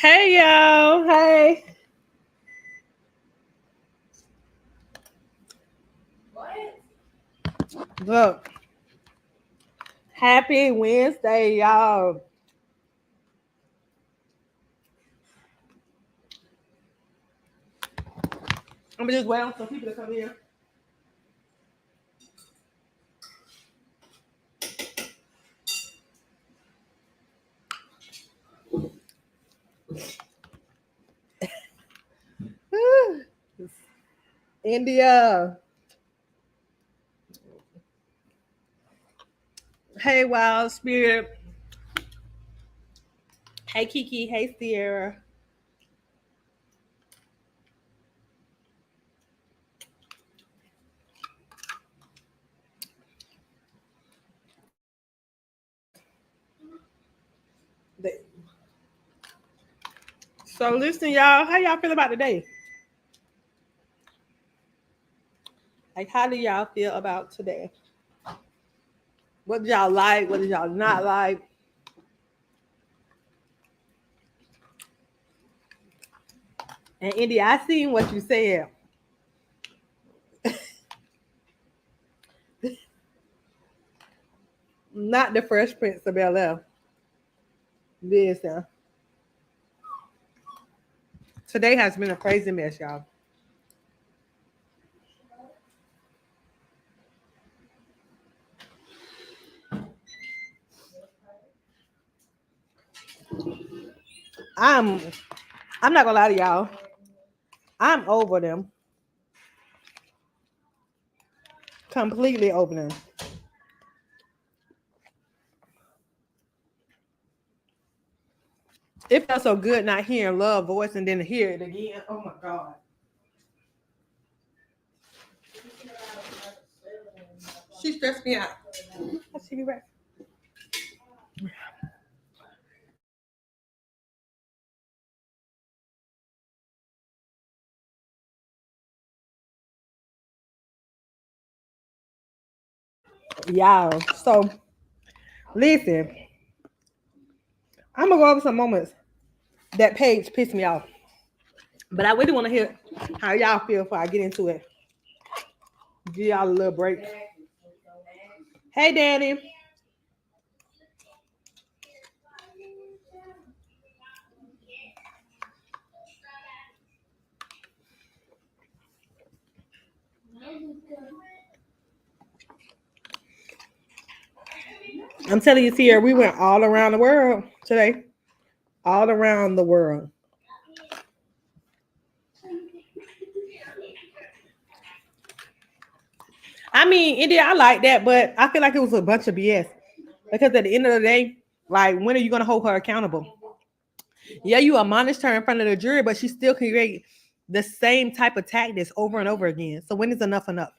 Hey y'all. Hey. Look. Happy Wednesday, y'all. I'm just waiting on some people to come in. India. Hey Wild Spirit. Hey Kiki. Hey Sierra. So listen, y'all. How y'all feel about today? Like, how do y'all feel about today? What did y'all like? What did y'all not like? And India, I seen what you said. Not the Fresh Prince of Bel-Air. Listen. Today has been a crazy mess, y'all. I'm I'm not gonna lie to y'all. I'm over them. Completely over them. It felt so good not hearing love voice and then to hear it again. Oh my god. She stressed me out. I see you back. Y'all. So listen, I'm gonna go over some moments that Paige pissed me off. But I really want to hear how y'all feel before I get into it. Give y'all a little break. Hey Danny. I'm telling you, Sierra, we went all around the world today. All around the world. I mean, India, I like that, but I feel like it was a bunch of BS. Because at the end of the day, like, when are you gonna hold her accountable? Yeah, you admonished her in front of the jury, but she still create the same type of tactics over and over again. So when is enough enough?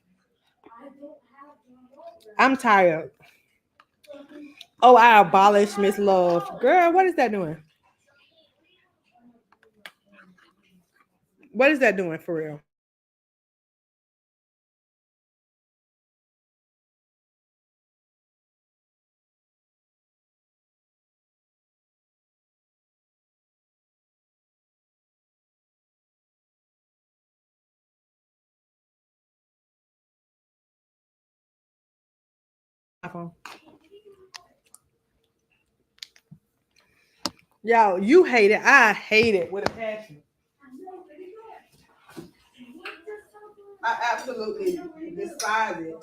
I'm tired. Oh, I abolished Miss Love. Girl, what is that doing? What is that doing for real? Y'all, you hate it. I hate it with a passion. I absolutely despise it.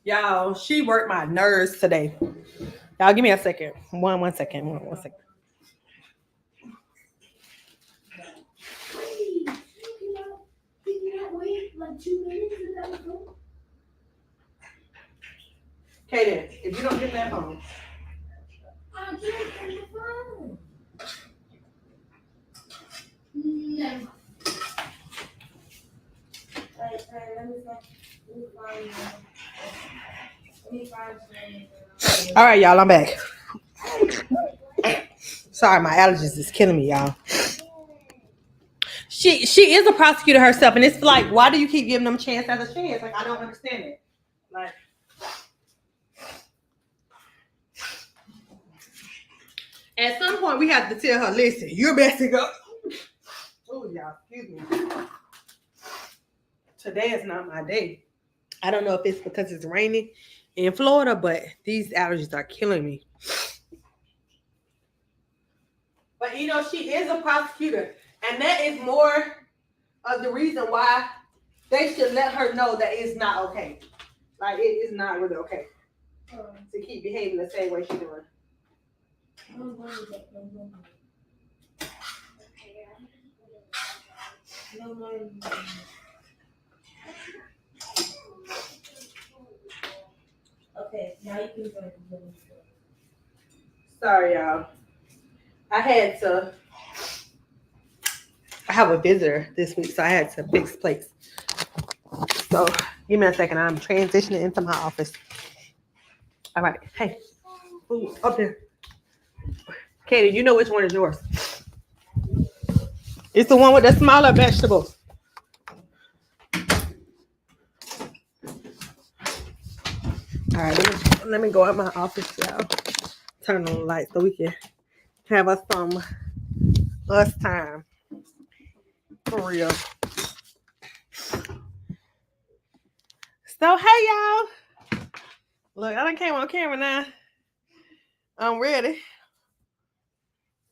Y'all, she worked my nerves today. Y'all, give me a second. One second. One second. Kaden, if you don't get that phone. All right, y'all, I'm back. Sorry, my allergies is killing me, y'all. She is a prosecutor herself, and it's like, why do you keep giving them chance after chance? Like, I don't understand it. Like, at some point we have to tell her, listen, you're best to go. Oh, y'all, excuse me. Today is not my day. I don't know if it's because it's raining in Florida, but these allergies are killing me. But you know, she is a prosecutor, and that is more of the reason why they should let her know that it's not okay. Like, it is not really okay to keep behaving the same way she's doing. Okay, now you can go. Sorry, y'all. I have a visitor this week, so I had to fix plates. So give me a second. I'm transitioning into my office. All right. Hey. Ooh, up there. Katie, you know which one is yours. It's the one with the smaller vegetables. All right, let me go out my office, y'all. Turn on the lights so we can have us some us time. For real. So, hey, y'all. Look, I done came on camera now. I'm ready.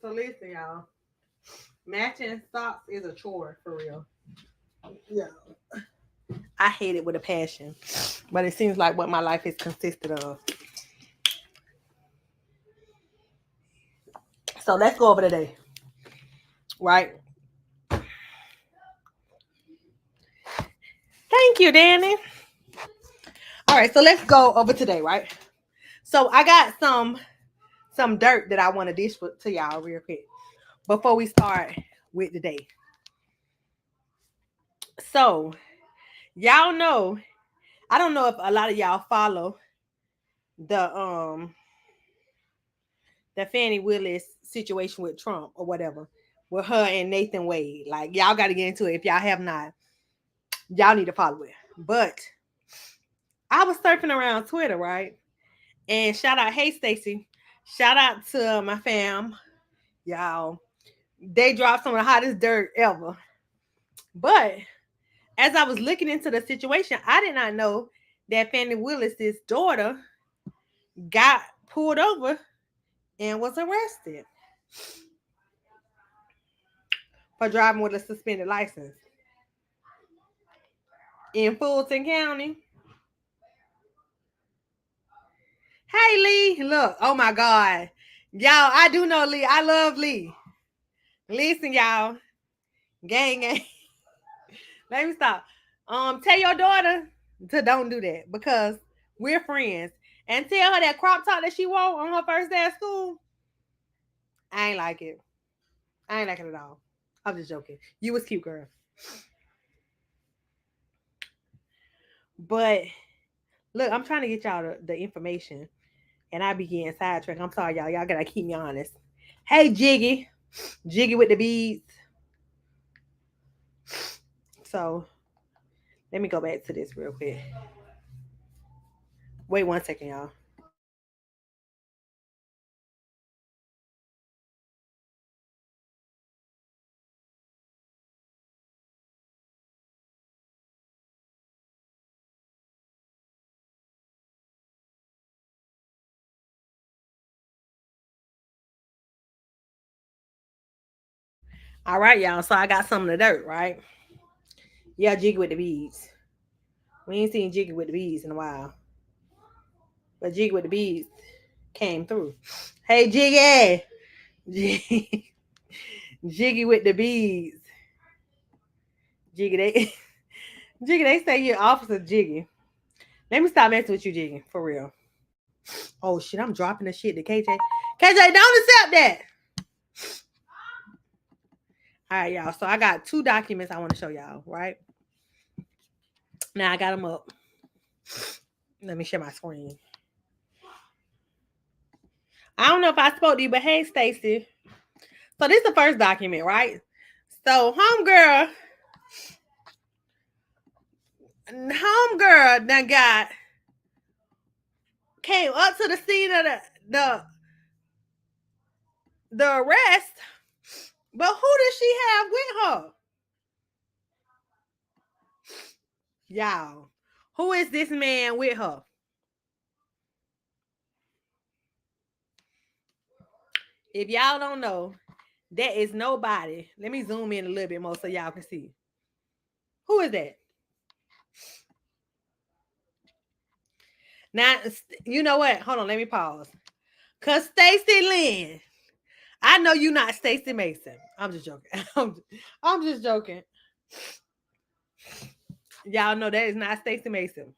So, listen, y'all. Matching socks is a chore, for real. Yeah. I hate it with a passion. But it seems like what my life is consisted of. So, let's go over today. Right? Thank you, Danny. All right, so let's go over today, right? So I got some dirt that I want to dish to y'all real quick before we start with the day. So y'all know, I don't know if a lot of y'all follow the Fannie Willis situation with Trump or whatever, with her and Nathan Wade. Like, y'all got to get into it. If y'all have not, y'all need to follow it. But I was surfing around Twitter, right? And shout out, hey Stacy, shout out to my fam, y'all. They dropped some of the hottest dirt ever. But as I was looking into the situation, I did not know that Fannie Willis's daughter got pulled over and was arrested for driving with a suspended license in Fulton County. Hey, Lee, look, oh my God. Y'all, I do know Lee. I love Lee. Listen, y'all. Gang, gang. Let me stop. Tell your daughter to don't do that because we're friends. And tell her that crop top that she wore on her first day of school, I ain't like it. I ain't like it at all. I'm just joking. You was cute, girl. But look, I'm trying to get y'all the information. And I be getting sidetracked. I'm sorry, y'all. Y'all gotta keep me honest. Hey, Jiggy. Jiggy with the beads. So let me go back to this real quick. Wait 1 second, y'all. All right, y'all. So I got some of the dirt, right? Yeah, Jiggy with the beads. We ain't seen Jiggy with the beads in a while. But Jiggy with the beads came through. Hey, Jiggy. Jiggy with the beads. Jiggy, they say you're Officer Jiggy. Let me stop messing with you, Jiggy, for real. Oh shit, I'm dropping the shit to KJ. KJ, don't accept that. All right, y'all. So I got 2 documents I want to show y'all, right? Now I got them up. Let me share my screen. I don't know if I spoke to you, but hey, Stacy. So this is the first document, right? So homegirl that came up to the scene of the arrest. But who does she have with her? Y'all, who is this man with her? If y'all don't know, that is nobody. Let me zoom in a little bit more so y'all can see. Who is that? Now, you know what? Hold on, let me pause. Cause Stacey Lynn, I know you not Stacey Mason. I'm just joking. I'm just joking. Y'all know that is not Stacey Mason.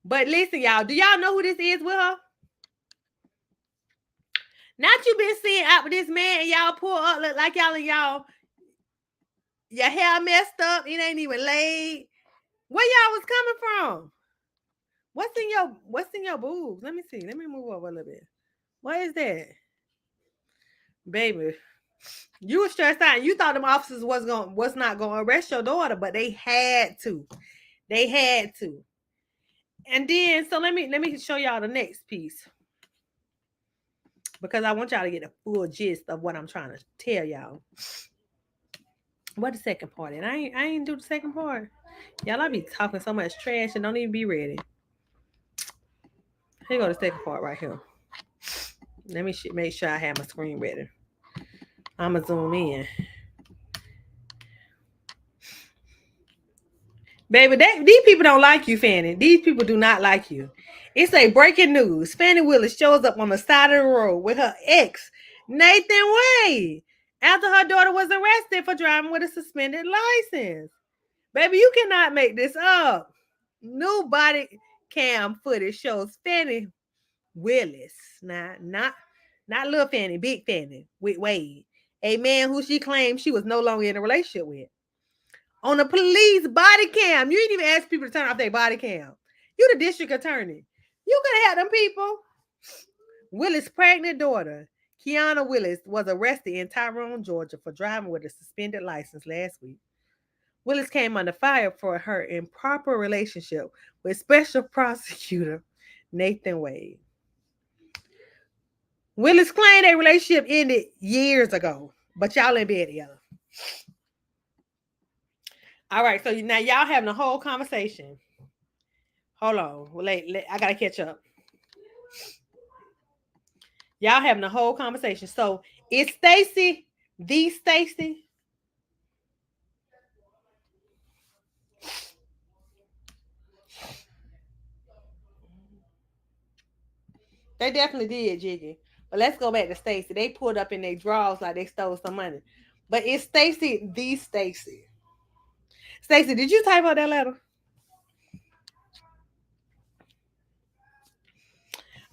But listen, y'all, do y'all know who this is with her? Not you been seeing out with this man and y'all pull up look like y'all and your hair messed up. It ain't even laid. Where y'all was coming from? What's in your boobs? Let me see. Let me move over a little bit. What is that? Baby. You were stressed out. You thought them officers was not gonna arrest your daughter, but they had to. They had to. And then so let me show y'all the next piece. Because I want y'all to get a full gist of what I'm trying to tell y'all. What the second part? And I ain't do the second part. Y'all, I be talking so much trash and don't even be ready. Here go the second part right here. Let me make sure I have my screen ready. I'ma zoom in. Baby, these people don't like you, Fanny. These people do not like you. It's a breaking news. Fannie Willis shows up on the side of the road with her ex, Nathan Wade, after her daughter was arrested for driving with a suspended license. Baby, you cannot make this up. New body cam footage shows Fannie Willis, not little Fanny, big Fanny, with Wade, a man who she claimed she was no longer in a relationship with. On the police body cam. You didn't even ask people to turn off their body cam. You the district attorney. You could have had them people. Willis' pregnant daughter, Kiana Willis, was arrested in Tyrone, Georgia for driving with a suspended license last week. Willis came under fire for her improper relationship with special prosecutor Nathan Wade. Willis claimed their relationship ended years ago, but y'all in bed together. All right, so now y'all having a whole conversation. Hold on. I gotta catch up. Y'all having a whole conversation. So is Stacey the Stacey? They definitely did, Jiggy. But let's go back to Stacey. They pulled up in their drawers like they stole some money. But is Stacey the Stacey? Stacey, did you type out that letter?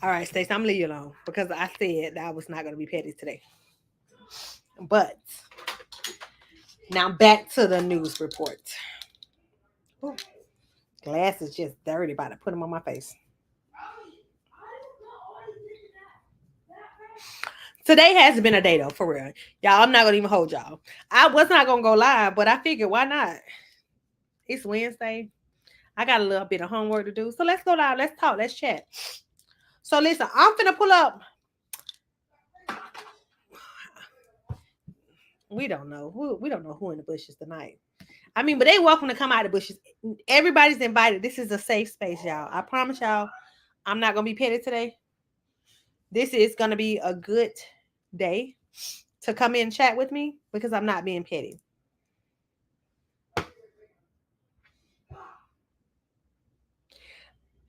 All right, Stacey, I'm gonna leave you alone because I said that I was not gonna be petty today. But now back to the news report. Ooh, glass is just dirty. About to put them on my face. Today has been a day though, for real. Y'all, I'm not gonna even hold y'all. I was not gonna go live, but I figured why not? It's Wednesday. I got a little bit of homework to do. So let's go live. Let's talk. Let's chat. So listen, I'm finna pull up. We don't know who in the bushes tonight. I mean, but they welcome to come out of the bushes. Everybody's invited. This is a safe space, y'all. I promise y'all, I'm not gonna be petty today. This is gonna be a good day to come in and chat with me because I'm not being petty.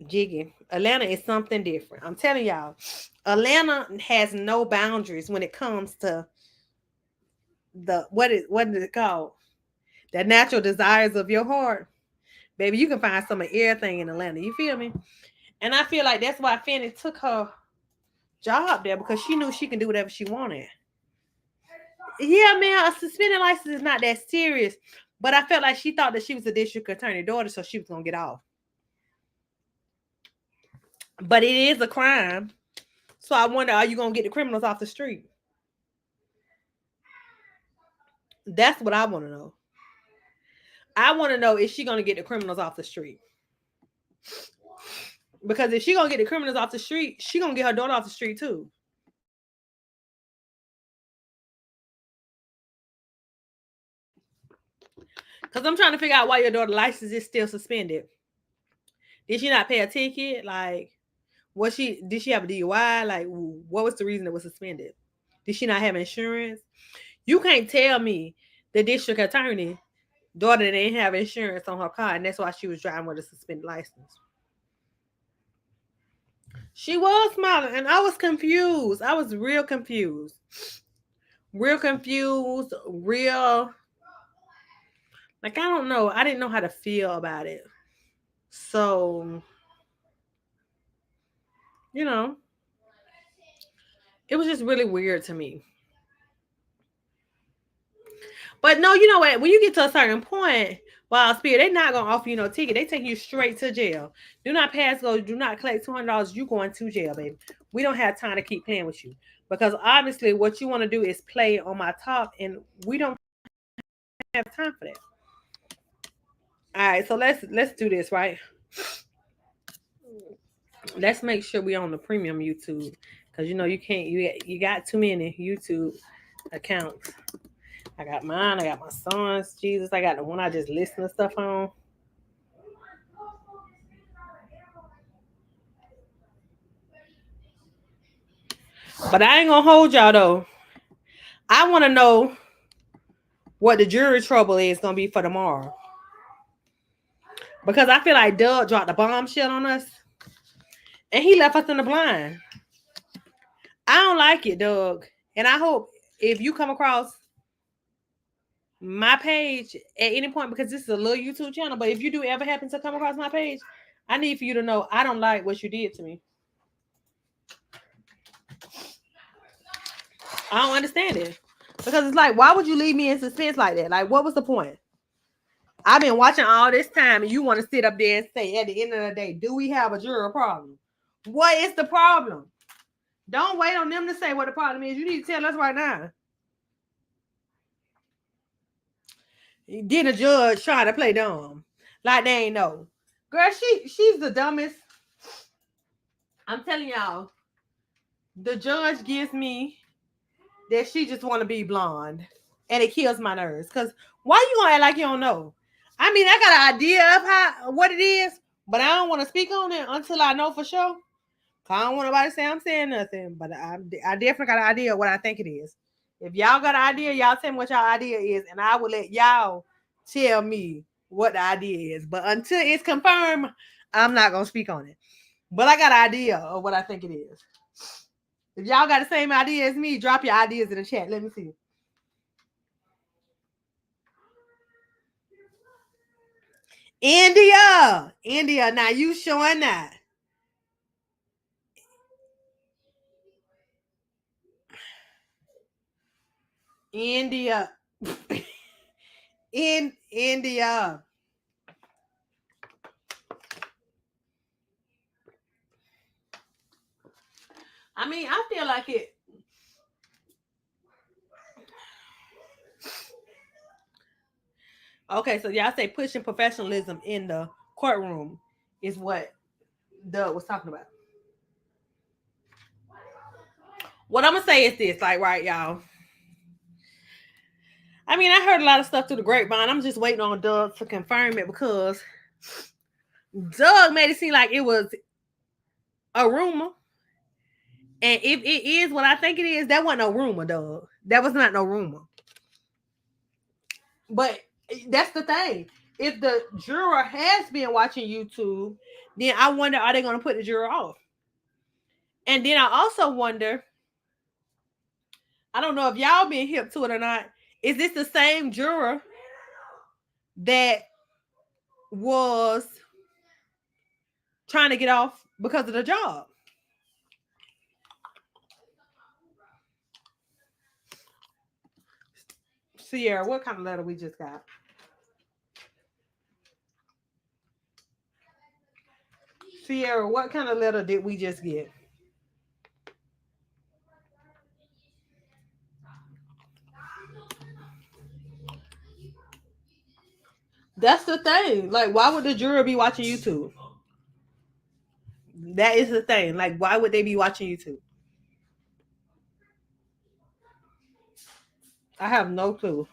Jiggy, Atlanta is something different. I'm telling y'all, Atlanta has no boundaries when it comes to what is it called? The natural desires of your heart. Baby, you can find some of everything in Atlanta. You feel me? And I feel like that's why Fanny took her job there because she knew she can do whatever she wanted. Yeah, man, a suspended license is not that serious. But I felt like she thought that she was a district attorney daughter, so she was gonna get off. But it is a crime. So I wonder, are you gonna get the criminals off the street? That's what I want to know. I want to know, is she going to get the criminals off the street? Because if she going to get the criminals off the street, she going to get her daughter off the street too. Because I'm trying to figure out why your daughter's license is still suspended. Did she not pay a ticket? Like, did she have a DUI? Like, what was the reason it was suspended? Did she not have insurance? You can't tell me the district attorney daughter didn't have insurance on her car, and that's why she was driving with a suspended license. She was smiling, and I was confused. I was real confused. Real confused, real. Like, I don't know. I didn't know how to feel about it. So, you know, it was just really weird to me. But no, you know what? When you get to a certain point, Wild Spirit, they're not gonna offer you no ticket. They take you straight to jail. Do not pass go. Do not collect $200. You going to jail, baby. We don't have time to keep playing with you, because obviously what you want to do is play on my top, and we don't have time for that. All right, so let's do this, right? Let's make sure we on the premium YouTube, because you know you can't. You got too many YouTube accounts. I got mine. I got my son's. Jesus, I got the one I just listen to stuff on. But I ain't gonna hold y'all though. I want to know what the jury trouble is gonna be for tomorrow, because I feel like Doug dropped a bombshell on us, and he left us in the blind. I don't like it, Doug, and I hope if you come across my page at any point, because this is a little YouTube channel, but if you do ever happen to come across my page, I need for you to know I don't like what you did to me. I don't understand it, because it's like, why would you leave me in suspense like that? Like, what was the point? I've been watching all this time, and you want to sit up there and say, at the end of the day, do we have a juror problem? What is the problem? Don't wait on them to say what the problem is. You need to tell us right now. Then a judge trying to play dumb, like they ain't know. Girl, she's the dumbest. I'm telling y'all, the judge gives me that she just want to be blonde, and it kills my nerves. Cause why you gonna act like you don't know? I mean, I got an idea of what it is, but I don't want to speak on it until I know for sure. I don't want nobody to say I'm saying nothing, but I definitely got an idea of what I think it is. If y'all got an idea, y'all tell me what y'all idea is, and I will let y'all tell me what the idea is. But until it's confirmed, I'm not gonna speak on it. But I got an idea of what I think it is. If y'all got the same idea as me, drop your ideas in the chat. Let me see. India, now you showing that. India. In India. I mean, I feel like it. Okay, so y'all say pushing professionalism in the courtroom is what Doug was talking about. What I'm gonna say is this, like, right, y'all. I mean, I heard a lot of stuff through the grapevine. I'm just waiting on Doug to confirm it, because Doug made it seem like it was a rumor. And if it is what I think it is, that wasn't no rumor, Doug. That was not no rumor. But that's the thing. If the juror has been watching YouTube, then I wonder, are they going to put the juror off? And then I also wonder, I don't know if y'all been hip to it or not, is this the same juror that was trying to get off because of the job? Sierra, what kind of letter we just got? Sierra, what kind of letter did we just get? That's the thing. Like, why would the jury be watching YouTube? That is the thing. Like, why would they be watching YouTube? I have no clue.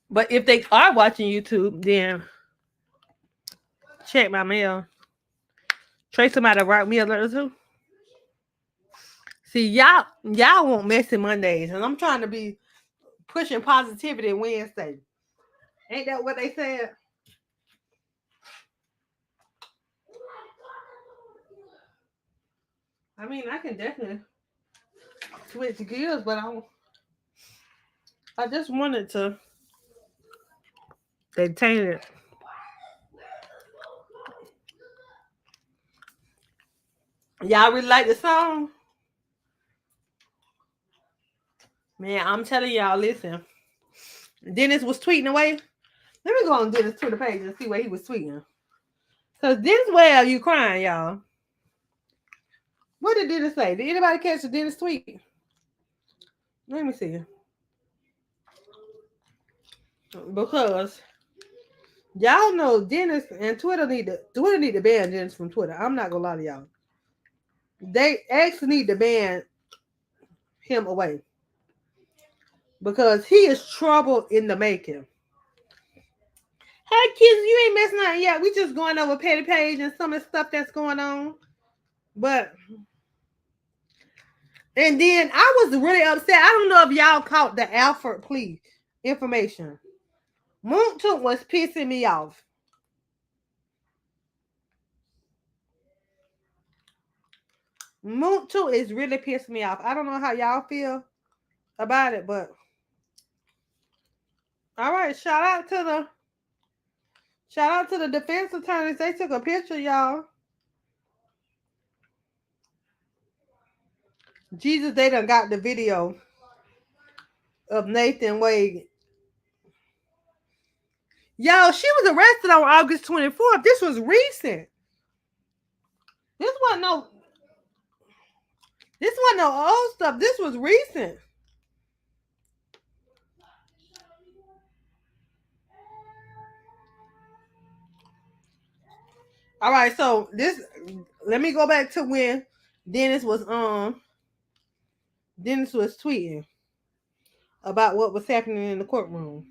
But if they are watching YouTube, then check my mail. Tracy might have wrote me a letter too. See, y'all want messy Mondays, and I'm trying to be pushing positivity Wednesday. Ain't that what they said? I mean, I can definitely switch gears, but I just wanted to maintain it. Y'all really like the song? Man, I'm telling y'all, listen. Dennis was tweeting away. Let me go on Dennis' Twitter page and see what he was tweeting. Because this way you crying, y'all. What did Dennis say? Did anybody catch the Dennis tweet? Let me see. Because y'all know Dennis and Twitter need to ban Dennis from Twitter. I'm not gonna lie to y'all. They actually need to ban him away. Because he is trouble in the making. Hey kids, you ain't messing up yet. We just going over Petty Paige and some of the stuff that's going on. But and then I was really upset. I don't know if y'all caught the Alfred plea information. Moontook was pissing me off. Moontook is really pissing me off. I don't know how y'all feel about it, but all right, shout out to the defense attorneys. They took a picture, y'all. Jesus, they done got the video of Nathan Wade. Yo, she was arrested on August 24th. This was recent. This wasn't no old stuff. This was recent. All right, so let me go back to when Dennis was tweeting about what was happening in the courtroom.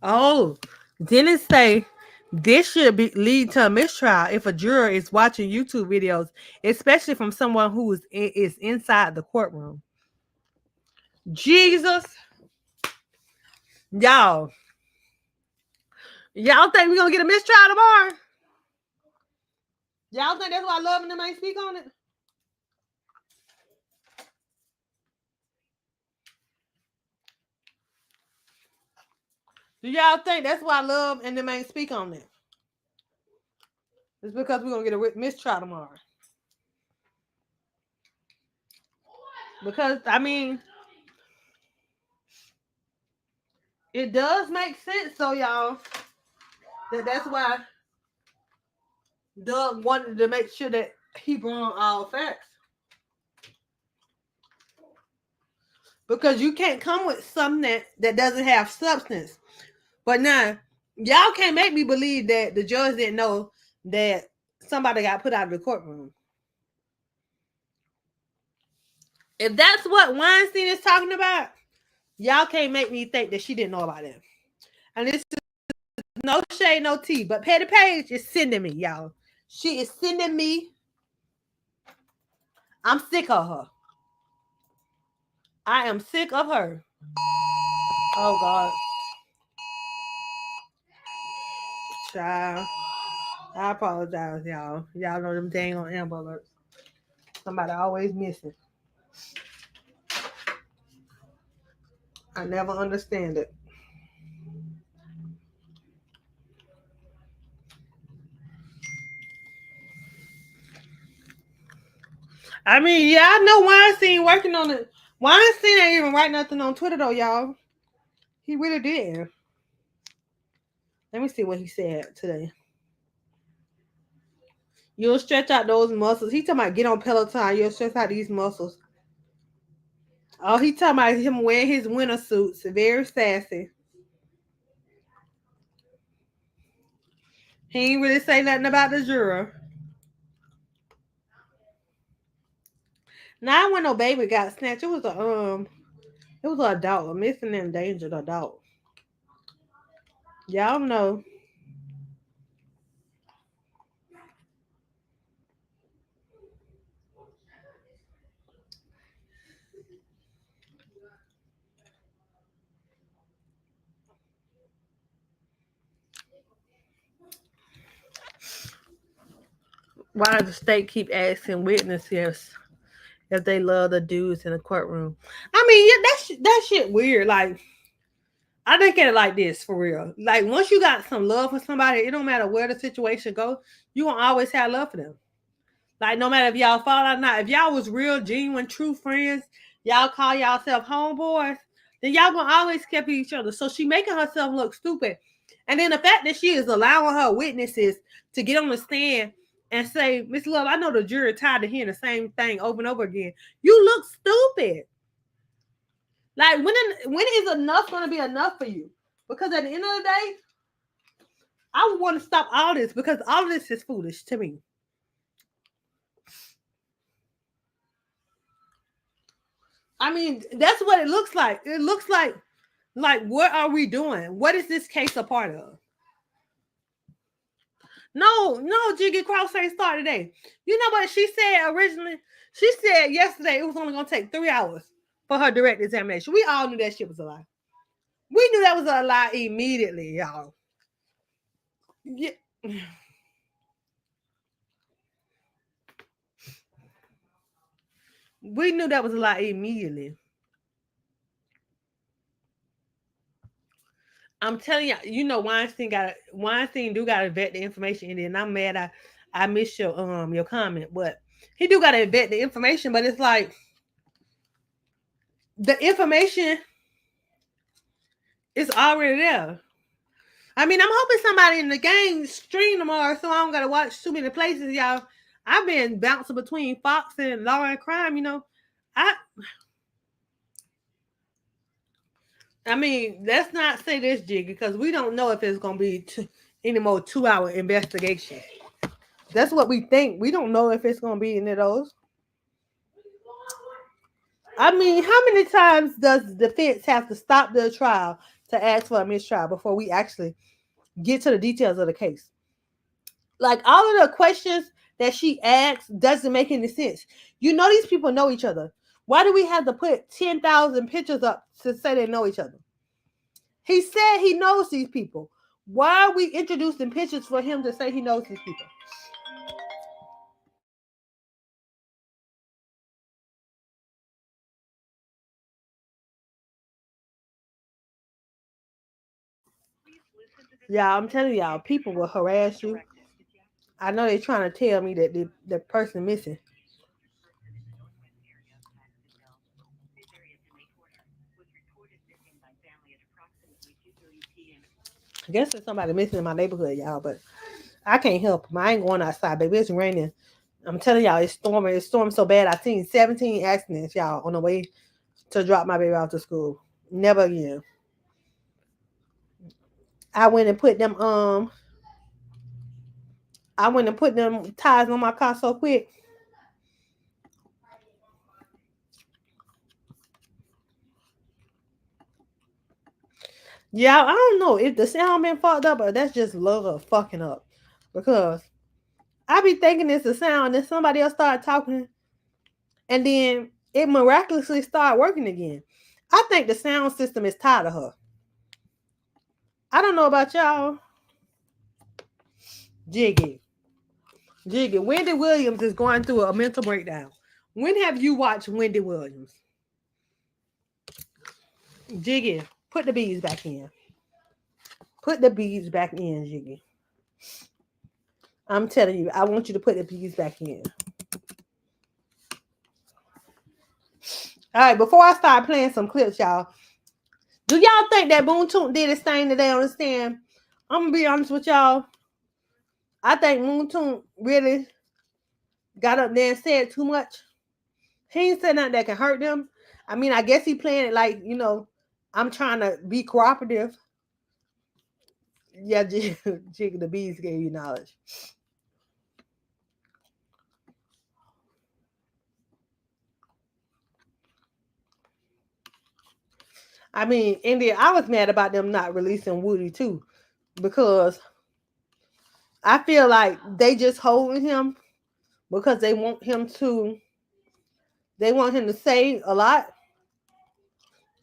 Oh, Dennis say this should lead to a mistrial if a juror is watching YouTube videos, especially from someone who is inside the courtroom. Jesus, y'all think we're gonna get a mistrial tomorrow? Y'all think that's why Love and them ain't speak on it? Do y'all think that's why Love and them ain't speak on it? It's because we're gonna get a mistrial tomorrow. Because I mean, it does make sense, so y'all, that's why Doug wanted to make sure that he brought all facts. Because you can't come with something that doesn't have substance. But now, y'all can't make me believe that the judge didn't know that somebody got put out of the courtroom. If that's what Weinstein is talking about, y'all can't make me think that she didn't know about it. And this is no shade, no tea. But Petty Paige is sending me, y'all. She is sending me. I'm sick of her. I am sick of her. Oh, God. Child. I apologize, y'all. Y'all know them dang on Amber Alerts. Somebody always missing. I never understand it. I mean, yeah, I know Weinstein working on it. Weinstein ain't even write nothing on Twitter, though, y'all. He really did. Let me see what he said today. You'll stretch out those muscles. He talking about get on Peloton. You'll stretch out these muscles. Oh, he talking about him wearing his winter suits. Very sassy. He ain't really say nothing about the juror. Now when no baby got snatched, it was an adult, a missing and endangered adult. Y'all know. Why does the state keep asking witnesses if they love the dudes in the courtroom? I mean, yeah, that shit weird. Like, I think at it like this for real. Like, once you got some love for somebody, it don't matter where the situation goes, you gonna always have love for them. Like, no matter if y'all fall out or not, if y'all was real, genuine, true friends, y'all call y'allself homeboys, then y'all gonna always keep each other. So she making herself look stupid. And then the fact that she is allowing her witnesses to get on the stand and say, Miss Love, I know the jury tired of hearing the same thing over and over again. You look stupid. Like, when is enough going to be enough for you? Because at the end of the day, I would want to stop all this because all of this is foolish to me. I mean, that's what it looks like. It looks like what are we doing? What is this case a part of? No, Jiggy Cross ain't start today. You know what she said originally? She said yesterday it was only going to take 3 hours for her direct examination. We all knew that shit was a lie. We knew that was a lie immediately, y'all. Yeah. We knew that was a lie immediately. I'm telling you, you know Weinstein do gotta vet the information in it, and I'm mad I missed your comment, but he do gotta vet the information, but it's like the information is already there. I mean, I'm hoping somebody in the game stream tomorrow so I don't gotta watch too many places, y'all. I've been bouncing between Fox and Law and Crime, you know. I mean, let's not say this, Jiggy, because we don't know if it's gonna be any more 2-hour investigation. That's what we think. We don't know if it's gonna be any of those. I mean, how many times does the defense have to stop the trial to ask for a mistrial before we actually get to the details of the case? Like, all of the questions that she asks doesn't make any sense. You know these people know each other. Why do we have to put 10,000 pictures up to say they know each other? He said he knows these people. Why are we introducing pictures for him to say he knows these people? Yeah, I'm telling y'all, people will harass you. I know they're trying to tell me that the person missing. I guess there's somebody missing in my neighborhood, y'all, but I can't help them. I ain't going outside, baby. It's raining. I'm telling y'all, it's storming. It's storming so bad. I seen 17 accidents, y'all, on the way to drop my baby off to school. Never again. I went and put them ties on my car so quick. Yeah, I don't know if the sound been fucked up or that's just love fucking up. Because I be thinking it's a sound and somebody else start talking and then it miraculously start working again. I think the sound system is tired of her. I don't know about y'all. Jiggy. Wendy Williams is going through a mental breakdown. When have you watched Wendy Williams? Jiggy, put the beads back in. Put the beads back in, Jiggy. I'm telling you, I want you to put the beads back in. All right, before I start playing some clips, y'all, do y'all think that Boone Toon did his thing today on the stand? I'm gonna be honest with y'all. I think Moon Toon really got up there and said too much. He ain't said nothing that can hurt them. I mean, I guess he playing it like, I'm trying to be cooperative. Yeah, Jigga the Bees gave you knowledge. I mean, India, I was mad about them not releasing Woody too, because I feel like they just holding him because they want him to say a lot.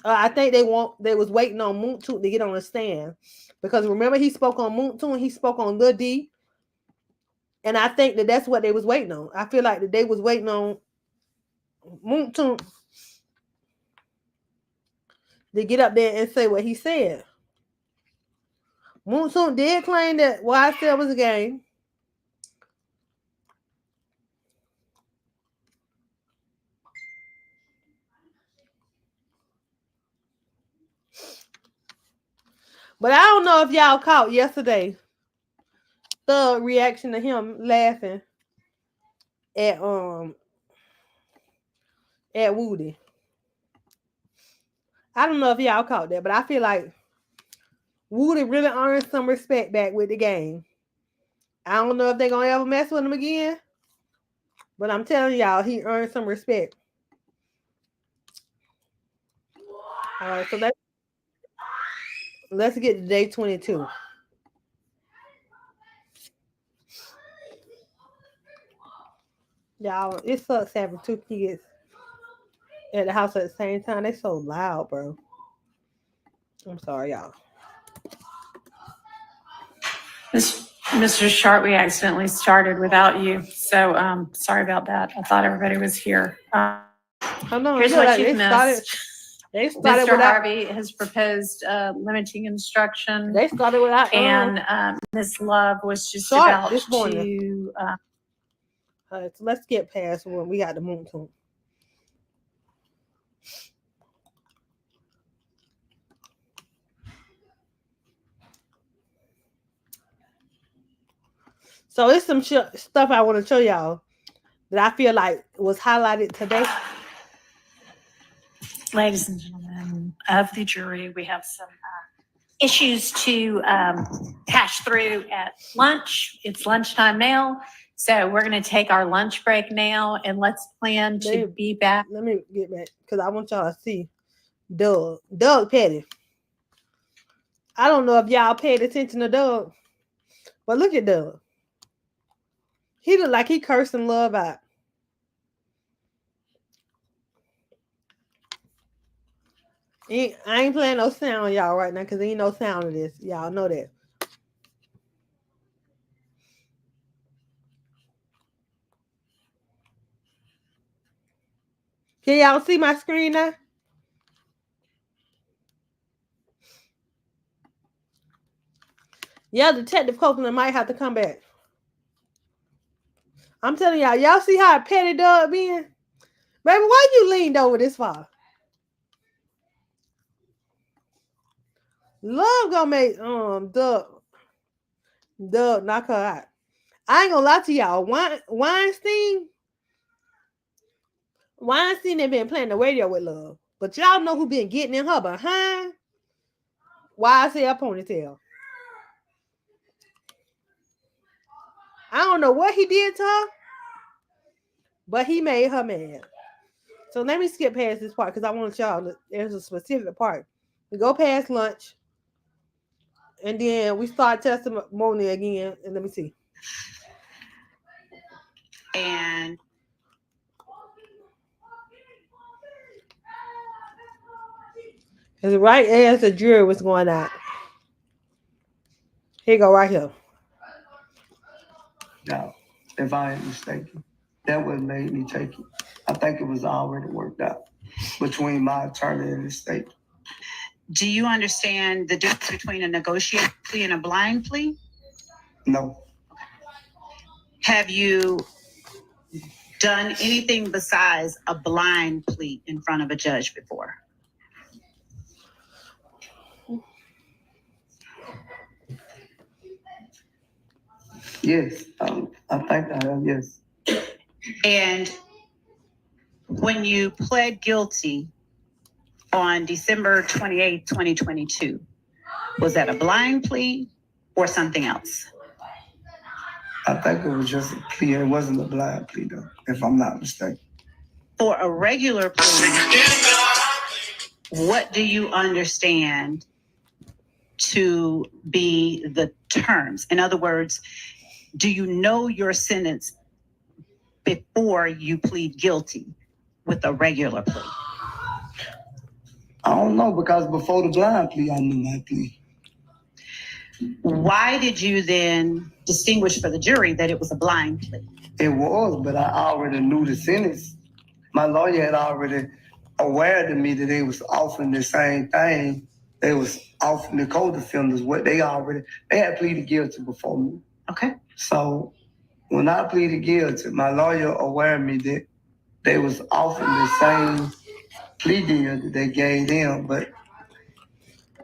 I think they was waiting on Moon to get on the stand, because remember he spoke on Moon and he spoke on Lil D, and I think that's what they was waiting on. I feel like that they was waiting on Moon to get up there and say what he said. Moon did claim that YSL was a game. But I don't know if y'all caught yesterday the reaction to him laughing at Woody. I don't know if y'all caught that, but I feel like Woody really earned some respect back with the game. I don't know if they're gonna ever mess with him again, but I'm telling y'all, he earned some respect. All right, so let's get to day 22. Y'all, it sucks having two kids at the house at the same time. They so loud, bro. I'm sorry, y'all. Mr. Sharp, we accidentally started without you, so sorry about that. I thought everybody was here. Here's what you've missed. Mr. Harvey has proposed limiting instruction. They started without, and Ms. Love was just about to. So let's get past when we got the Moon Toon. So it's some stuff I want to show y'all that I feel like was highlighted today. Ladies and gentlemen of the jury, we have some issues to hash through at lunch. It's lunchtime now, so we're going to take our lunch break now, and let's plan to be back. Let me get back, because I want y'all to see Doug Petty. I don't know if y'all paid attention to Doug, but look at Doug. He look like he cursing Love out. I ain't playing no sound on y'all right now, because there ain't no sound of this. Y'all know that. Can y'all see my screen now? Yeah, Detective Copeland might have to come back. I'm telling y'all see how petty Doug being? Baby, why you leaned over this far? Love gonna make Doug knock her out. I ain't gonna lie to y'all. Weinstein had been playing the radio with Love. But y'all know who been getting in her behind? YSL Ponytail. I don't know what he did to her, but he made her mad. So let me skip past this part, because I want y'all, there's a specific part. We go past lunch, and then we start testimony again, and let me see. And it's right as the jury was going out. Here you go, right here. Now, if I ain't mistaken, that what made me take it. I think it was already worked out between my attorney and the state. Do you understand the difference between a negotiated plea and a blind plea? No. Okay. Have you done anything besides a blind plea in front of a judge before? Yes, I think I have, yes. And when you pled guilty on December 28th, 2022, was that a blind plea or something else? I think it was just a plea. It wasn't a blind plea, though, if I'm not mistaken. For a regular plea, what do you understand to be the terms? In other words, do you know your sentence before you plead guilty with a regular plea? I don't know, because before the blind plea, I knew my plea. Why did you then distinguish for the jury that it was a blind plea? It was, but I already knew the sentence. My lawyer had already aware to me that they was offering the same thing. They was offering the co-defendants what they had pleaded guilty before me. Okay. So when I pleaded guilty, my lawyer aware me that they was offering the same plea deal that they gave them, but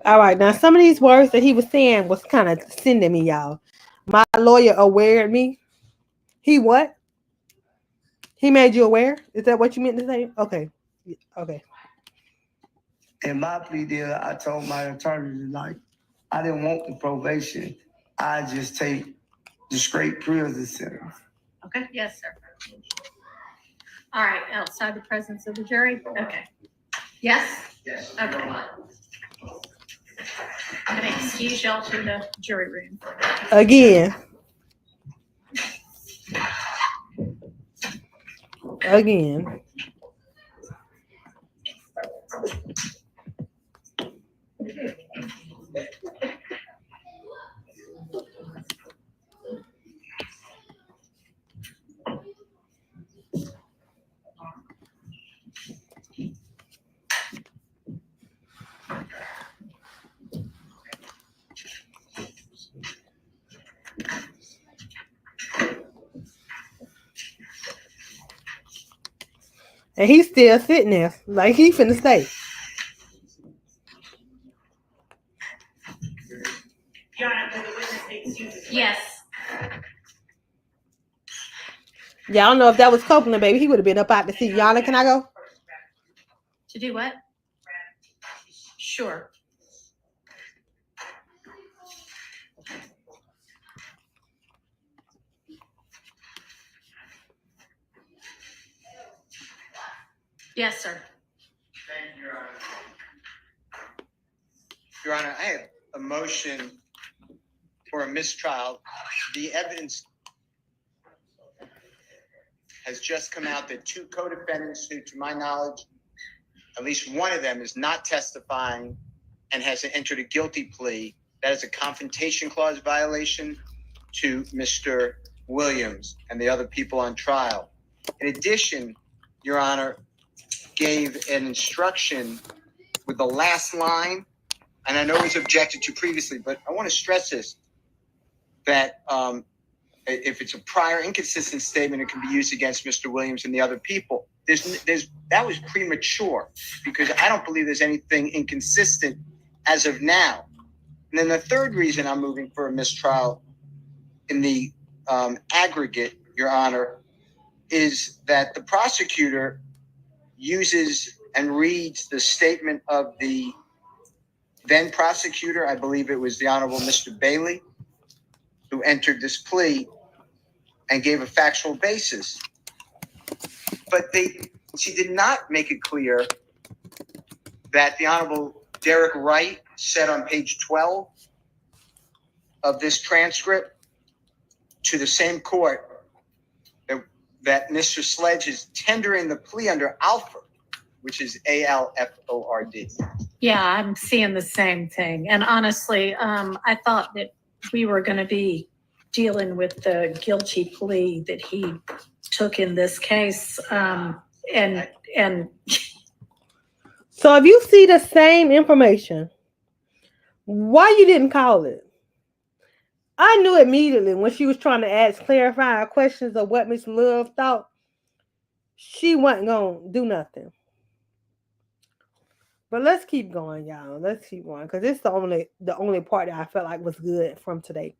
all right, now some of these words that he was saying was kind of sending me, y'all. My lawyer aware of me. He what? He made you aware? Is that what you meant to say? Okay. Okay. in my plea deal, I told my attorney that, like, I didn't want the probation. I just take the straight prison sentence. Okay. Yes, sir. All right. Outside the presence of the jury. Okay. Yes. Yes. Okay. I'm gonna excuse y'all to the jury room. Again. Again. And he's still sitting there like he finna stay. Yes. Yeah, I don't know if that was Copeland, baby. He would have been up out the seat. Yana, can I go? To do what? Sure. Yes, sir. Thank you, Your Honor. Your Honor, I have a motion for a mistrial. The evidence has just come out that two co-defendants who, to my knowledge, at least one of them is not testifying and has entered a guilty plea. That is a confrontation clause violation to Mr. Williams and the other people on trial. In addition, Your Honor, gave an instruction with the last line, and I know it was objected to previously, but I want to stress this, that if it's a prior inconsistent statement, it can be used against Mr. Williams and the other people. That was premature, because I don't believe there's anything inconsistent as of now. And then the third reason I'm moving for a mistrial in the aggregate, Your Honor, is that the prosecutor uses and reads the statement of the then prosecutor, I believe it was the Honorable Mr. Bailey, who entered this plea and gave a factual basis. But she did not make it clear that the Honorable Derek Wright said on page 12 of this transcript to the same court that Mr. Sledge is tendering the plea under Alford, which is ALFORD. Yeah, I'm seeing the same thing. And honestly, I thought that we were going to be dealing with the guilty plea that he took in this case. And so if you see the same information, why you didn't call it? I knew immediately when she was trying to ask clarifying questions of what Miss Love thought, she wasn't going to do nothing. But let's keep going, y'all. Let's keep going, because it's the only part that I felt like was good from today.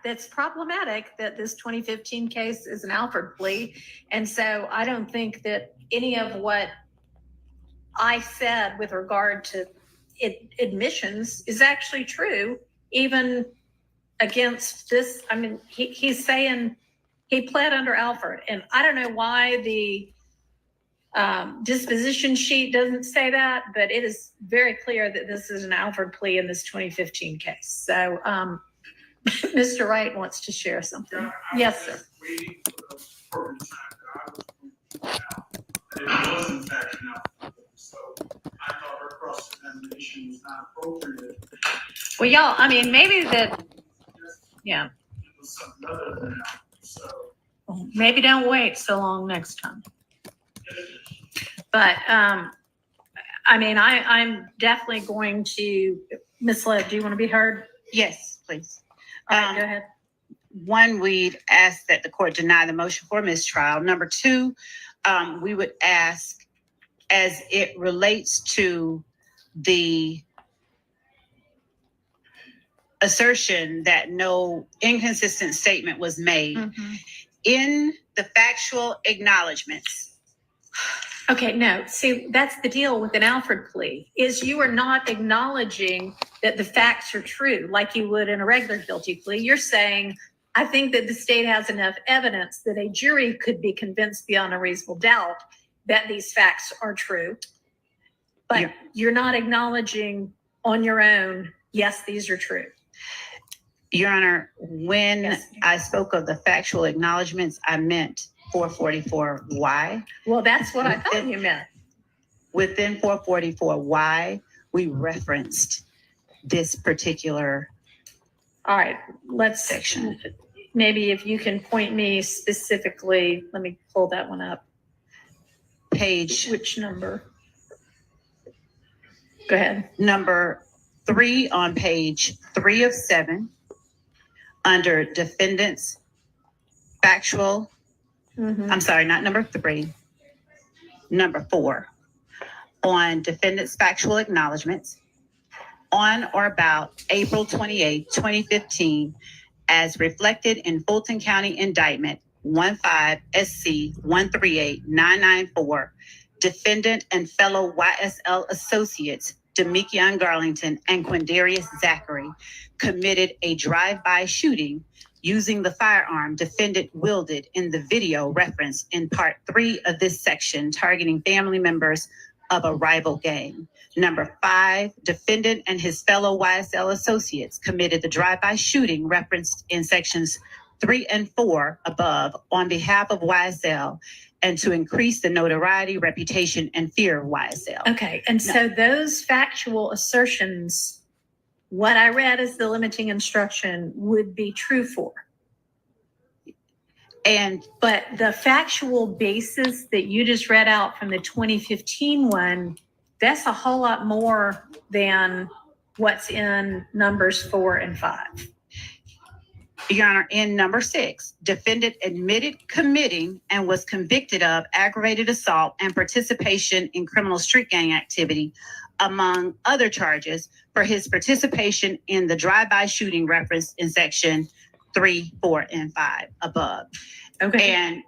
that's problematic that this 2015 case is an Alford plea. And so I don't think that any of what I said with regard to admissions is actually true, even against this. I mean, he's saying he pled under Alford, and I don't know why the disposition sheet doesn't say that, but it is very clear that this is an Alford plea in this 2015 case. So Mr. Wright wants to share something. Yes, sir. Waiting for the appropriate time that I was pointing out that it was in fact an Alford plea. So I thought her cross-examination was not appropriate. Well, y'all, I mean, maybe that, yeah. It was something other than Alford. So Maybe don't wait so long next time. But I mean, I'm definitely going to, Ms. Lev, do you want to be heard? Yes, please. All right, go ahead. One, we'd ask that the court deny the motion for mistrial. Number two, we would ask, as it relates to the assertion that no inconsistent statement was made, in the factual acknowledgments. Okay, no, see, that's the deal with an Alford plea, is you are not acknowledging that the facts are true like you would in a regular guilty plea. You're saying, I think that the state has enough evidence that a jury could be convinced beyond a reasonable doubt that these facts are true. But you're not acknowledging on your own, yes, these are true. Your Honor, when I spoke of the factual acknowledgments, I meant 444Y. Well, that's what I thought you meant. Within 444Y, we referenced this particular All right, let's section. Maybe if you can point me specifically, let me pull that one up. Page. Which number? Go ahead. Number 3 on page 3 of 7, under defendant's factual. I'm sorry, not number 3, number 4, on defendant's factual acknowledgments on or about April 28, 2015, as reflected in Fulton County Indictment 15 SC 138994, defendant and fellow YSL associates Demekion Garlington and Quindarius Zachary committed a drive-by shooting using the firearm defendant wielded in the video referenced in part 3 of this section, targeting family members of a rival gang. Number 5, defendant and his fellow YSL associates committed the drive-by shooting referenced in sections 3 and 4 above on behalf of YSL and to increase the notoriety, reputation, and fear of YSL. Okay, and so those factual assertions, what I read as the limiting instruction, would be true for. But the factual basis that you just read out from the 2015 one, that's a whole lot more than what's in numbers 4 and 5. Your Honor, in number 6, defendant admitted committing and was convicted of aggravated assault and participation in criminal street gang activity, among other charges, for his participation in the drive-by shooting referenced in section 3, 4, and 5 above. Okay. And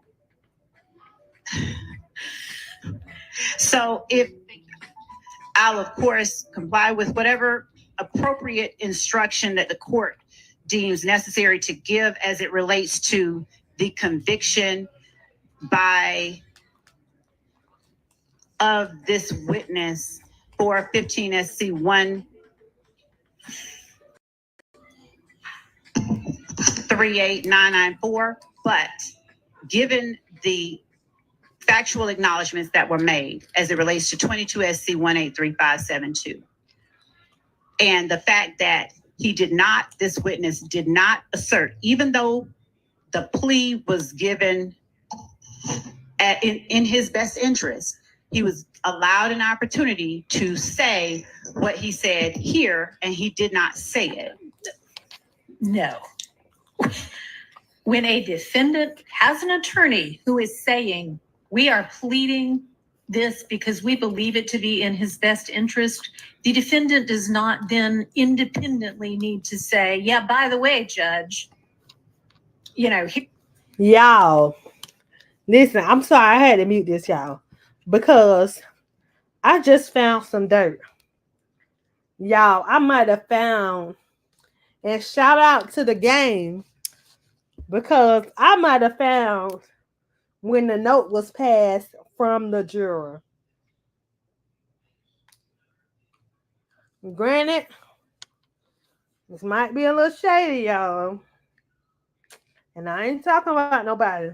so if I'll, of course, comply with whatever appropriate instruction that the court deems necessary to give as it relates to the conviction of this witness for 15 SC 138994, but given the factual acknowledgments that were made as it relates to 22 SC 183572, and the fact that this witness did not assert, even though the plea was given in his best interest, he was allowed an opportunity to say what he said here, and he did not say it. No. When a defendant has an attorney who is saying, we are pleading this because we believe it to be in his best interest, the defendant does not then independently need to say, yeah, by the way, judge, Y'all, listen, I'm sorry I had to mute this, y'all, because I just found some dirt. Y'all, I might have found, and shout out to the game, because I might have found when the note was passed from the juror. Granted, this might be a little shady, y'all. And I ain't talking about nobody.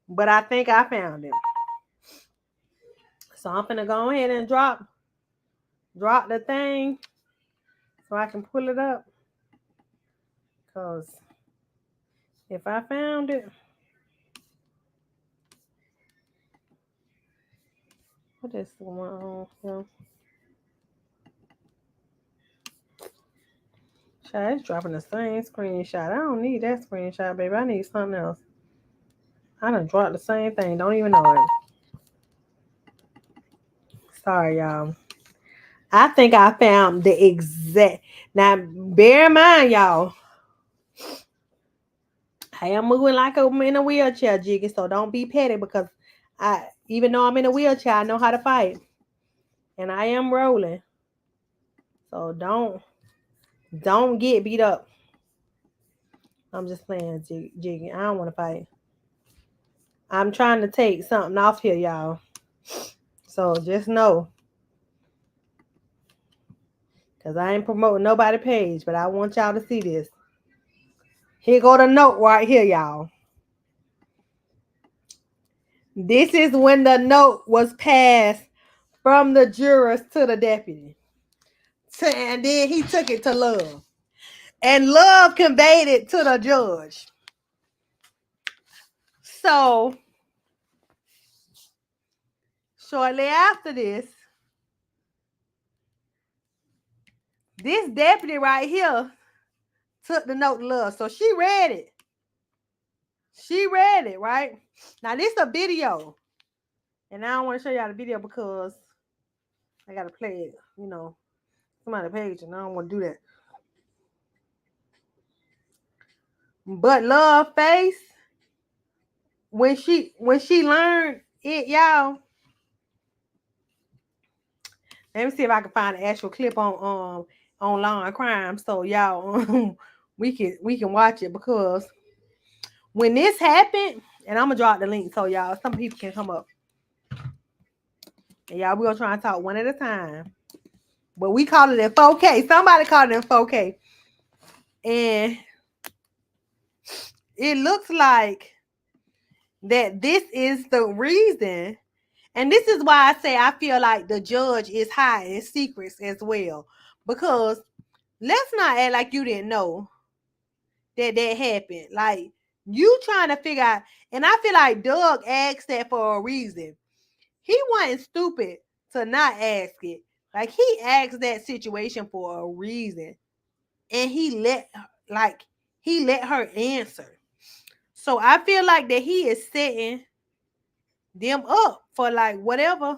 But I think I found it. So I'm gonna go ahead and drop the thing so I can pull it up. Because if I found it, what is the one on here? It's dropping the same screenshot. I don't need that screenshot, baby. I need something else. I done dropped the same thing. Don't even know it. Sorry, y'all. I think I found the exact. Now, bear in mind, y'all, I am moving like I'm in a wheelchair, Jiggy. So don't be petty because even though I'm in a wheelchair, I know how to fight, and I am rolling. So don't get beat up. I'm just playing, Jiggy. I don't want to fight. I'm trying to take something off here, y'all. So just know. Because I ain't promoting nobody page, but I want y'all to see this. Here go the note right here, y'all. This is when the note was passed from the jurors to the deputy. And then he took it to Love. And Love conveyed it to the judge. So, shortly after this deputy right here took the note to Love. So she read it. She read it, right? Now, this is a video. And I don't want to show y'all the video because I got to play it, somebody page, and I don't want to do that. But Love face, when she learned it, y'all. Let me see if I can find an actual clip on Law and Crime, so y'all we can watch it, because when this happened, and I'm gonna drop the link so y'all, some people can come up. And y'all, we're gonna try and talk one at a time. But we call it in 4K. Somebody called it in 4K. And it looks like that this is the reason. And this is why I say I feel like the judge is hiding secrets as well. Because let's not act like you didn't know that happened. Like, you trying to figure out. And I feel like Doug asked that for a reason. He wasn't stupid to not ask it. Like, he asked that situation for a reason. And he let her answer. So I feel like that he is setting them up for like whatever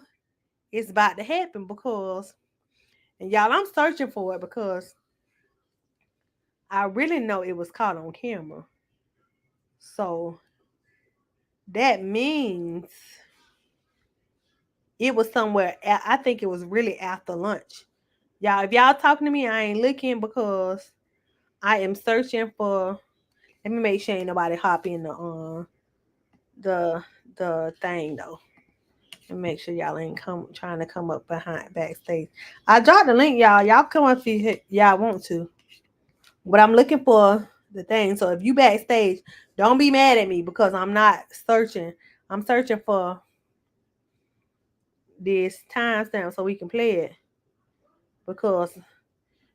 is about to happen, because, and y'all, I'm searching for it because I really know it was caught on camera. So that means it was somewhere. I think it was really after lunch. Y'all, if y'all talking to me, I ain't looking because I am searching for. Let me make sure ain't nobody hop in the thing though. And make sure y'all ain't trying to come up backstage. I dropped the link, y'all. Y'all come up if y'all want to. But I'm looking for the thing. So if you backstage, don't be mad at me because I'm not searching. I'm searching for this timestamp so we can play it. Because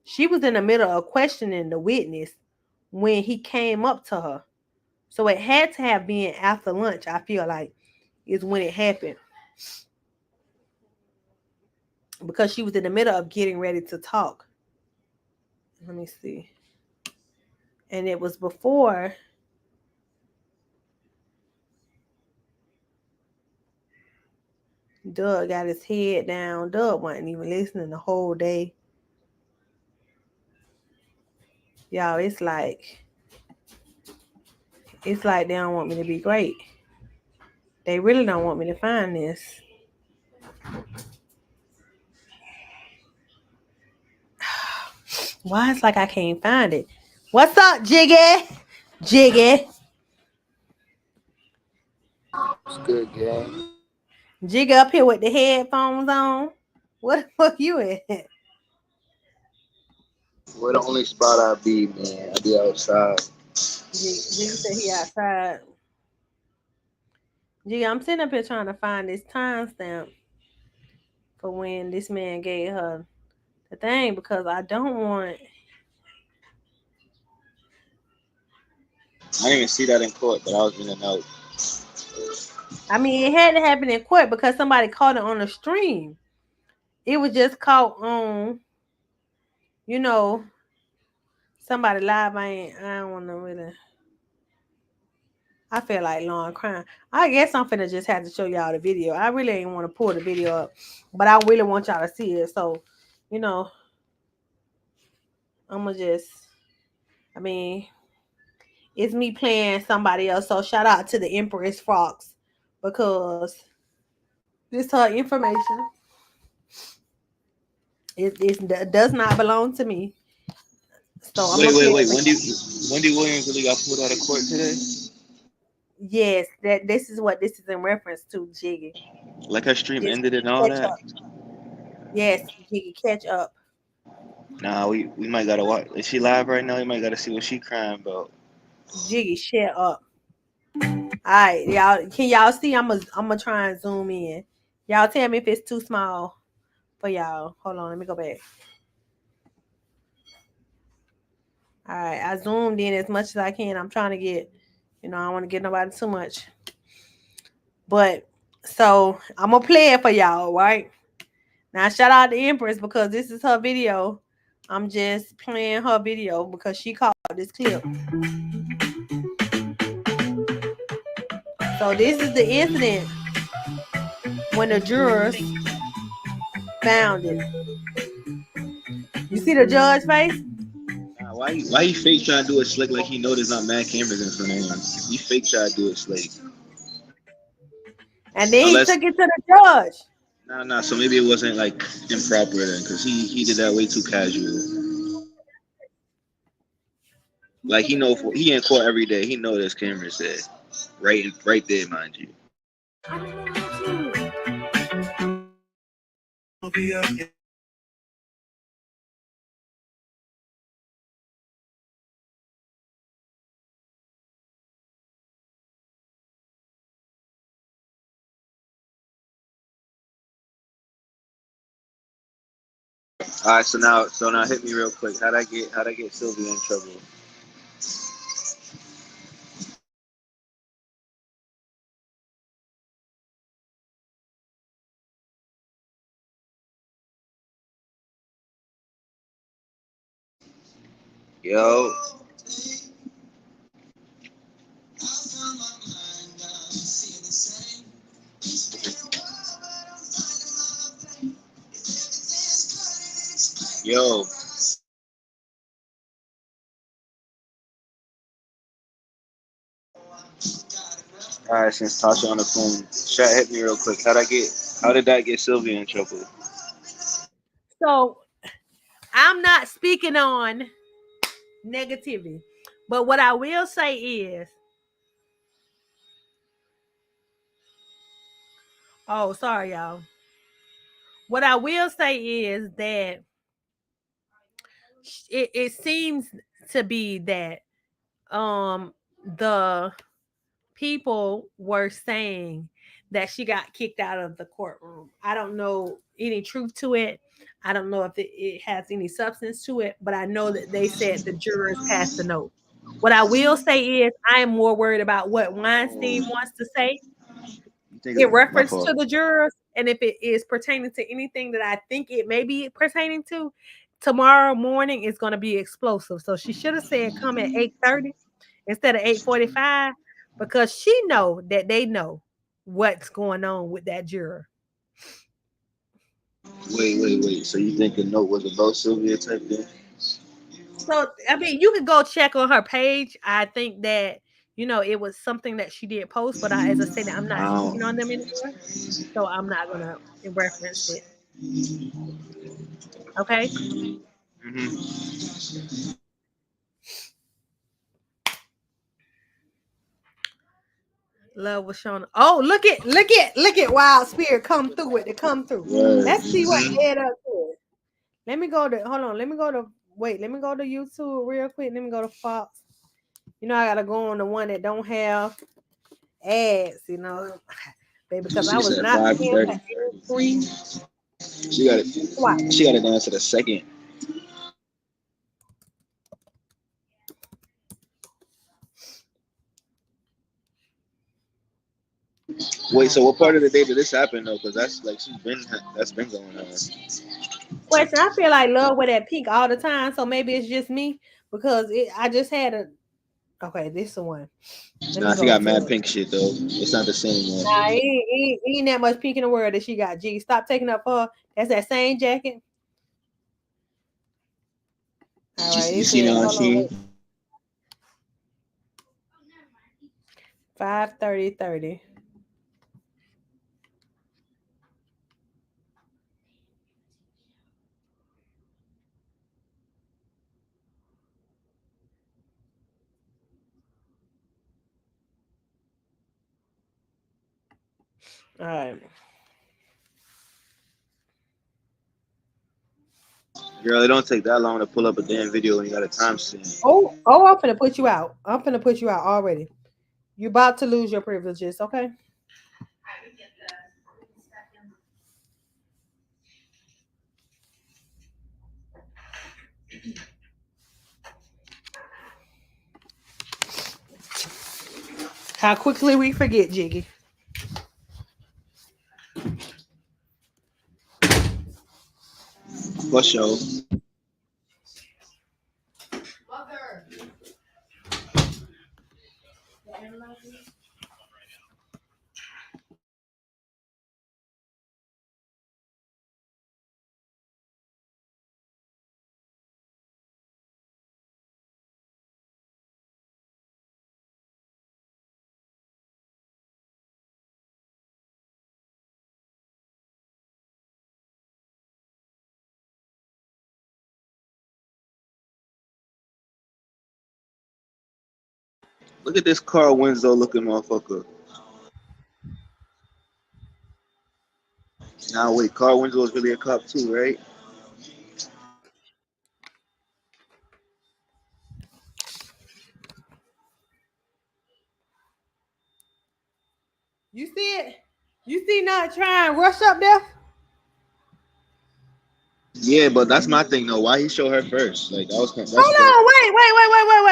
she was in the middle of questioning the witness when he came up to her. So it had to have been after lunch, I feel like, is when it happened. Because she was in the middle of getting ready to talk. Let me see. And it was before Doug got his head down. Doug wasn't even listening the whole day. Y'all, it's like It's like they don't want me to be great. They really don't want me to find this. Why it's like I can't find it? What's up, Jiggy? Jiggy. It's good, gang. Jiggy up here with the headphones on. What the fuck you at? We're the only spot I be, man. I be outside. Jiggy said he outside. Jiggy, I'm sitting up here trying to find this timestamp for when this man gave her the thing because I don't want. I didn't even see that in court, but I was in and out. I mean, it had to happen in court because somebody caught it on the stream. It was just caught on, somebody live. I don't want to really. I feel like long crime. I guess I'm finna just have to show y'all the video. I really ain't want to pull the video up, but I really want y'all to see it. So, I'm gonna just. I mean, it's me playing somebody else. So shout out to the Empress Fox because this her information. It does not belong to me. So Wait. Wendy Williams really got pulled out of court today? Yes, this is what this is in reference to, Jiggy. Like her stream ended and all that? Up. Yes, Jiggy, catch up. Nah, we might gotta watch. Is she live right now? We might gotta see what she crying about. Jiggy, shut up. Alright, y'all. Can y'all see? I'm gonna try and zoom in. Y'all tell me if it's too small for y'all. Hold on, let me go back. Alright, I zoomed in as much as I can. I'm trying to get, I don't want to get nobody too much. But so I'm gonna play it for y'all, right? Now shout out to Empress because this is her video. I'm just playing her video because she called this clip. So this is the incident when the jurors found it. You see the judge's face? Nah, why he fake trying to do it slick like he know there's not mad cameras in front of him? He fake trying to do it slick. And then he took it to the judge. Nah. So maybe it wasn't like improper then, because he did that way too casual. Like he in court every day. He know there's cameras there, right there, mind you. All right, so now hit me real quick. How'd I get Sylvia in trouble? Yo. Yo. All right, since Tasha on the phone, chat hit me real quick. How did that get Sylvia in trouble? So I'm not speaking on negativity, but what I will say is, oh, sorry, y'all. What I will say is that it seems to be that the people were saying that she got kicked out of the courtroom. I don't know any truth to it. I don't know if it has any substance to it, but I know that they said the jurors passed the note. What I will say is I am more worried about what Weinstein wants to say in reference to the jurors, and if it is pertaining to anything that I think it may be pertaining to, tomorrow morning is going to be explosive. So she should have said come at 8:30 instead of 8:45 because she know that they know what's going on with that juror. Wait. So you think the note was about Sylvia type thing? So, I mean, you can go check on her page. I think that you know, it was something that she did post, but as I said, I'm not speaking on them anymore, so I'm not gonna reference it. Okay. Love was shown. Oh, look at Wild Spirit come through with it. Come through. Let's see what head up is. Let me go to Let me go to YouTube real quick. Let me go to Fox. You know, I gotta go on the one that don't have ads, you know. Baby, because I was not paying for free. She got it. She got it down to the second. Wait, so what part of the day did this happen though? Because that's like that's been going on. Question: I feel like Love with that pink all the time, so maybe it's just me because I just had a. Okay, this is the one. Nah, she got mad pink shit though. It's not the same one. Nah, ain't that much pink in the world that she got. G, stop taking up for her. That's that same jacket. All right, you seen it on Shein? 5:30. All right. Girl, it don't take that long to pull up a damn video when you got a timestamp. Oh, I'm finna put you out. I'm finna put you out already. You're about to lose your privileges, okay? How quickly we forget, Jiggy. For sure. Look at this Carl Winslow looking motherfucker. Now wait, Carl Winslow is really a cop too, right? You see it? You see not trying rush up there? Yeah, but that's my thing though. Why he show her first? Like that was Hold on,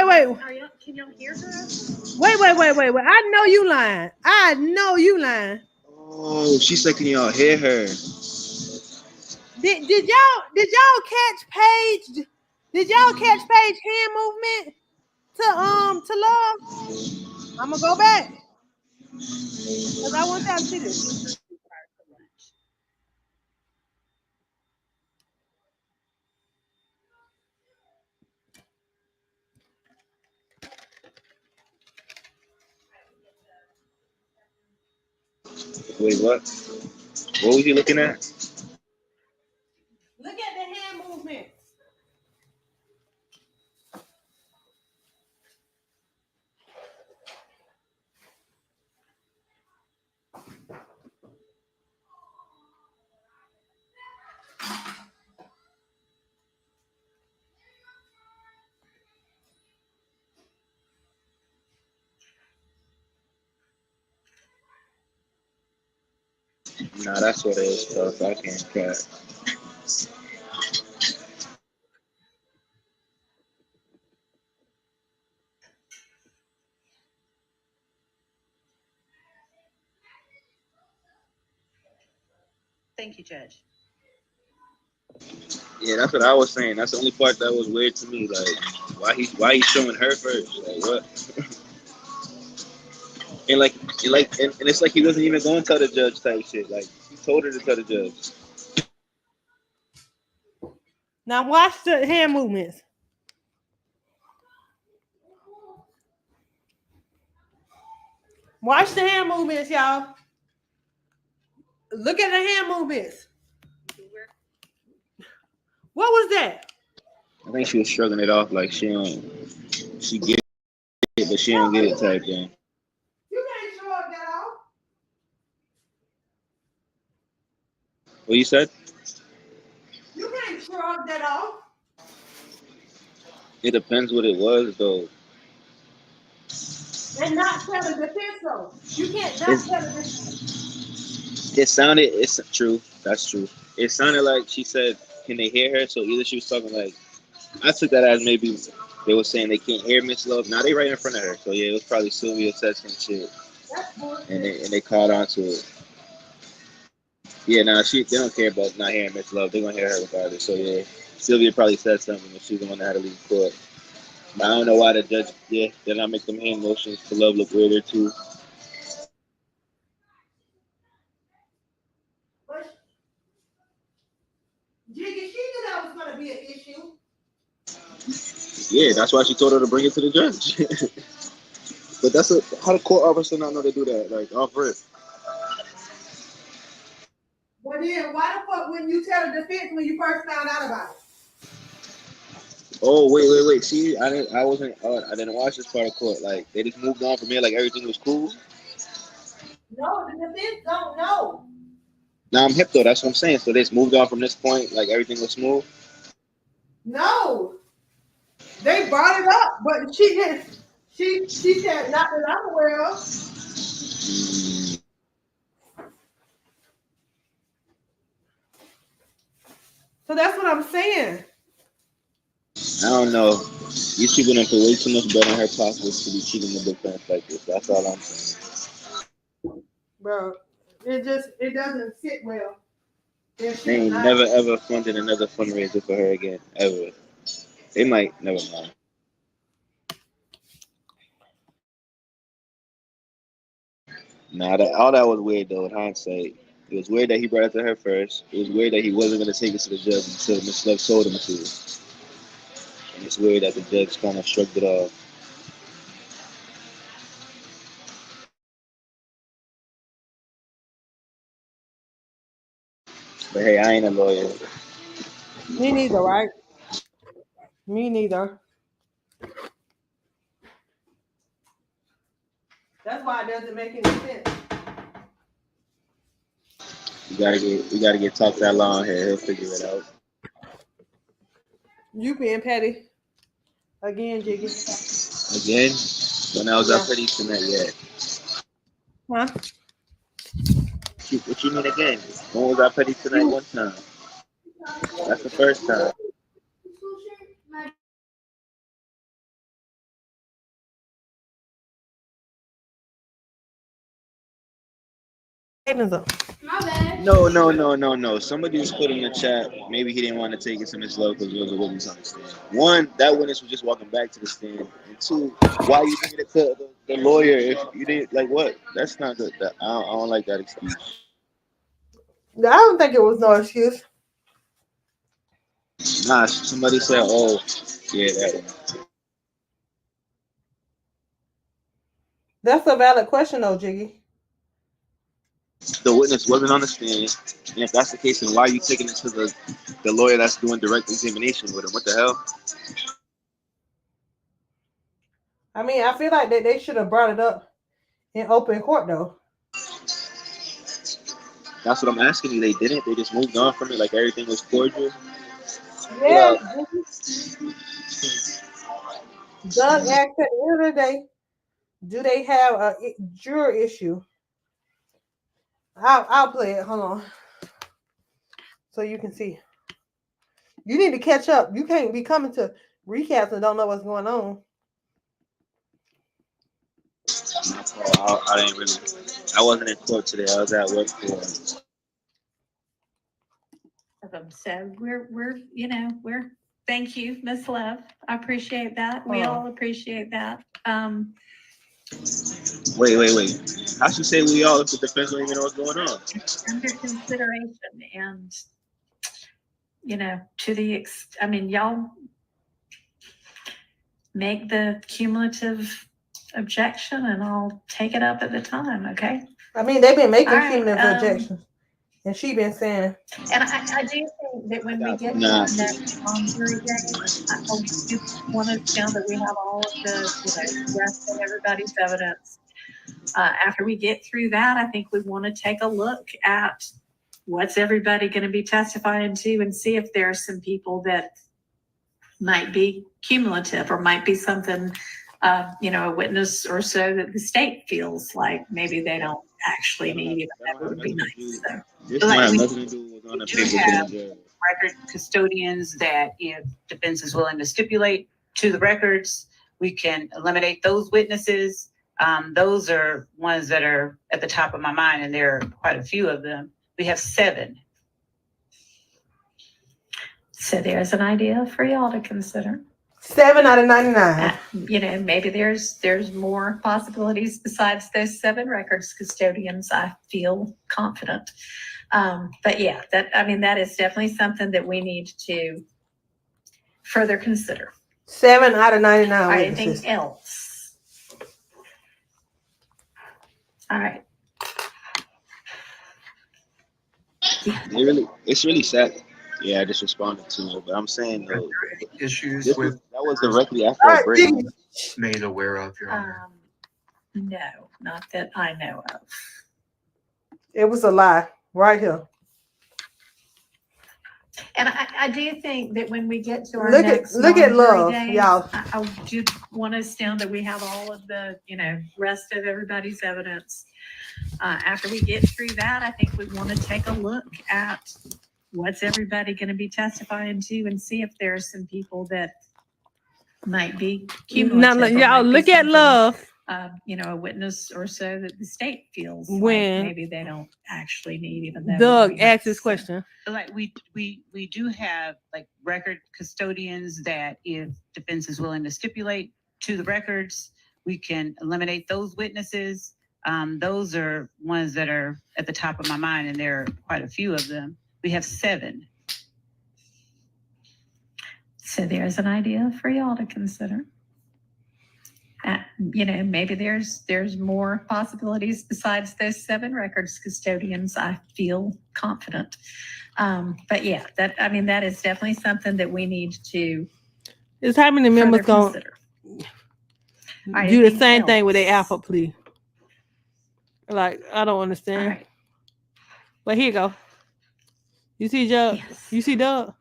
wait. Can y'all hear her? Wait. I know you lying. Oh, she said, "Can y'all hear her?" Did y'all catch Paige? Did y'all catch Paige hand movement to Love? I'm gonna go back because I want y'all to see this. Wait, what? What was you looking at? Look at the hand movements. Nah, that's what it is, stuff. I can't cat. Thank you, Judge. Yeah, that's what I was saying. That's the only part that was weird to me. Like, why he showing her first? Like, what? And it's like he wasn't even going to tell the judge type shit. Like, he told her to tell the judge. Now watch the hand movements. Watch the hand movements, y'all. Look at the hand movements. What was that? I think she was shrugging it off like she get it, but she don't get it type thing. You can't shrug that off. What you said? You can't shrug that off. It depends what it was, though. And not tell the defense, though. You can't not tell the defense. It's true. That's true. It sounded like she said, can they hear her? So either she was talking like, I took that as maybe they were saying they can't hear Miss Love. Now they right in front of her. So yeah, it was probably Sylvia said some shit. And they caught on to it. Yeah, they don't care about not hearing Miss Love. They're gonna hear her regardless. So yeah, Sylvia probably said something, and she's the one that had to leave court. But I don't know why the judge, did not make them hand motions to Love look weirder too. Jiggy, she knew that was gonna be an issue. Yeah, that's why she told her to bring it to the judge. But how the court officer not know to do that? Like off rip. But then, why the fuck wouldn't you tell the defense when you first found out about it? Oh wait. See, I didn't watch this part of court. Like they just moved on from here, like everything was cool. No, the defense don't know. Now I'm hip though. That's what I'm saying. So they just moved on from this point, like everything was smooth. No, they brought it up, but she didn't. She said not that I'm aware of. So that's what I'm saying. I don't know. These people done put way too much blood in her pockets to be cheating the defense like this. That's all I'm saying. Bro, it doesn't sit well. They ain't never ever funded another fundraiser for her again, ever. They might, never mind. Nah, all that was weird though in hindsight. It was weird that he brought it to her first. It was weird that he wasn't going to take it to the judge until Miss Love told him to. And it's weird that the judge kind of shrugged it off. But hey, I ain't a lawyer. Me neither, right? Me neither. That's why it doesn't make any sense. We gotta get talked that long here. He'll figure it out. You being petty again, Jiggy. Again? When I was up petty tonight, yeah. Huh? What you mean again? When was I petty tonight? One time. That's the first time. My bad. No. Somebody was put in the chat. Maybe he didn't want to take it to Miss Love because there was a witness on the stand. One, that witness was just walking back to the stand. And two, why are you bringing it to the lawyer if you didn't, like what? That's not good. I don't like that excuse. I don't think it was no excuse. Nah, somebody said, oh, yeah, that one. That's a valid question, though, Jiggy. The witness wasn't on the stand. And if that's the case, then why are you taking it to the lawyer that's doing direct examination with him? What the hell? I mean, I feel like they should have brought it up in open court, though. That's what I'm asking you. They didn't. They just moved on from it like everything was cordial. Yeah. Doug asked at the end of the day, do they have a juror issue? I'll play it. Hold on. So you can see. You need to catch up. You can't be coming to recaps and don't know what's going on. I wasn't in court today. I was at work for. So we're thank you, Miss Love. I appreciate that. We all appreciate that. Wait. How should say we all if the defense don't even know what's going on? Under consideration, and y'all make the cumulative objection, and I'll take it up at the time. Okay. I mean, they've been making All right, cumulative objections, and she been saying. And I do think that when we get to Nah. our next jury day, I do want to know that we have all of the rest of everybody's evidence. After we get through that, I think we want to take a look at what's everybody going to be testifying to and see if there are some people that might be cumulative or might be something, a witness or so that the state feels like maybe they don't actually need, even that would be nice. So. This might have nothing to do with on the paper have record custodians that if defense is willing to stipulate to the records, we can eliminate those witnesses. Those are ones that are at the top of my mind, and there are quite a few of them. We have 7. So there's an idea for y'all to consider. 7 out of 99. Maybe there's more possibilities besides those 7 records custodians. I feel confident. But yeah, that is definitely something that we need to further consider. 7 out of 99. All right, anything else? All right. It's really sad. Yeah, I just responded to it, but I'm saying though, Issues that was directly after a break. made aware of, Your Honor. No, not that I know of. It was a lie right here. And I do think that when we get to our look next at love, days, y'all. I do want us down that we have all of the rest of everybody's evidence. After we get through that, I think we want to take a look at what's everybody going to be testifying to and see if there are some people that might be cumulative. Now, y'all look at love. A witness or so that the state feels when like maybe they don't actually need, even though Doug asked this question. Like we do have like record custodians that if defense is willing to stipulate to the records, we can eliminate those witnesses. Those are ones that are at the top of my mind, and there are quite a few of them. We have 7. So there's an idea for y'all to consider. Maybe there's more possibilities besides those 7 records custodians. I feel confident. But yeah, that is definitely something that we need to. Is how many members going to do the same thing with their alpha plea? Like, I don't understand. Right. But here you go. You see Doug? Yes. You see Doug?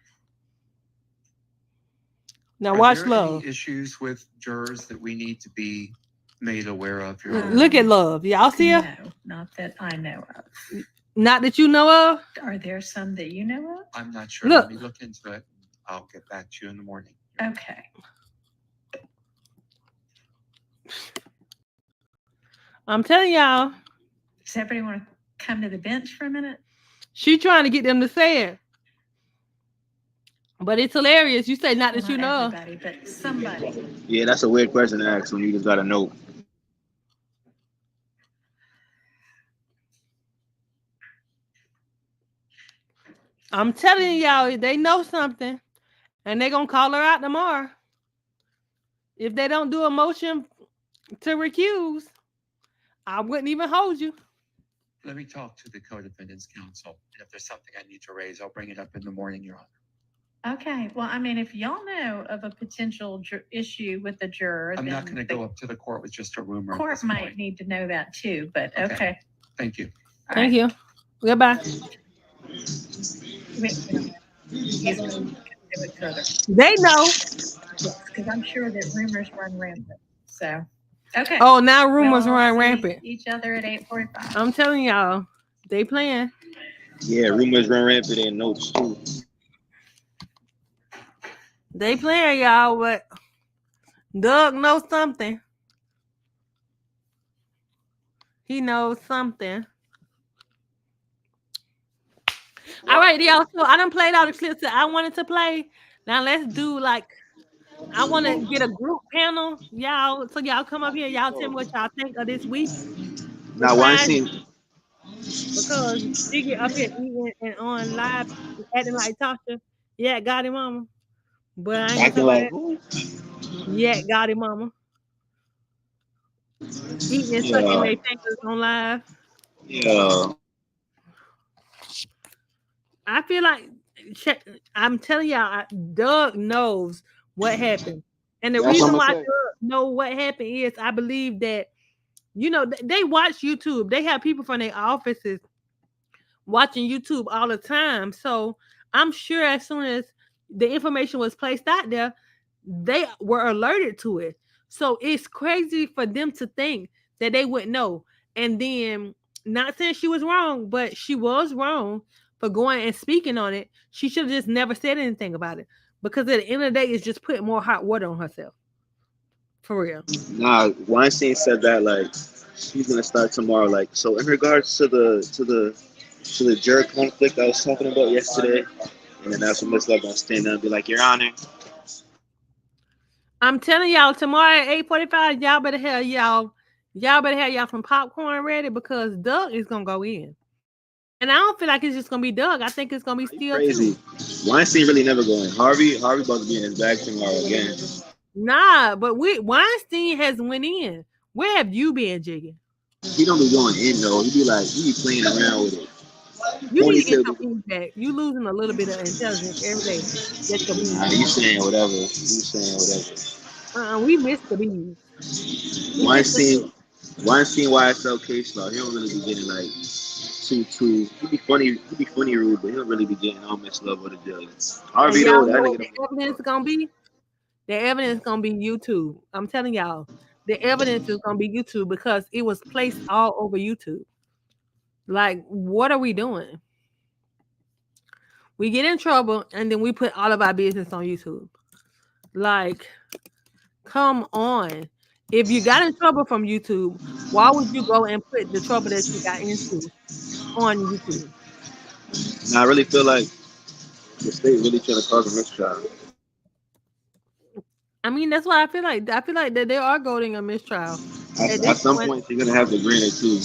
Now Are watch there love. Any issues with jurors that we need to be made aware of, Your Honor? Look at love. Y'all see her? No, not that I know of. Not that you know of? Are there some that you know of? I'm not sure. Look. Let me look into it. I'll get back to you in the morning. Okay. I'm telling y'all. Does everybody want to come to the bench for a minute? She trying to get them to say it. But it's hilarious. You say not that you know of. Everybody, but somebody. Yeah, that's a weird question to ask when you just gotta know. I'm telling y'all, they know something, and they're gonna call her out tomorrow. If they don't do a motion to recuse, I wouldn't even hold you. Let me talk to the co-defendants counsel. And if there's something I need to raise, I'll bring it up in the morning, Your Honor. Okay. Well, if y'all know of a potential issue with the juror, I'm not going to go up to the court with just a rumor. Court might need to know that too, but okay. Thank you. Thank you. Goodbye. They know. Because I'm sure that rumors run rampant. So, okay. Oh, now rumors run rampant. Each other at 8:45. I'm telling y'all, they playing. Yeah, rumors run rampant in notes too. They playing, y'all, but Doug knows something. He knows something. All right, y'all. So I done played all the clips that I wanted to play. Now let's do I want to get a group panel, y'all. So y'all come up here, y'all tell me what y'all think of this week. Now one scene. Because she get up here eating and on live acting like Tasha. Yeah, got him, mama. But I ain't acting like yeah, got him, mama. eating and sucking their fingers on live. Yeah. I feel like I'm telling y'all, Doug knows what happened, and the That's what I'm reason gonna why say. Doug know what happened is I believe that they watch YouTube. They have people from their offices watching YouTube all the time, so I'm sure as soon as the information was placed out there, they were alerted to it. So it's crazy for them to think that they wouldn't know. And then, not saying she was wrong, but she was wrong for going and speaking on it. She should have just never said anything about it, because at the end of the day, it's just putting more hot water on herself. For real. Nah, Weinstein said that like he's gonna start tomorrow. Like, so in regards to the jerk conflict I was talking about yesterday, and then that's when Miss Love gonna stand there and be like, Your Honor. I'm telling y'all, tomorrow at 8:45, y'all better have y'all some popcorn ready, because Doug is gonna go in. And I don't feel like it's just gonna be Doug. I think it's gonna be Are you Steele crazy? too. Weinstein really never going. Harvey about to be in his bag tomorrow again. Nah, but Weinstein has went in. Where have you been, Jiggy? He don't be going in though. He be playing around with it. You need to get Ponytail your be beans back. You losing a little bit of intelligence every day. Get your beans nah, back. you saying whatever. You saying whatever. We missed the beans. We missed the Weinstein YSL case law, he don't really be getting like too he be funny rude, but he don't really be getting all Miss Love with the judge. And Harvey though, y'all that know what nigga the don't evidence is gonna be? The evidence is gonna be YouTube. I'm telling y'all, the evidence is gonna be YouTube, because it was placed all over YouTube. Like, what are we doing? We get in trouble and then we put all of our business on YouTube. Like, come on. If you got in trouble from YouTube, why would you go and put the trouble that you got into on YouTube? and I really feel like the state really trying to cause a mistrial. I mean, that's why I feel like that they are going a mistrial at At this some point. point they're gonna have to grant it too.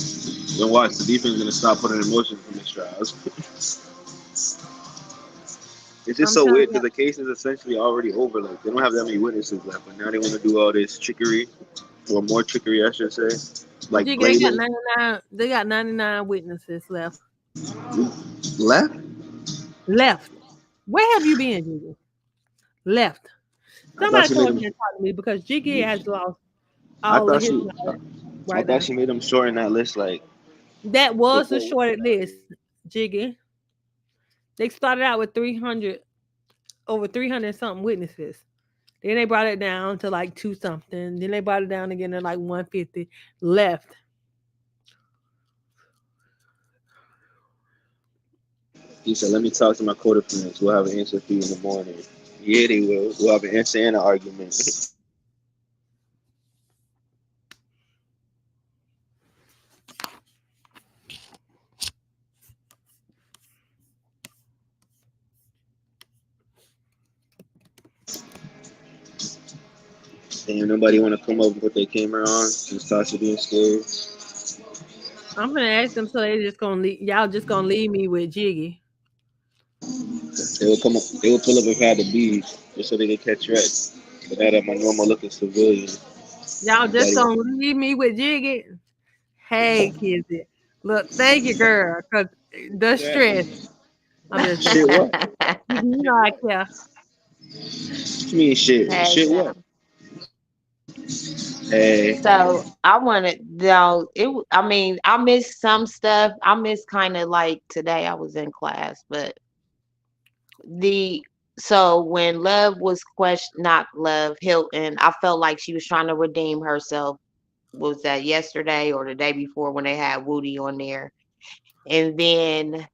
Then watch the defense is gonna stop putting in motion for mistrials. It's just I'm so telling weird you, because the case is essentially already over. Like they don't have that many witnesses left, but now they want to do all this trickery, or more trickery, I should say, like Jigga, they got blading 99. They got 99 witnesses left. left. Left. Where have you been, Jigga? Left. I thought Somebody she come made up him. here and talk to me, because Jiggy has lost I all of thought his she. knowledge I right thought now. she made him shorten that list. Like That was the before. shorted list, Jiggy. They started out with 300, over 300 something witnesses. Then they brought it down to like two something. Then they brought it down again to like 150 left. He said, "Let me talk to my co-defendants. We'll have an answer for you in the morning." Yeah, they will. We'll have an answer and an argument. Damn, nobody want to come over and put their camera on and start to being scared. I'm gonna ask them, so they just gonna leave. Y'all just gonna leave me with Jiggy. They will come up. They will pull up and had the bead just so they can catch rats. But now that my normal looking civilian, Y'all just daddy, gonna leave me with Jiggy. Hey, Kizzy. Look, thank you, girl, because the stress. I'm just shit joking. what? You know I care. What you mean shit? Hey, Shit what? Hey, so I wanted though I mean, I missed some stuff. I missed kind of like today I was in class, but the so when Love was not Love Hilton, I felt like she was trying to redeem herself. Was that yesterday or the day before when they had Woody on there? And then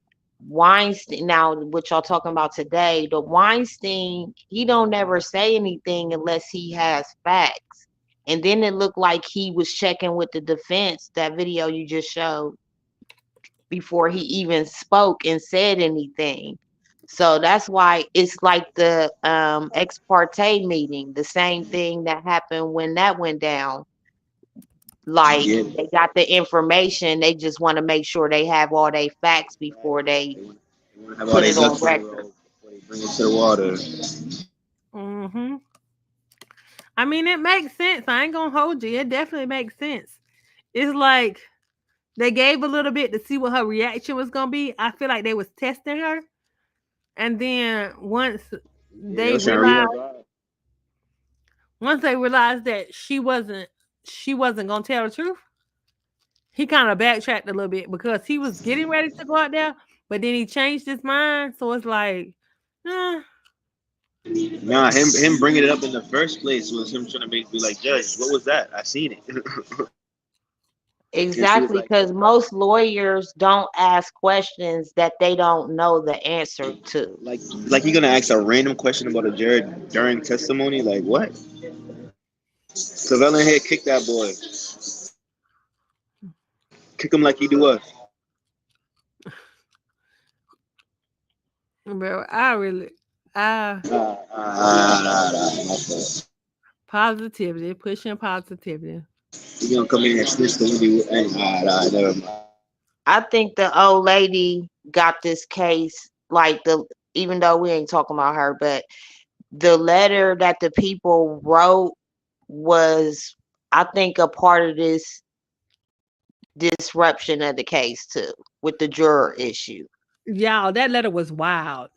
Weinstein, now what y'all talking about today, the Weinstein, he don't never say anything unless he has facts. And then it looked like he was checking with the defense, that video you just showed, before he even spoke and said anything. So that's why it's like the ex parte meeting, the same thing that happened when that went down. Like yeah, they got the information, they just want to make sure they have all their facts before they they want to have all put their it on ducks in a record. row before they bring it to the water. Mm-hmm. I mean, it makes sense. I ain't gonna hold you. It definitely makes sense. It's like they gave a little bit to see what her reaction was gonna be. I feel like they was testing her, and then Yeah, they they was trying to read her realized vibe. once they realized that she wasn't gonna tell the truth, he kind of backtracked a little bit because he was getting ready to go out there, but then he changed his mind. So it's like, eh. Nah, him bringing it up in the first place was him trying to make me like, Judge, what was that? I seen it. And she was Exactly, like, because most lawyers don't ask questions that they don't know the answer to. like you're gonna ask a random question about a judge during testimony? Like what? Cavell in here, kick that boy. Kick him like you do us. Bro, I really, I My fault. positivity, pushing positivity. You gonna come in and snitch the Wendy? Never mind. I think the old lady got this case, like even though we ain't talking about her, but the letter that the people wrote was, I think, a part of this disruption of the case too, with the juror issue. Y'all, that letter was wild.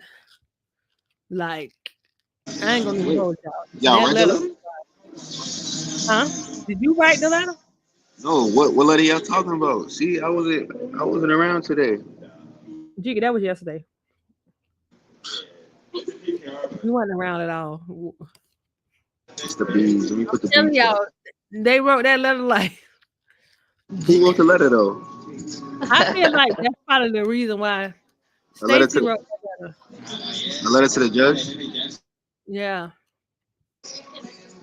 Like, I ain't gonna even Wait, hold y'all. y'all That read the letter, letter? huh? Did you write the letter? No. What letter y'all talking about? See, I wasn't around today. Jiggy, that was yesterday. You wasn't around at all. It's the bees. Let me put the Telling bees back. y'all, they wrote that letter like Who wrote the letter though? I feel like that's part of the reason why A letter Stacy to wrote that letter. a letter to the judge. Yeah.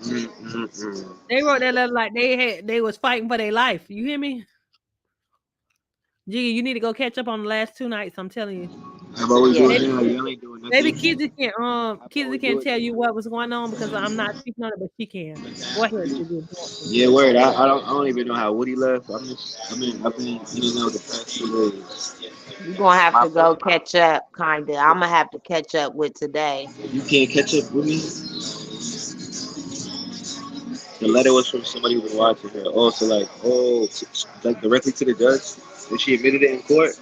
Mm-mm-mm. They wrote that letter like they was fighting for their life. You hear me? Jiggy, you need to go catch up on the last 2 nights. I'm telling you. I've always Yeah. doing Maybe it. You ain't doing maybe nothing. I've Kizzy always can doing tell it. you what was going on because I'm not speaking on it, but she can. Go ahead, Jiggy, if you want to. Yeah, word. I don't even know how Woody left. I've been in and out the past 2 days. You're gonna have My to go fault. catch up, kinda. I'm gonna have to catch up with today. You can't catch up with me. The letter was from somebody who was watching her. Also, like directly to the judge when she admitted it in court.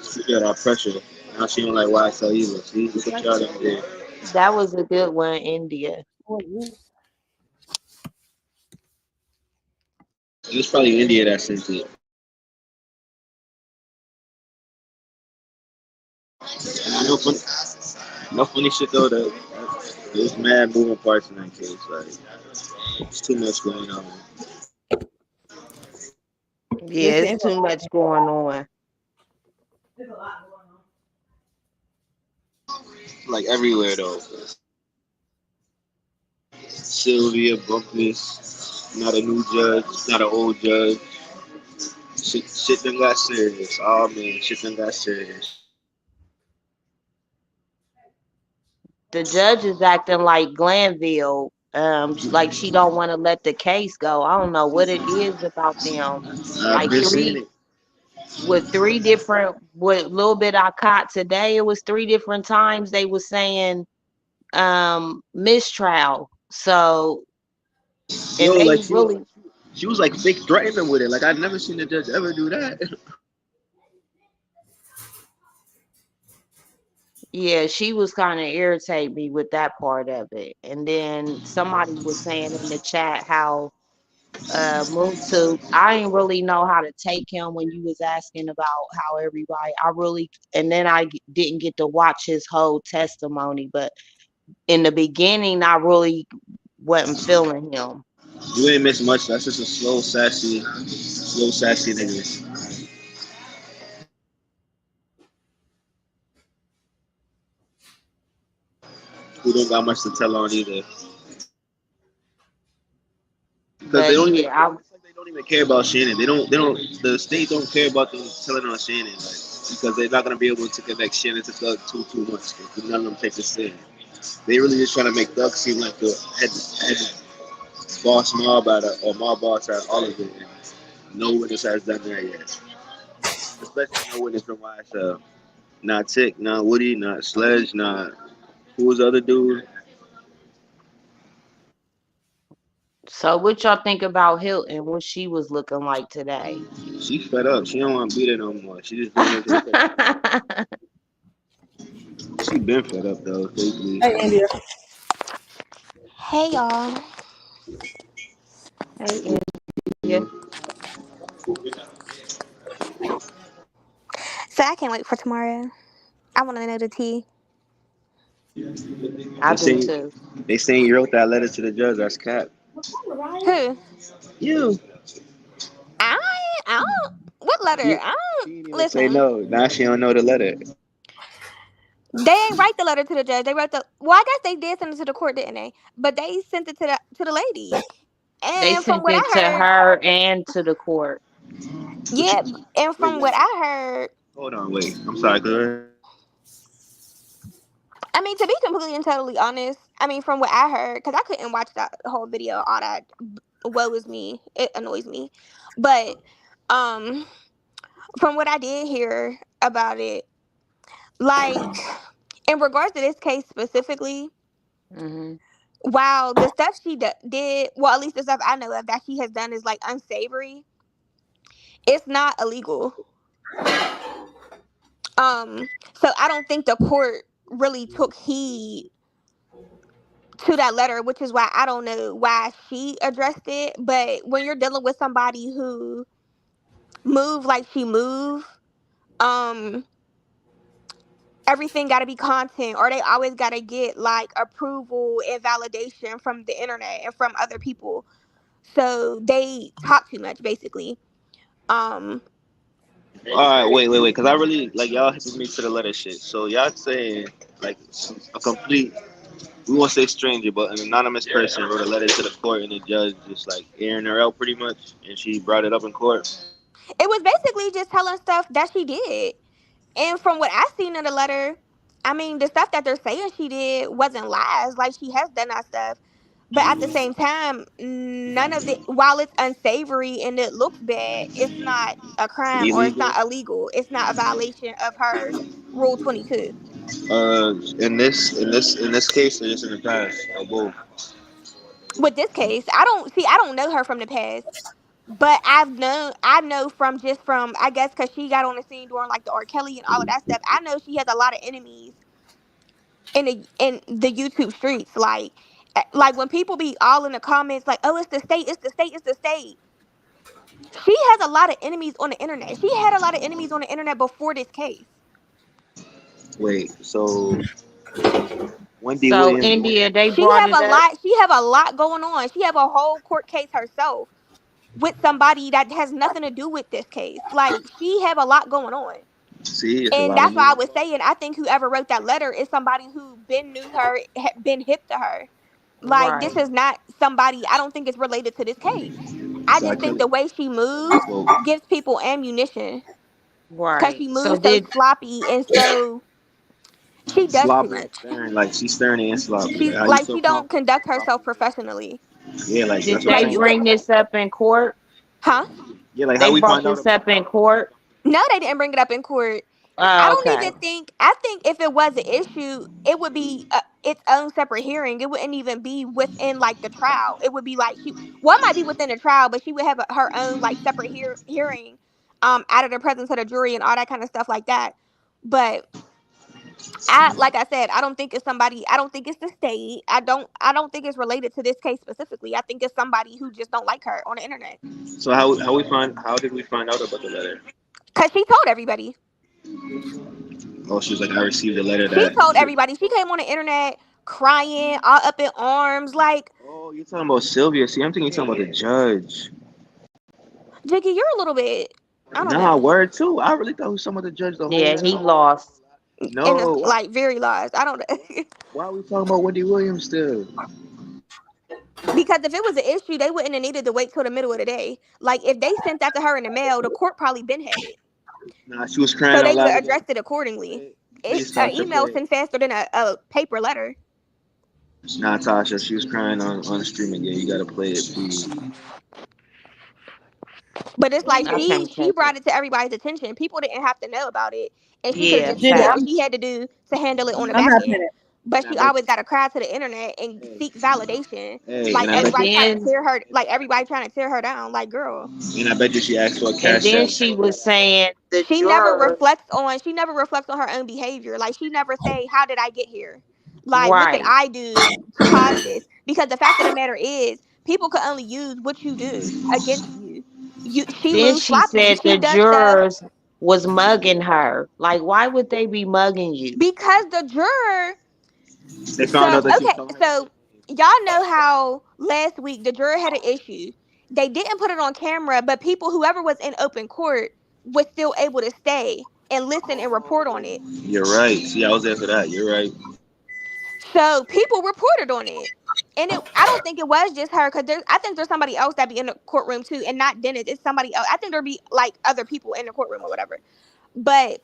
She got our pressure. Now she don't like why I tell either. See, look what y'all done did. That was a good one, India. It was probably India that sent it. And I know funny, no funny shit though. There's mad moving parts in that case. Like it's too much going on. Yeah, Listen, it's too much going on. Like everywhere though. Sylvia Bumpus, not a new judge, not an old judge. Shit done got serious. Oh man, shit done got serious. The judge is acting like Glanville, like she don't want to let the case go. I don't know what it is about them. I've Like been seeing it. three different, what little bit I caught today, it was 3 different times they were saying mistrial. So, and Yo, they like really, she was like fake threatening with it. Like I've never seen the judge ever do that. yeah, she was kind of irritate me with that part of it. And then somebody was saying in the chat how Muntu, I didn't really know how to take him when you was asking about how everybody, and then didn't get to watch his whole testimony, but in the beginning, I really wasn't feeling him. You ain't miss much. That's just a slow sassy nigga who don't got much to tell on either. Because But yeah, they don't even care about Shannon. The state don't care about them telling on Shannon, like, because they're not gonna be able to connect Shannon to Thug too much. None of them take the stand. They really just trying to make Thug seem like the head boss mob out of, or mob boss out of all of it. And no witness has done that yet. Especially no witness from YSL. Not Tick, not Woody, not Sledge, not Who was the other dude? So what y'all think about Hilton? What she was looking like today? She fed up. She don't want to be there no more. She just doing it. 'Cause she been fed up though. Lately. Hey, India. Hey y'all. Hey, India. So I can't wait for tomorrow. I want to know the tea. I They do saying too. they saying you wrote that letter to the judge. That's cap. Who? You. I I don't. What letter? She, I she didn't don't even say listen. no. Now she don't know the letter. They ain't write the letter to the judge. They wrote the. Well, I guess they did send it to the court, didn't they? But they sent it to the lady. They And from sent what it I to heard, her and to the court. But yeah. And wait, from what I heard, hold on, wait. I'm sorry, cause I mean, to be completely and totally honest, I mean, from what I heard, because I couldn't watch that whole video, all that woe is me. It annoys me. But um, from what I did hear about it, like in regards to this case specifically, Hmm. while the stuff she did, well, at least the stuff I know of that she has done is like unsavory, it's not illegal. So I don't think the court really took heed to that letter, which is why I don't know why she addressed it. But when you're dealing with somebody who move like she move, um, everything got to be content, or they always got to get like approval and validation from the internet and from other people. So they talk too much, basically. Um, all right, wait, cause I really like y'all hitting me to the letter shit. So y'all saying like a complete, we won't say stranger, but an anonymous person wrote a letter to the court, and the judge just like airing her out pretty much, and she brought it up in court. it was basically just telling stuff that she did. And from what I seen in the letter, I mean, the stuff that they're saying she did wasn't lies. Like, she has done that stuff. But at the same time, none of it, while it's unsavory and it looks bad, it's not a crime or it's Illegal. not illegal. It's not a violation of her Rule 22. In this case, or just in the past, or both. With this case, I don't know her from the past. But I know from just from, I guess, because she got on the scene during like the R. Kelly and all of that stuff. I know she has a lot of enemies in the YouTube streets. Like when people be all in the comments like, "Oh, it's the state, it's the state, it's the state." She has a lot of enemies on the internet. She had a lot of enemies on the internet before this case. Wait, so Wendy So Williams. India, they brought it up. She have a lot going on. She have a whole court case herself with somebody that has nothing to do with this case. Like, she have a lot going on. See, it's a And lot of that's why I moving was parts. saying, I think whoever wrote that letter is somebody who been knew her, been hip to her. Like, this Right, is not somebody, I don't think it's related to this case. I So I just think can. the way she moves Well, gives people ammunition because right. she So moves so did sloppy and so she does too sloppy and much. stern, like she's stern and sloppy. Like how you so She don't confident. conduct herself professionally. Yeah, like did that's what I'm they Like, saying. you could, bring this up in court? huh? Yeah, like how They we brought find out this about. up in court. No, they didn't bring it up in court. I Oh, don't okay. even think. I think if it was an issue, it would be its own separate hearing. It wouldn't even be within like the trial. It would be like one might be within the trial, but she would have her own like separate hearing, out of the presence of the jury and all that kind of stuff like that. But like I said, I don't think it's somebody. I don't think it's the state. I don't think it's related to this case specifically. I think it's somebody who just don't like her on the internet So how did we find out about the letter? because she told everybody. Oh, she was like, I received a letter She that. told everybody. She came on the internet crying, all up in arms, like, Oh, you're talking about Sylvia. See, I'm thinking you're talking about the judge. Jiggy, you're a little bit, I don't Nah, know, word too. I really thought he was talking about the judge the whole Yeah, he time. lost. and it's No, like very lies. I don't why are we talking about Wendy Williams still? because if it was an issue, they wouldn't have needed to wait till the middle of the day. Like if they sent that to her in the mail, the court probably been had it, Nah, she was so crying out they would loud address again. it accordingly. It's Please, an Tasha, email play. sent faster than a paper letter. Nah, Tasha, she was crying on the stream again. You gotta play it, please. But it's like I can't she take it. brought it to everybody's attention. People didn't have to know about it, and she could have Yeah, just did Gigi, what facts. she had to do to handle it on the I'm back not end. paying it. but And I she bet. always got to cry to the internet and Hey, seek validation. hey, Like and I bet And you. everybody trying to then tear her, like everybody trying to tear her down. Like, girl, And I bet you she asked for a and cash then app. she was saying the she jurors, never reflects on her own behavior. Like, she never say, how did I get here? Like, what did right. I do to cause this? Because the fact of the matter is, people could only use what you do against you. She Then moves she sloppy. said She the does stuff jurors was mugging her. Like, why would they be mugging you? because the juror. They found So out that she was okay, calling her so fake name. y'all know how last week the juror had an issue. They didn't put it on camera, but people, whoever was in open court, was still able to stay and listen and report on it. You're right. See, I was there for that. You're right. So people reported on it. And I don't think it was just her, because I think there's somebody else that be in the courtroom too, and not Dennis. It's somebody else. I think there'd be like other people in the courtroom or whatever. But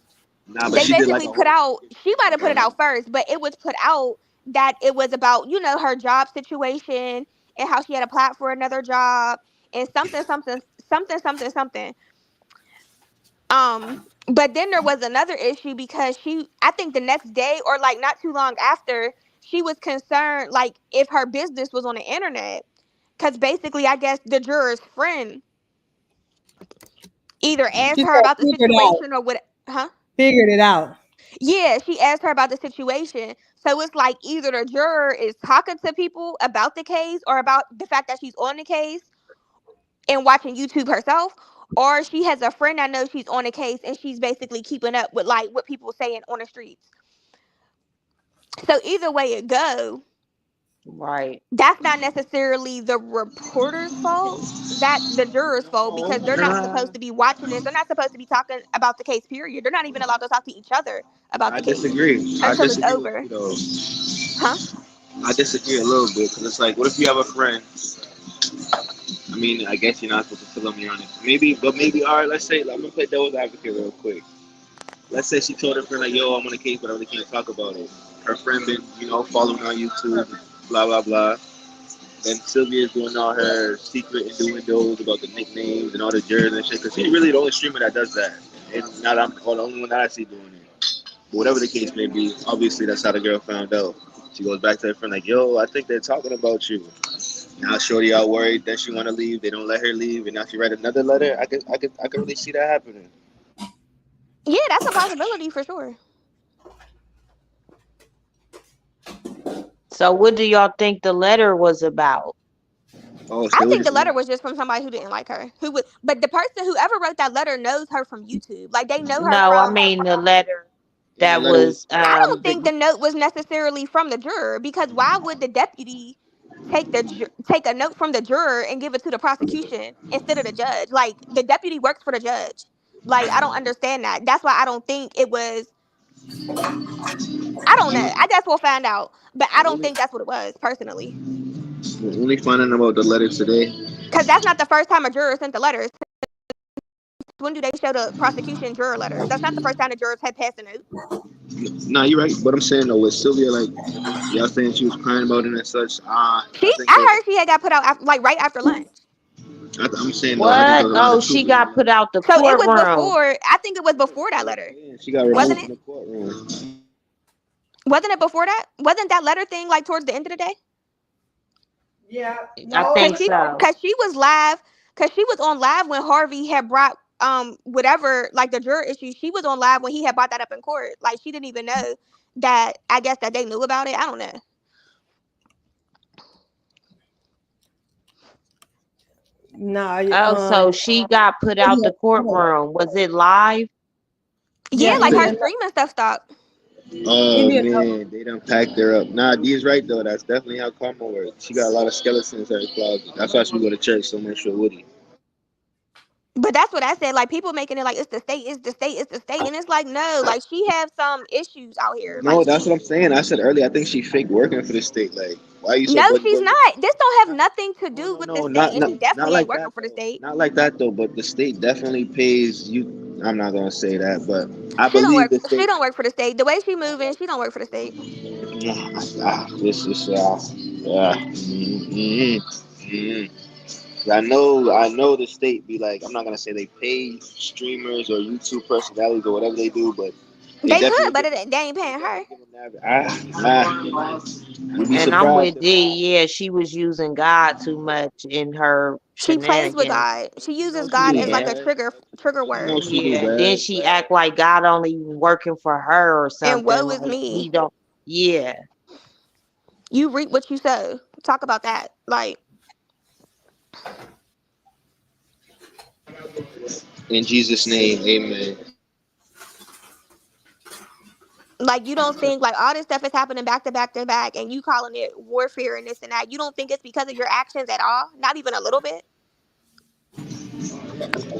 Nah, but they she did like basically a put whole out, she might have put it thing. out first, but it was put out that it was about, her job situation and how she had applied for another job and something. But then there was another issue because I think the next day or like not too long after, she was concerned like if her business was on the internet. Because basically, I guess the juror's friend either asked She her said, about the figured out. situation or what, huh? Figured it out. Yeah, she asked her about the situation. So it's like either the juror is talking to people about the case or about the fact that she's on the case and watching YouTube herself, or she has a friend that knows she's on the case and she's basically keeping up with like what people saying on the streets. So either way it go, Right. that's not necessarily the reporter's fault. That's the juror's fault No, because they're not nah. supposed to be watching this. They're not supposed to be talking about the case, period. They're not even allowed to talk to each other about I the case disagree. I until it's disagree with over. you though. Huh? I disagree a little bit because it's like, what if you have a friend? I mean, I guess you're not supposed to feel me on it. Maybe, but maybe, all right, let's say, I'm going to play devil's advocate real quick. Let's say she told her friend, like, yo, I'm on a case, but I really can't talk about it. Her friend been, following on YouTube, blah, blah, blah. Then Sylvia's doing all her secret innuendos about the nicknames and all the jurors and shit, because she's really the only streamer that does that. And not I'm or the only one that I see doing it. But whatever the case may be, obviously that's how the girl found out. She goes back to her friend like, yo, I think they're talking about you. Now Shorty all worried that she want to leave. They don't let her leave, and now she write another letter. I could really see that happening. Yeah, that's a possibility for sure. So what do y'all think the letter was about? Oh, I so we think the just letter was just from somebody who didn't like her. But the person, whoever wrote that letter, knows her from YouTube. Like they know her No, I from. mean the letter and the that letter was was I don't the think the note was necessarily from the juror because why would the deputy take a note from the juror and give it to the prosecution instead of the judge? Like the deputy works for the judge. Like I don't understand that. That's why I don't think it was. I don't know. only, I guess we'll find out. But I don't only, think that's what it was personally. only finding about the letter today. Because that's not the first time a juror sent the letters. When do they show the prosecution juror letters? That's not the first time the jurors had passed a note. Nah, you're right. But I'm saying though, with Sylvia, like y'all saying she was crying about it and such. I think I there was. heard she had got put out after, like right after lunch. I'm saying though, I think there what? was a lot Oh, of she truth in got that. put out the So it was courtroom. before. I think it was before that letter, Yeah, she got wasn't removed it? from the courtroom. Wasn't it before that? Wasn't that letter thing like towards the end of the day? Yeah. I No. think so. Cause she was live, cause she was on live when Harvey had brought whatever like the juror issue. She was on live when he had brought that up in court. Like she didn't even know that. I guess that they knew about it. I don't know. Nah. Oh, so she got put out the courtroom. Was it live? Yeah, Yeah. like her India. streaming stuff stopped. Oh India. man, they done packed her up. Nah, D's right though. That's definitely how karma works. She got a lot of skeletons in her closet. That's why she go to church so much for Woody. But that's what I said. Like people making it like it's the state, it's the state, it's the state, and it's like no, like she have some issues out here. Like No, that's what I'm saying. I said earlier. I think she fake working for the state. Like, why are you so no, buddy she's buddy? not. This don't have nothing to No, do no, with the no, state, not and not she not definitely ain't like working that for the though. state. Not like that though. But the state definitely pays you. I'm not gonna say that, but I She don't believe work. the She state. don't work for the state. The way she moving, she don't work for the state. This is yeah. I know the state be like, I'm not gonna say they pay streamers or YouTube personalities or whatever they do, but They They could, definitely but give him. they ain't They paying her. definitely give him that. I'd be And I'm surprised with if D. Yeah, she was using God too much in her She plays with shenanigans. God. She she uses knows she God do as like Yeah, a bad. trigger She word. knows she do yeah. Then bad. she act like God only working for her or And something. woe is Like he me. don't. Yeah. You reap what you sow. Talk about that. In Jesus' name, amen. Like you don't think like all this stuff is happening back to back to back, and you calling it warfare and this and that. You don't think it's because of your actions at all? Not even a little bit.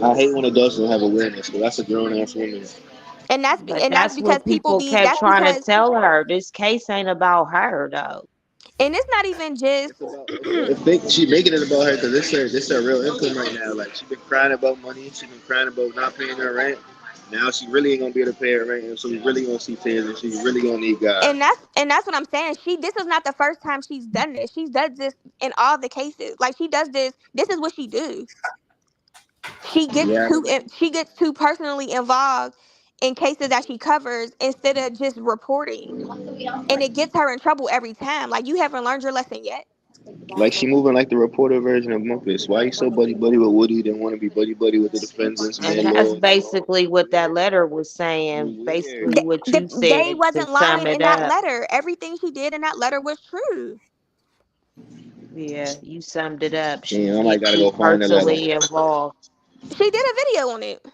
I hate when adults don't have awareness, but that's a grown ass woman. But And that's that's because what people people be. kept That's trying to because, tell her. This case ain't about her though. and it's not even just. It's about. She making it about her because this her real income right now. Like she been crying about money. She been crying about not paying her rent. Now she really ain't gonna be able to pay her rent, and so we really gonna see tears, and she's really gonna need God. And that's what I'm saying. This is not the first time she's done this. She does this in all the cases. Like she does this. This is what she do. Yeah, She gets too personally involved in cases that she covers instead of just reporting, and it gets her in trouble every time. Like you haven't learned your lesson yet. like she moving like the reporter version of Memphis. Why you so buddy buddy with Woody? Didn't want to be buddy buddy with the defendants, And that's landlords. basically what that letter was saying. Weird. Basically what you They said to wasn't sum lying it in that up. letter. Everything she did in that letter was true. Yeah, you summed it up. She Damn, I might get gotta too go find the letter. personally involved. She did a video on it.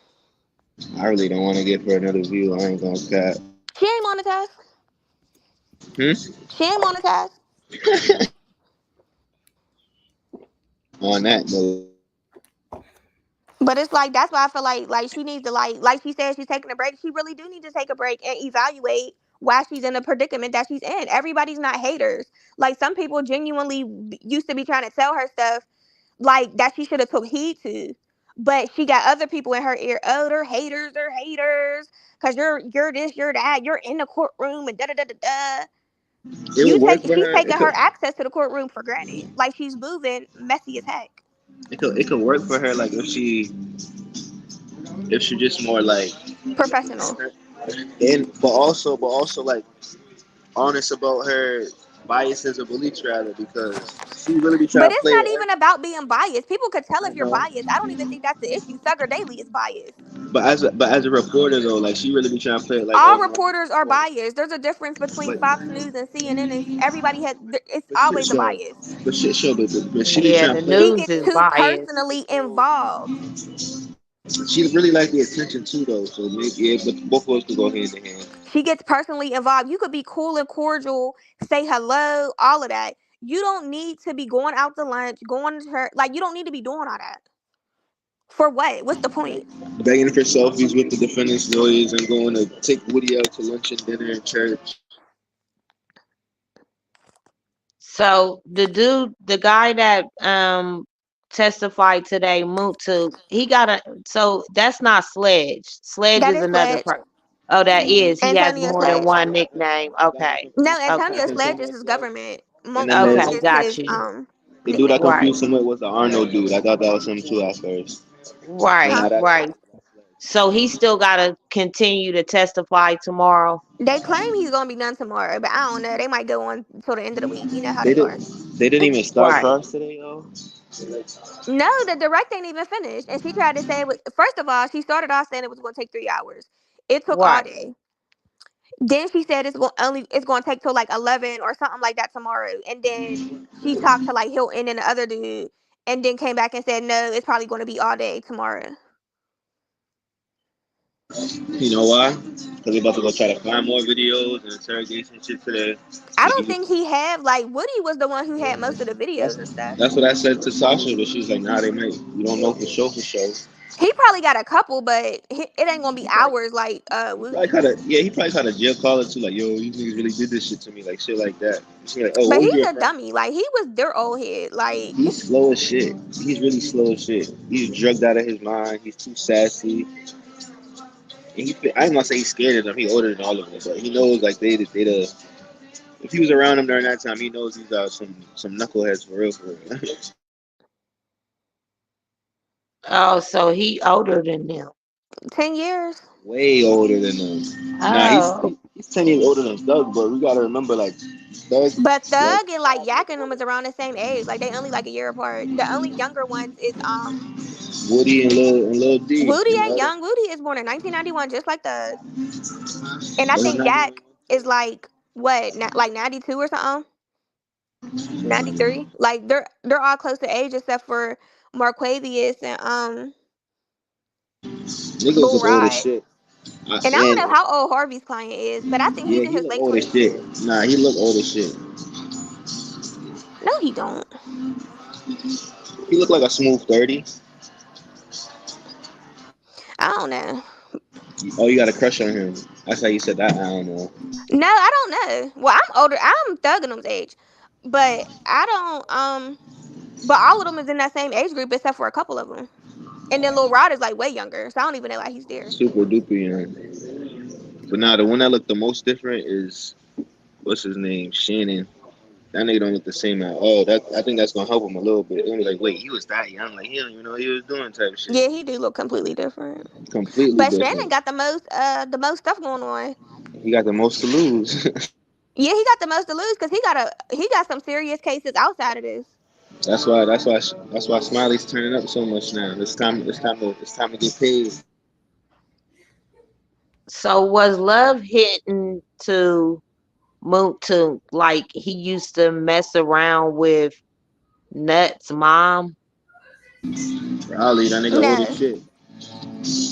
I really don't want to give her another view. I ain't gonna cap. She ain't monetized. Hmm? She ain't monetized. On that note, But it's like that's why I feel like she needs to like she said she's taking a break. She really do need to take a break and evaluate why she's in the predicament that she's in. Everybody's not haters. Like some people genuinely used to be trying to tell her stuff like that she should have took heed to. But she got other people in her ear. Oh, they're haters. Cause you're this, you're that, you're in the courtroom and da da da da da. it would work for She's her. taking her access to the courtroom for granted. Like she's moving messy as heck. It could work for her. Like if she just more like Professional. and but also like honest about her biases or beliefs rather because she really be But trying to it's play not it. even about being biased. People could tell I if you're know. biased. I don't even think that's the issue. Thugger Daily is biased. But as a reporter though, like she really be trying to play it like All oh no. reporters are biased. There's a difference between But Fox News and CNN, and everybody has. It's but shit always a show. bias. But shit show but she be Yeah, trying the to play She news gets is too biased. personally involved. she really like the attention too though. So maybe yeah, but both of us could go hand in hand. She gets personally involved. You could be cool and cordial, say hello, all of that. You don't need to be going out to lunch, going to her. Like you don't need to be doing all that. For what? What's the point? Begging for selfies with the defendant's lawyers and going to take Woody out to lunch and dinner in church. So the guy that testified today, Mutu, he got a so that's not Sledge. Sledge That is is another Sledge. person. Oh, that is. He has Antonio more than Sledge. one nickname. Okay. No, Okay. Antonio That's Sledge is Antonio his Fletcher. government. And then Mutu there's Okay, is got his you. the dude I nickname. Right. confused him with was the Arnold dude. I thought that was him too at first. But Right, now Huh? that's right. So he still gotta continue to testify tomorrow. They claim he's gonna be done tomorrow, but I don't know. They might go on till the end of the week. You know how they they did are. they didn't even start Right. cross today though. No, the direct ain't even finished, and she tried to say it was. First of all, she started off saying it was gonna take 3 hours. It took all Right. day. Then she said it's gonna take till like 11 or something like that tomorrow. And then she talked to like Hilton and the other dude, and then came back and said no, it's probably gonna be all day tomorrow. You know why? Because they about to go try to find more videos and interrogation shit today. I don't think he had like Woody was the one who had most of the videos That's and stuff. that's what I said to Sasha, but she's like, nah, they might. We don't know for sure for sure. He probably got a couple, but it ain't gonna be hours like Probably Woody. kind of yeah. He probably kind of jail call it too, like yo, you niggas really did this shit to me, like shit like that. She's like, oh, But what was he's you a referring? dummy. Like he was their old head. Like He's slow as shit. He's really slow as shit. He's drugged out of his mind. He's too sassy. And I ain't gonna say he's scared of them. He older than all of them, but he knows like they the. If he was around them during that time, he knows he's some knuckleheads for real, for real. 'Em. Oh, so he older than them. 10 years. way older than them. Nah, Oh, he's 10 years older than Doug, but we gotta remember like Doug, But like Thug and like Yak and them is around the same age. Like they only like a year apart. The only younger ones is Woody and Lil D Woody and ain't other. young. Woody is born in 1991, just like Thug. And I Oh, he's think not even. Yak is like what, like 92 or something, 93. Like they're all close to age except for Marquavius and Niggas Lil look old as Rod. shit. And I don't know And how old Harvey's client is, but I think he's yeah, in he his look late old as 20s shit. too. Nah, he look old as shit. No, he don't. He look like a smooth 30. I don't know. Oh, you got a crush on him. That's how you said that. I don't know. No, I don't know. Well, I'm older. I'm thugging them's age, but I don't. But all of them is in that same age group except for a couple of them. And then Lil Rod is like way younger, so I don't even know why he's there. Super duper young. But nah, the one that looked the most different is what's his name? Shannon. That nigga don't look the same at all. That I think that's gonna help him a little bit. They're gonna be like, wait, he was that young, like he don't even know what he was doing, type of shit. Yeah, he do look completely different. Completely But Shannon different. got the most stuff going on. He got the most to lose. Yeah, he got the most to lose because he got some serious cases outside of this. that's why Smiley's turning up so much now. It's time to get paid. so was Love hitting to move to like he used to mess around with Nuts' mom? Probably that nigga old as No, shit.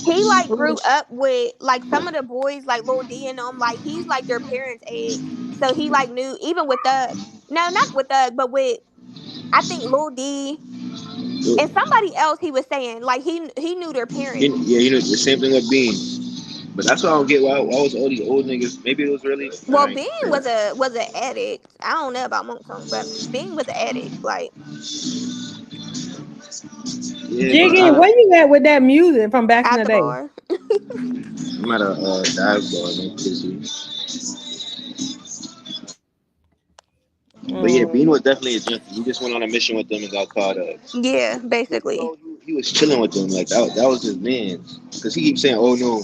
he like grew Who's up with like some of the boys like Lil D and them. Like he's like their parents' age, so he like knew even with Thug. No, not with Thug, but with I think Lil D and somebody else. He was saying like he knew their parents. Yeah, you know the same thing with Bean. But that's why I don't get why was all these old niggas. Maybe it was really. Well, Bean was an addict. I don't know about Monk Song, but Bean was an addict. Like Yeah, but Jiggy, where you at with that music from back in at the the day? bar. I'm at a dive bar, no kissy. But yeah, Bean Mm. was definitely a junkie. He just went on a mission with them and got caught up. Yeah, basically. No, he was chilling with them. Like that was his man. Because he keeps saying, "Oh no,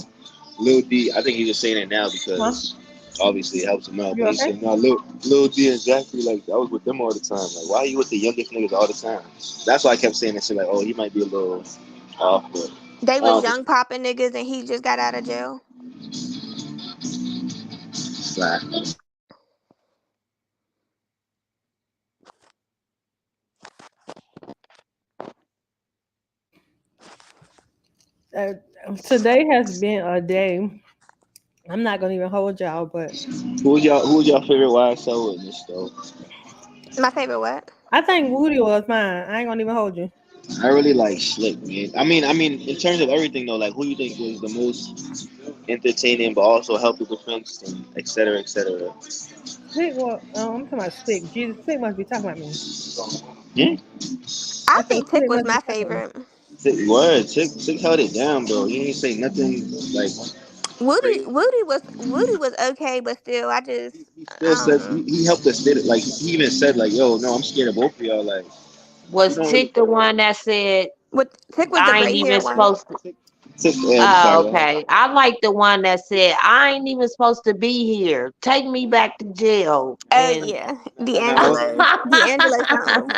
Lil D." I think he's just saying it now Huh? because obviously it helps him out. You But he's okay? saying, "No, Lil D and Jackie, like I was with them all the time. Like why are you with the youngest niggas all the time?" That's why I kept saying that shit. Like, oh, he might be a little off, but They I was don't think young popping niggas, and he just got out of jail. it's like Uh, Today has been a day. I'm not gonna even hold y'all, but who's your favorite YSL witness though? My favorite what? I think Woody was mine. I ain't gonna even hold you. I really like Slick, man. I mean, in terms of everything though, like who you think was the most entertaining, but also helped the defense and et cetera, et cetera. Slick, well, I'm talking about Slick. Jesus, Slick must be talking about me. Hmm? I I said think Tick Slick was must be my talking about me. favorite. Six held it down, bro. He didn't say nothing like crazy. Woody was okay, but still, He still I don't says know. he helped us. Did it like he even said like, "Yo, no, I'm scared of both of y'all." Like you was don't really. Tick the one that said What Tick was the I ain't gray hair even one? supposed to? Tick, I'm Oh, sorry. okay. I like the one that said I ain't even supposed to be here. Take me back to jail. Oh And yeah, Now, D'Angelo something.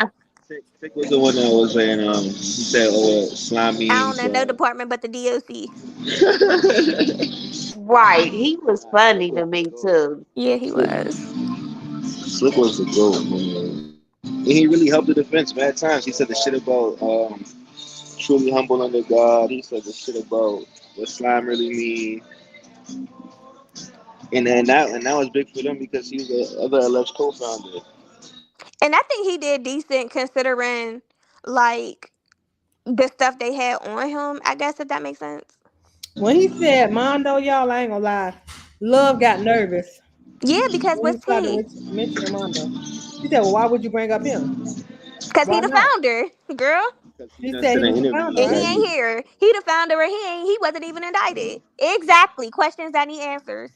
Tick was the one that was saying, he said, "Oh, slime I don't means." know no department but the DOC. right, he was funny Slick to was the me goat. too. Yeah, he was. Slick was the goat, man. And he really helped the defense mad times. He said the shit about truly humble under God. He said the shit about what slime really mean. And that was big for them because he was the other alleged co-founder. And I think he did decent considering like the stuff they had on him. I guess if that makes sense. When he said Mondo, y'all, I ain't gonna lie. Love got nervous Yeah, because when he what's started he? mentioning Mondo. She said, "Well, why would you bring up him? Because he Why the not?" founder, girl. Because he She done said said he in was the interviews founder, And right? he that ain't here. He the founder, and he wasn't even indicted. Exactly. Questions that need answers.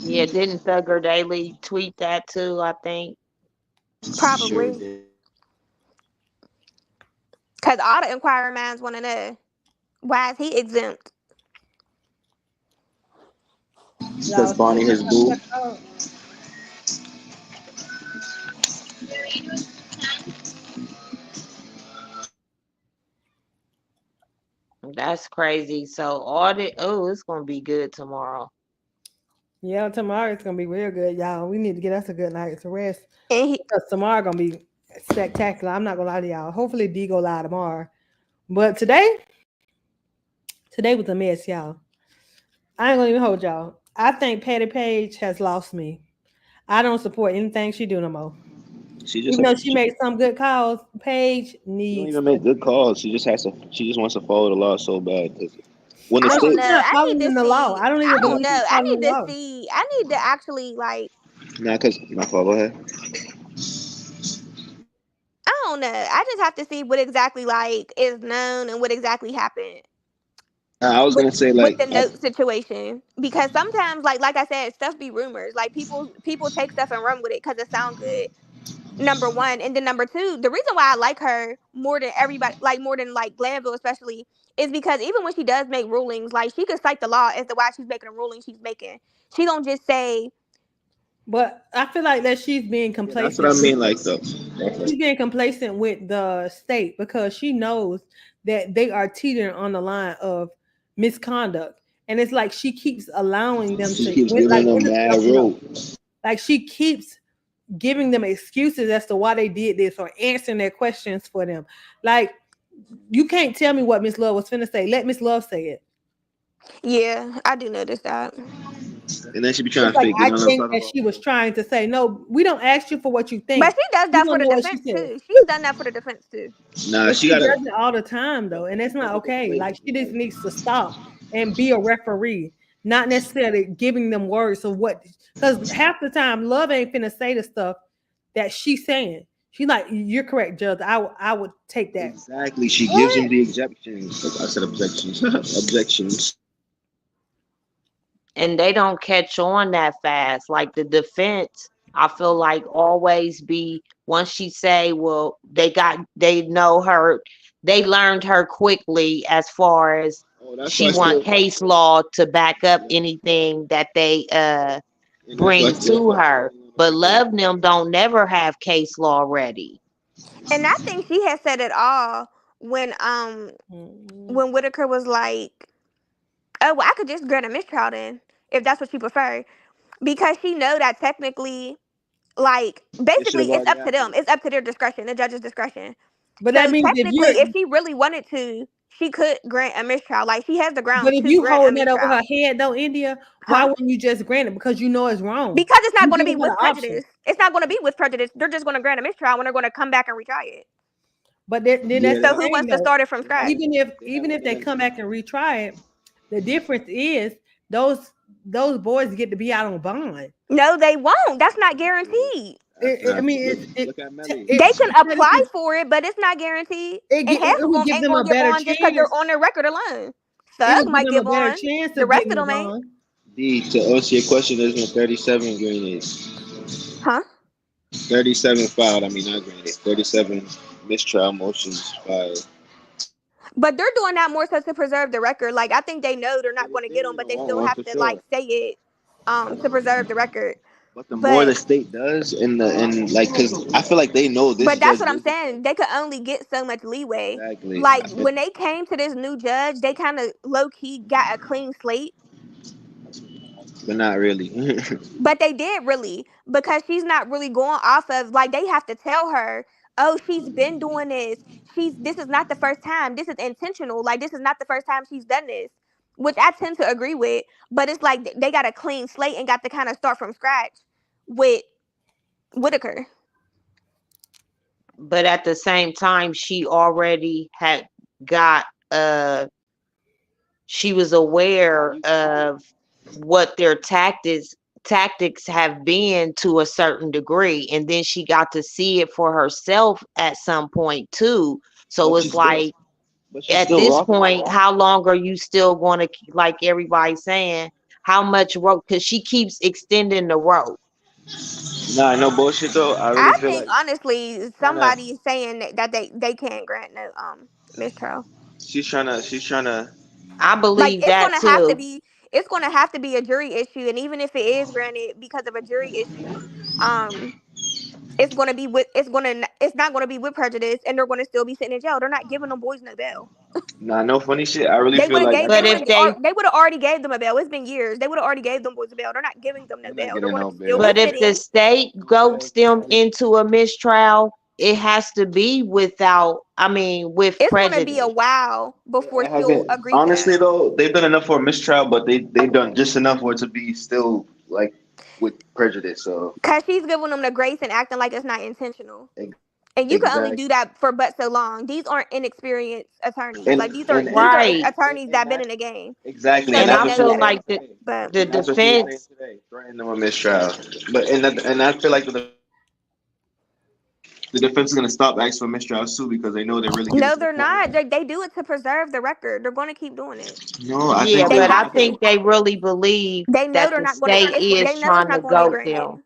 Yeah, didn't Thugger Daily tweet that too, I think. sure Probably. did. Because all the inquiring minds want to know Why is he exempt? Because Y'all see Bonnie this his boo. episode? That's crazy. So all the it's gonna be good tomorrow. Yeah, tomorrow it's gonna be real good, y'all. We need to get us a good night's rest And he, because tomorrow gonna be spectacular. I'm not gonna lie to y'all. Hopefully D go live tomorrow. But today was a mess, y'all. I ain't gonna even hold y'all. I think Patty Page has lost me. I don't support anything she do no more. She just Even though she she, made some good calls, Paige she don't needs even to. make good calls. She just has to. She just wants to follow the law so bad. 'Cause when the I No, don't state, she's know. not I need following to the law. see. I don't I even nah, don't believe know. she's I following need the to law. see. I need to actually like. nah, cause my fault. Go ahead. I don't know. I just have to see what exactly like is known and what exactly happened Nah, I was with gonna say with like, the note situation because sometimes like I said, stuff be rumors. Like people take stuff and run with it because it sound good. Number one, and then number two, the reason why I like her more than everybody, like more than like Glanville especially, is because even when she does make rulings, like she could cite the law as to why she's making a ruling she's making. She don't just say, But I feel like that she's being yeah, that's what I complacent with mean. Like the, she's being complacent with the state because she knows that they are teetering on the line of misconduct. And it's like she keeps allowing them she to keeps giving like them in the bad government. rope. Like she keeps giving them excuses as to why they did this or answering their questions for them. Like you can't tell me what Miss Love was finna say. Let Miss Love say it. yeah, I do notice that. And then she be It's trying to like fake it. I No, no, I'm think talking that about. she was trying to say, no, we don't ask you for what you But think. she does We that want for to the know what she defense said. too. She's done that for the defense too. Nah, But she she gotta. does it all the time though, and it's not That's the okay. place. Like she just needs to stop and be a referee, not necessarily giving them words of what. Because half the time, Love ain't finna say the stuff that she's saying. She's like, "You're correct, Judge. I would take that." Exactly. She gives What? him the objections. I said objections. Objections. And they don't catch on that fast. Like the defense, I feel like always be once she say, well, they know her, they learned her quickly as far as Oh, that's why she I want still. case law to back up anything that they And that's why I bring still to fuck with her. But love them don't never have case law ready. And I think she had said it all Mm. when Whitaker was like, "Oh, well, I could just grant a mistrial then if that's what you prefer," because she know that technically, like, it should basically, have it's already up to happened. them. It's up to their discretion, the judge's discretion. But that So means if technically, you're, if she really wanted to, she could grant a mistrial. Like she has the but grounds if to you grant a holding that over her mistrial, head though, India, why huh? wouldn't you just grant it? Because you know it's wrong. Because it's not You going to be giving her with the option. prejudice. It's not going to be with prejudice. They're just going to grant a mistrial when they're going to come back and retry it. But then Yeah, that's the So that. who thing wants to though. start it from They have scratch? a. They have Even a if they better. come back and retry it, the difference is those boys get to be out on bond. No, they won't. That's not Exactly. guaranteed. That's I not. mean, Look. Look at Melly. it They can apply technically for it, but it's not guaranteed. And half it of would them give ain't them a going to get better bond just because they're chance. on their record alone. It Thug would give might them a get better bond. chance The of rest getting of a them ain't. bond. D, to answer your question, there's no 37 granted. Huh? 37 filed. I mean, not granted. 37 mistrial motions filed. But they're doing that more so to preserve the record. Like I think they know they're not going to They get don't them, but even they want still one have for to like sure. say it to preserve the record. But the more But the state does, and like, cause I feel like they know this that's judge what I'm gives a saying. fuck. They could only get so much leeway. Exactly. Like I feel, when they came to this new judge, they kind of low key got a clean slate. but not really. But they did really because she's not really going off of like they have to tell her, oh, she's been doing this. This is not the first time. This is intentional. Like this is not the first time she's done this, which I tend to agree with. But it's like they got a clean slate and got to kind of start from scratch with Whitaker. But at the same time, she already had got she was aware of what their tactics have been to a certain degree, and then she got to see it for herself at some point too. So but it's like she's at still this rocking with point, how long are you still going to, like everybody's saying, how much rope? Because she keeps extending the rope. him. Nah, no bullshit though. I really I feel think like honestly, kind of. somebody is saying that they can't grant no mistrial. She's trying to. I Like believe that too. it's gonna have to be a jury issue, and even if it is granted because of a jury issue, um, it's not gonna be with prejudice, and they're gonna still be sitting in jail. They're not giving them boys no bail. Nah, no funny shit. I really feel like But if they They would have already gave them a bail. It's been years. They would have already gave them boys a bail. They're not giving them no they're not bail. They're getting gonna no still be bail. but if the sitting. state goes them into a mistrial, it has to be with It's gonna be a prejudice. while before It she'll hasn't. agree to Honestly, that. though, they've done enough for a mistrial, but they've done just enough for it to be still like with prejudice. So Cause she's giving them the grace and acting like it's not intentional. ex- And you can only exactly. do that for but so long. These aren't inexperienced attorneys. And Like these are Right. attorneys and that been that in the game, exactly, so and And they that's I what she know feel was better. saying like today. But the And that's what she was saying defense, today, threatening them a mistrial. But and I feel like the defense is gonna stop asking for mistrials too because they know they're really getting no, to the they're point where not. They do it to preserve the record. They're going to keep doing it. no, I yeah, think They but I have think to. they really believe They know that they're the not going to. state is They know it's trying to not going to get go granted. them.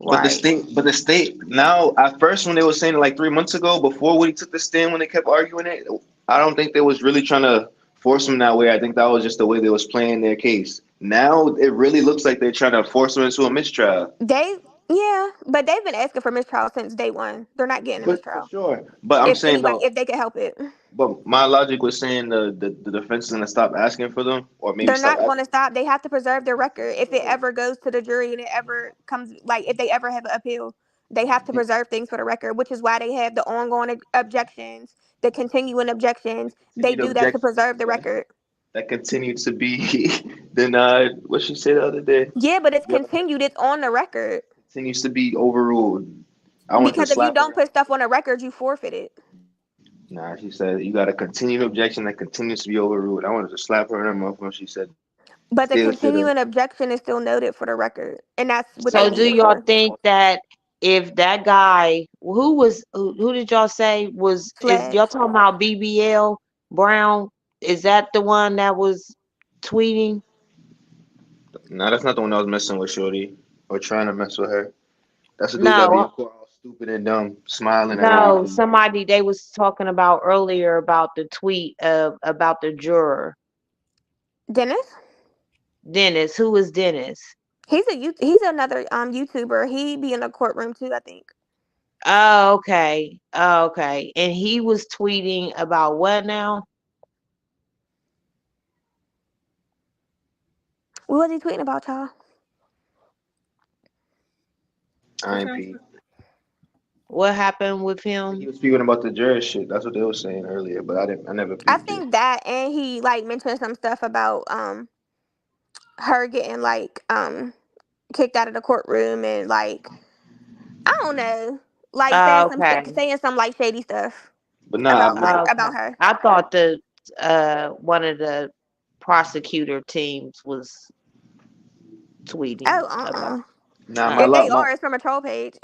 Right. but the state now at first when they were saying it like 3 months ago before Woody took the stand when they kept arguing it, I don't think they was really trying to force him that way. I think that was just the way they was playing their case. Now it really looks like they're trying to force him into a mistrial. They yeah, but they've been asking for mistrial since day one. They're not getting a For mistrial sure. But I'm saying though, if they can help it. but my logic was saying the defense is gonna stop asking for them or maybe They're stop not going asking. to stop. They have to preserve their record. If it For ever goes to the jury and it ever comes, like if they ever have an appeal, they have to sure. preserve things for the record, which is why they have the ongoing objections, the continuing objections. They Continued do that to objections preserve the record. that continue to be denied. What she said the other day. Yeah, but it's Yeah, continued. It's on the record. continues to be overruled. I want to Because if you slap her don't around. put stuff on the record, you forfeit it. Nah, she said you got a continued objection that continues to be overruled. I wanted to slap her in her mouth when she said But the still should have. continuing objection is still noted for the record, and that's what they So do need it y'all for. think that if that guy who did y'all say is Flags. y'all talking about BBL Brown? Is that the one that was tweeting? Nah, that's not the one I was messing with, Shorty, or trying to mess with her. That's the dude that be in No, court all stupid and dumb, smiling at no, everything. somebody they was talking about earlier about the tweet of about the juror. Dennis. Dennis, who is Dennis? He's another YouTuber. He be in the courtroom too, I think. Oh, okay. Oh, okay. And he was tweeting about what now? What was he tweeting about, y'all? I ain't Pete. What happened with He him? was speaking about the jury shit. That's what they were saying earlier, but I didn't. I never I peeped it. think that, and he like mentioned some stuff about her getting like kicked out of the courtroom and like I don't know, like Okay. saying some like shady stuff But nah, Okay. about her. I thought the one of the prosecutor teams was tweeting Oh, about nah. uh if they are, it's from a troll page.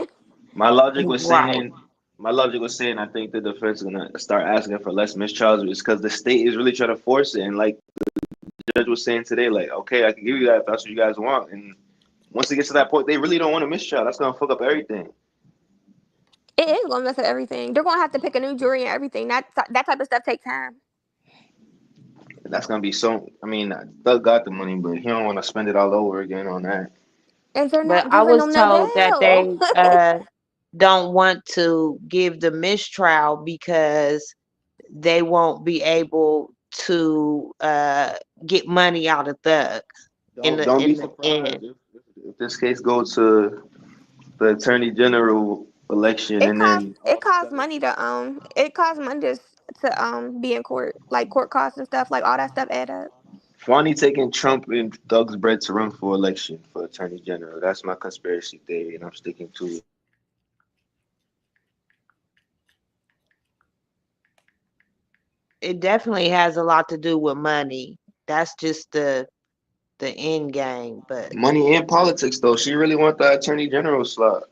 My logic was right. saying. My logic was saying I think the defense is gonna start asking for less mistrials because the state is really trying to force it, and like the judge was saying today, like okay, I can give you that if that's what you guys want, and once it gets to that point, they really don't want a mistrial. That's gonna fuck up everything. It is gonna mess up everything. They're gonna have to pick a new jury and everything. That type of stuff takes time. That's gonna be so. I mean, Doug got the money, but he don't want to spend it all over again on that. And they're But not I giving was them no told that bail. they don't want to give the mistrial because they won't be able to get money out of Thug Don't be in the surprised end. if this case goes to the attorney general election and then all It of a costs sudden money to be in court. Like court costs and stuff, like all that stuff add up. Fwani taking Trump and Doug's bread to run for election for attorney general. That's my conspiracy theory, and I'm sticking to it. It definitely has a lot to do with money. That's just the end game. But Money and politics, though. She really want the attorney general slot.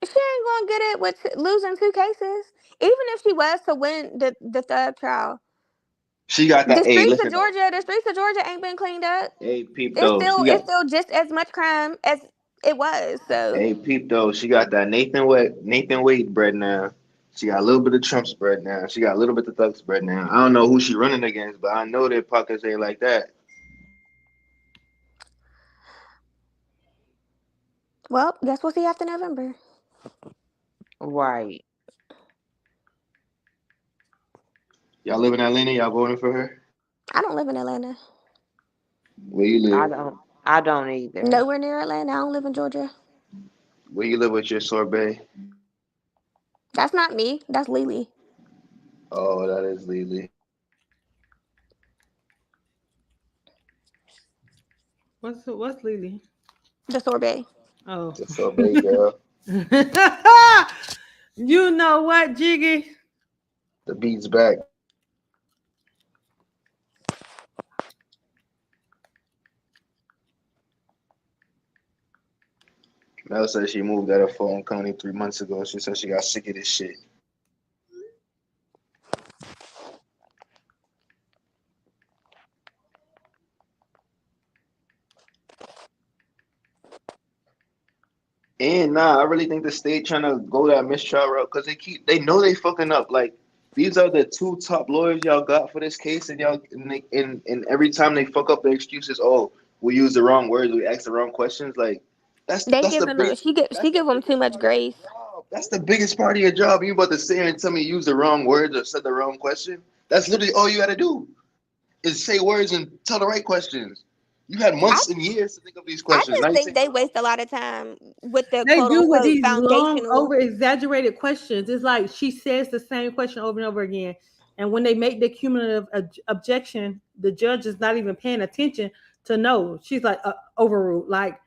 She ain't gonna get it with losing two cases. Even if she was to win the third trial, She got that. Hey, listen though. The streets of Georgia ain't been cleaned up. Hey, peep though. It's still just as much crime as it was. So Hey, peep though. She got that Nathan Wade bread now. She got a little bit of Trump spread now. She got a little bit of Thug spread now. I don't know who she running against, but I know their pockets ain't like that. Well, guess we'll see after November. Right. Y'all live in Atlanta? Y'all voting for her? I don't live in Atlanta. Where you I live? don't. I don't either. Nowhere near Atlanta. I don't live in Georgia. Where you live with your sorbet? That's not me. That's Lily. Oh, that is Lily. What's Lily? The sorbet. Oh. The sorbet girl. You know what, Jiggy? The beat's back. Mel said she moved out of Fulton County 3 months ago. She said she got sick of this shit. And nah, I really think the state trying to go that mistrial route because they know they fucking up. Like these are the two top lawyers y'all got for this case, and y'all and every time they fuck up, their excuses. Oh, we use the wrong words, we ask the wrong questions. Like They that's the giving her. biggest She that's the give them too biggest much part of your grace. job. That's the biggest part of your job. You about to sit here and tell me you use the wrong words or said the wrong question? That's literally all you got to do is say words and tell the right questions. You had I months and years to think of these I questions. Now just you think take they the wrong waste a lot of time with the They quote do with unquote these long, foundational. over exaggerated questions. It's like she says the same question over and over again. And when they make the cumulative objection, the judge is not even paying attention to know. She's like, overruled. Like,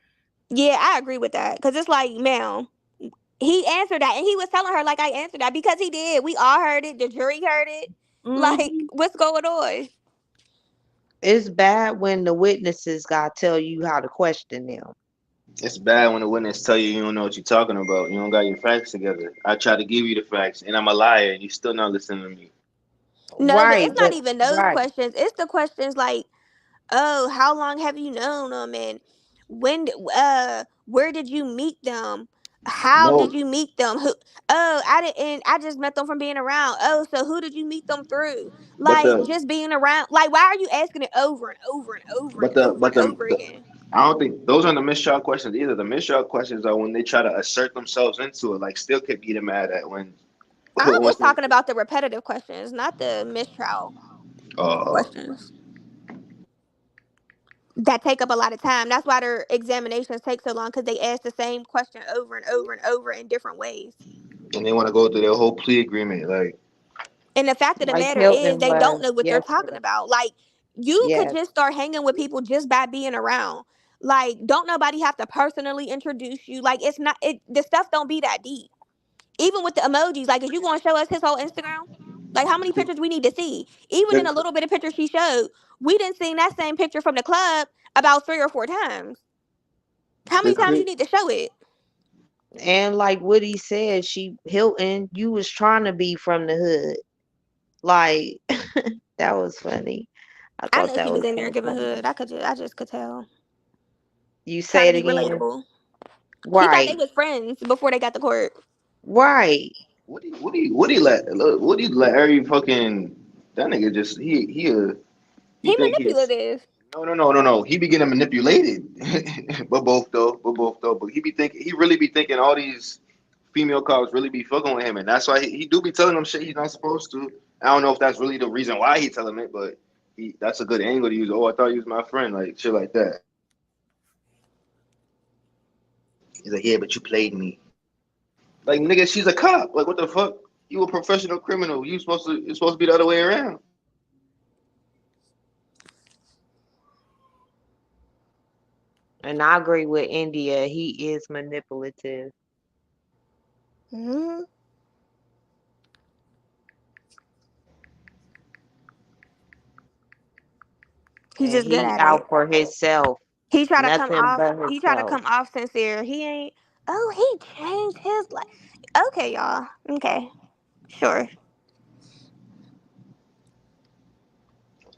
Yeah, I agree with that because it's like, ma'am, he answered that, and he was telling her like I answered that because he did. We all heard it. The jury heard it. Like, mhm. what's going on? It's bad when the witnesses gotta tell you how to question them. It's bad when the witness tell you you don't know what you're talking about. You don't got your facts together. I try to give you the facts, and I'm a liar, and you still not listening to me. No, but Right, it's not but even those right. questions. It's the questions like, oh, how long have you known them, and where did you meet them? How did No, you meet them? Who? Oh, I didn't. I just met them from being around. Oh, so who did you meet them through? but Like the just being around. Like, why are you asking it over and over and over and but the over but and over the again? I don't think those aren't the mistrial questions either. The mistrial questions are when they try to assert themselves into it. Like still could get mad at when I was once they. talking about the repetitive questions, not the mistrial Uh, questions that take up a lot of time. That's why their examinations take so long because they ask the same question over and over and over in different ways. and they want to go through their whole plea agreement. Like And the fact of the Like matter is, Hilton they don't was know what they're talking yesterday. about. Like, you could Yes. just start hanging with people just by being around. Like, don't nobody have to personally introduce you. Like, it's not, the stuff don't be that deep. Even with the emojis, like, is you going to show us his whole Instagram? Like, how many pictures we need to see? Even in a the little bit of pictures she showed, we didn't see that same picture from the club about 3 or 4 times. How the many times you cra- need to show it? And like what he said, Hilton, you was trying to be from the hood. Like that was funny. I I thought know that he was was in kind there of giving funny. hood. I just could tell. You Trying say to it be again. relatable. He thought they Right. was friends before they got to court. Right. what do you let every fucking that nigga just he He think he's manipulative. no. He be getting manipulated, but he be thinking he really be thinking all these female cops really be fucking with him, and that's why he do be telling them shit he's not supposed to. I don't know if that's really the reason why he telling it, but that's a good angle to use. Oh, I thought you was my friend, like shit like that. He's like, yeah, but you played me. Like nigga, she's a cop. Like what the fuck? You a professional criminal. It's supposed to be the other way around. And I agree with India. He is manipulative. Hmm. He's And just good he at out it. for himself. He try to come Nothing off. but He try to himself. come off sincere. He ain't. Oh, he changed his life. Okay, y'all. Okay, sure.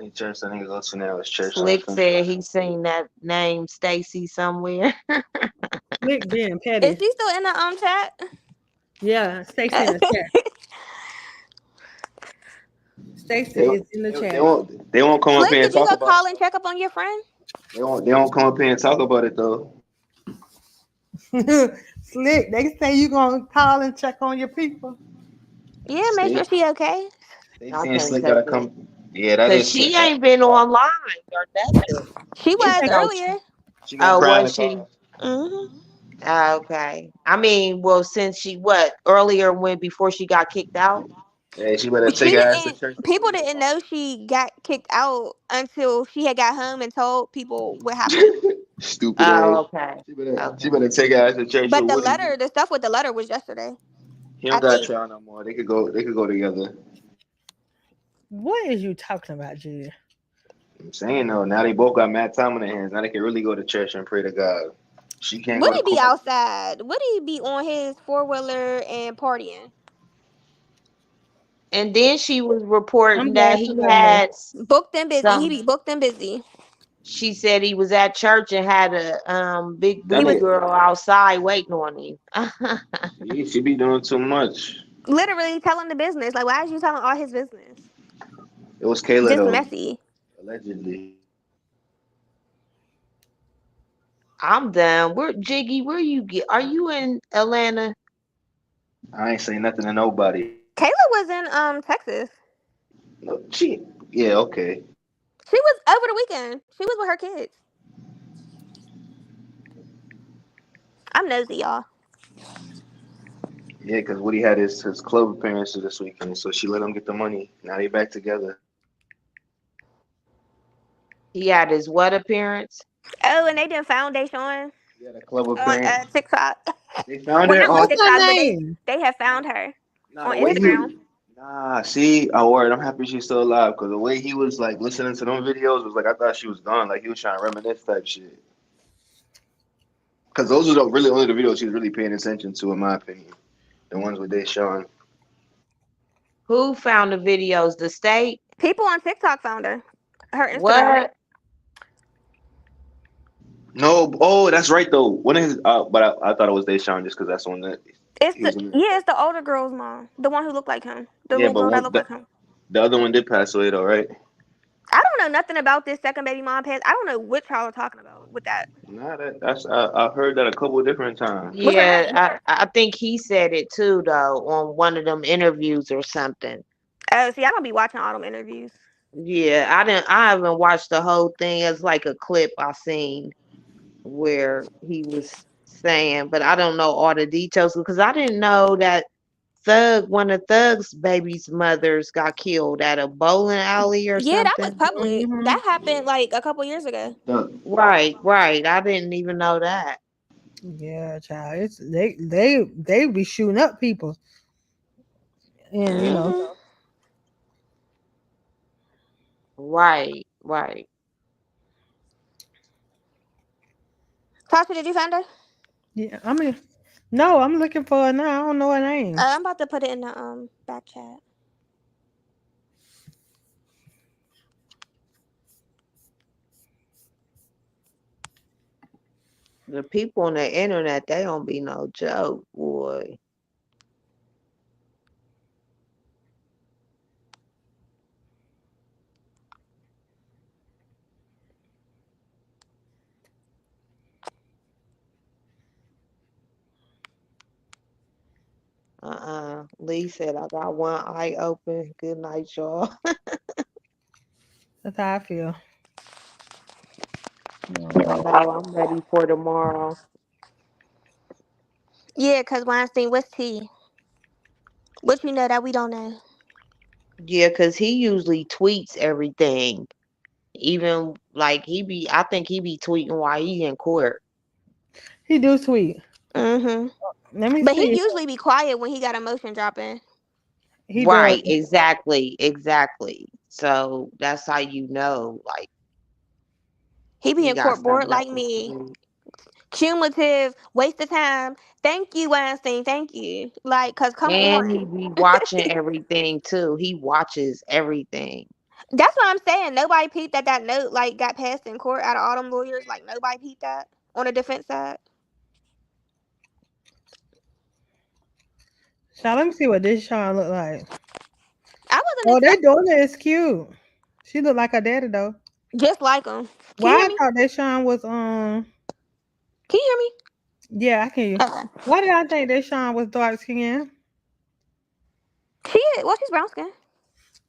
He church that nigga go to now is church on Slick Sunday. said he seen that name Stacy somewhere. Slick being Is petty. he still in the chat? Yeah, Stacey in the chat. Stacy They, is in the they chat. won't they won't come up Slick, here and did you talk go about it call and though. check up on your friend? They won't come up here and talk about it though. Slick, they say you gonna call and check on your people. Yeah, make sure They she okay. they I saying can't Slick take gotta it. come. Yeah, that Cause is she that. ain't been online or nothing. She It's was no. earlier. She gonna Oh, cry in the was she? car. Hmm. Okay. I mean, well, since she what earlier when before she got kicked out. Yeah, she better take She her ass to didn't. church and People pray to didn't God. know she got kicked out until she had got home and told people what happened. Stupid ass. Oh, okay. She Okay. better take her ass to church But with the Woody. letter, the stuff with the letter was yesterday. He I don't got think. trial no more. They could go together. What is you talking about, Julia? I'm saying though, now they both got mad time on their hands. Now they can really go to church and pray to God. She can't Would go to he be court. outside? Would he be on his 4-wheeler and partying? And then she was I'm reporting that glad you he let her. had Booked and busy. He some. be booked and busy. She said he was at church and had a big That He booty was nigga, girl outside waiting on him. she be doing too much. literally telling the business. Like, why is you telling all his business? It was Kayla Just though, messy. allegedly. I'm done. Where Jiggy? Where you get? Are you in Atlanta? I ain't say nothing to nobody. Kayla was in Texas. No, yeah, okay. She was over the weekend. She was with her kids. I'm nosy, y'all. Yeah, because Woody had his club appearances this weekend, so she let him get the money. Now they back together. He had his what appearance? Oh, and they did foundation on He had a club appearance. TikTok. They found Well, her. not on Oh, What's her TikTok, but they name? they have found her nah, on the way he Instagram. was. Nah, see, I worried. I'm happy she's still alive because the way he was like listening to them videos was like I thought she was gone. Like he was trying to reminisce type shit. Because those are the really only the videos she was really paying attention to, in my opinion. The ones with Deshaun. Who found the videos? The state? People on TikTok found her. Her Instagram. What? No, oh, that's right though. One of his, but I thought it was Deshaun just because that's the one that It's he the was in. yeah, it's the older girl's mom, the one who looked like him, the Yeah, little but girl that one looked like him. the other one did pass away though, right? I don't know nothing about this second baby mom pass. I don't know what y'all are talking about with that. Nah, that's I've heard that a couple of different times. What's her name? Yeah, I think he said it too though on one of them interviews or something. Oh, see, I don't be watching all them interviews. Yeah, I haven't watched the whole thing. It's like a clip I seen where he was saying, but I don't know all the details because I didn't know that one of Thug's baby's mothers got killed at a bowling alley or Yeah, that was something. public. Hmm. That happened like a couple years ago. Right, right. I didn't even know that. Yeah, child. It's they be shooting up people, and Hmm. Right, right. Tasha, did you find her? yeah. I mean, no, I'm looking for her now. I don't know her name. I'm about to put it in the back chat. The people on the internet, they don't be no joke, boy. Lee said I got one eye open. Good night, y'all. That's how I feel. I know I'm ready for tomorrow. Yeah, cause Weinstein, what's T? What you know that we don't know? Yeah, cause he usually tweets everything. Even like I think he be tweeting while he in court. He do sweet. Hmm. Let me But he see. usually be quiet when he got emotion dropping. He does. Right, exactly, exactly. So that's how you know, like He be he in got court bored something up like his me. sleeve. Cumulative, waste of time. Thank you, Weinstein. Thank you. Like, cause come And he on. be watching everything too. He watches everything. That's what I'm saying. Nobody peeped that note like got passed in court out of all them lawyers. Like nobody peeped that on the defense side. So let me see what this Sean look like. I wasn't Oh, their expecting daughter is cute. She look like her daddy though. just like him. Can Why you hear I me? thought that Sean was Can you hear me? yeah, I can hear you. Okay. Why did I think that Sean was dark skinned? She is. Well, she's brown skin.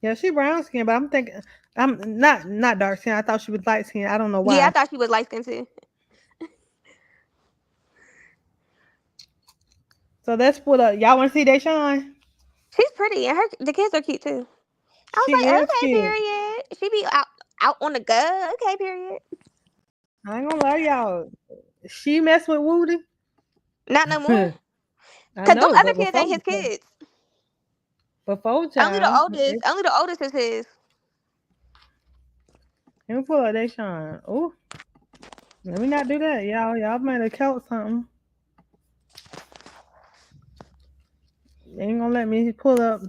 Yeah, she brown skin, but I'm thinking I'm not dark skin. I thought she was light skin. I don't know Yeah, I why. thought she was light skin too. So let's put up. Y'all want to see that Sean? She's pretty, and the kids are cute too. I was She like, is okay, cute. period. She be out on the go. Okay, period. I ain't gonna lie, y'all. She messed with Woody. Not no more. I Cause those know, other but kids ain't his kids. before Only the child, oldest. Only the oldest is his. let me pull up that Sean. Oh, let me not do that, y'all. Y'all might have killed something. They ain't gonna let me pull up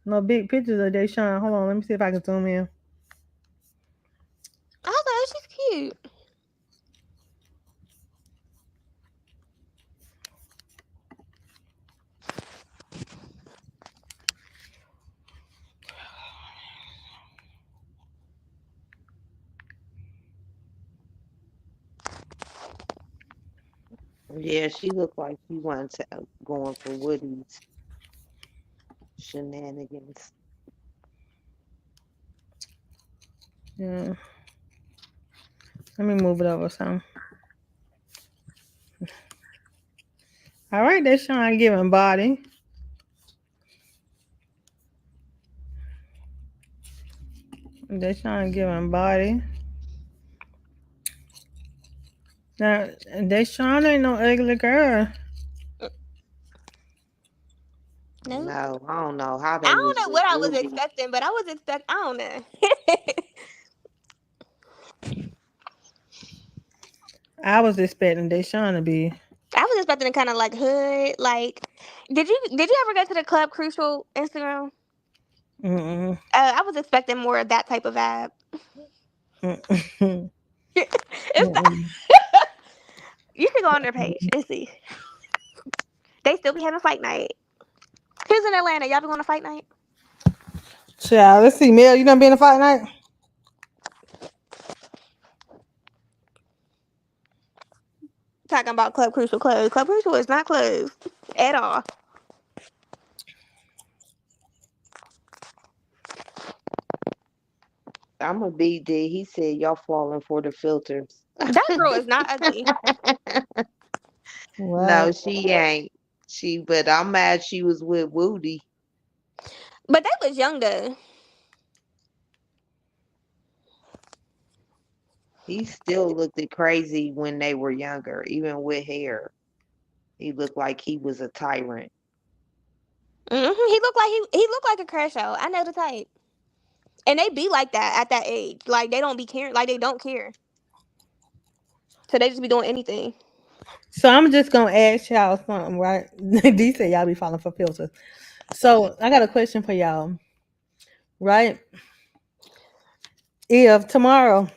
no big pictures of Deshaun. Hold on, let me see if I can zoom in. I was like, oh, she's cute. Yeah, she looked like she wasn't going for Woody's shenanigans. Yeah, let me move it over some. All right, Deshaun giving body. Deshaun giving body. Now, Deshaun ain't no ugly girl. No. No, I don't know how I they was don't know with what I was Woody. expecting, but I was expect. I don't know. I was expecting Deshaun to be. I was expecting kind of like hood. Like, did you ever go to the Club Crucial Instagram? Mm-mm, I was expecting more of that type of vibe. mm-mm, It's not, mm-mm. you should go on their page and see. They still be having fight night. Who's in Atlanta? Y'all be going to fight night? Child, let's see, Mel. You done been in a fight night? Talking about Club Crucial closed. Club Crucial is not closed at all. I'm a BD. He said y'all falling for the filters. That girl is not ugly, No, What? she ain't. But I'm mad she was with Woody. but they was young though. He still looked crazy when they were younger, even with hair. He looked like he was a tyrant. He looked like he looked like a crash out. I know the type, and they be like that at that age. Like they don't be caring. Like they don't care. So they just be doing anything. So I'm just gonna ask y'all something, right? These say y'all be falling for filters. So I got a question for y'all, right? If tomorrow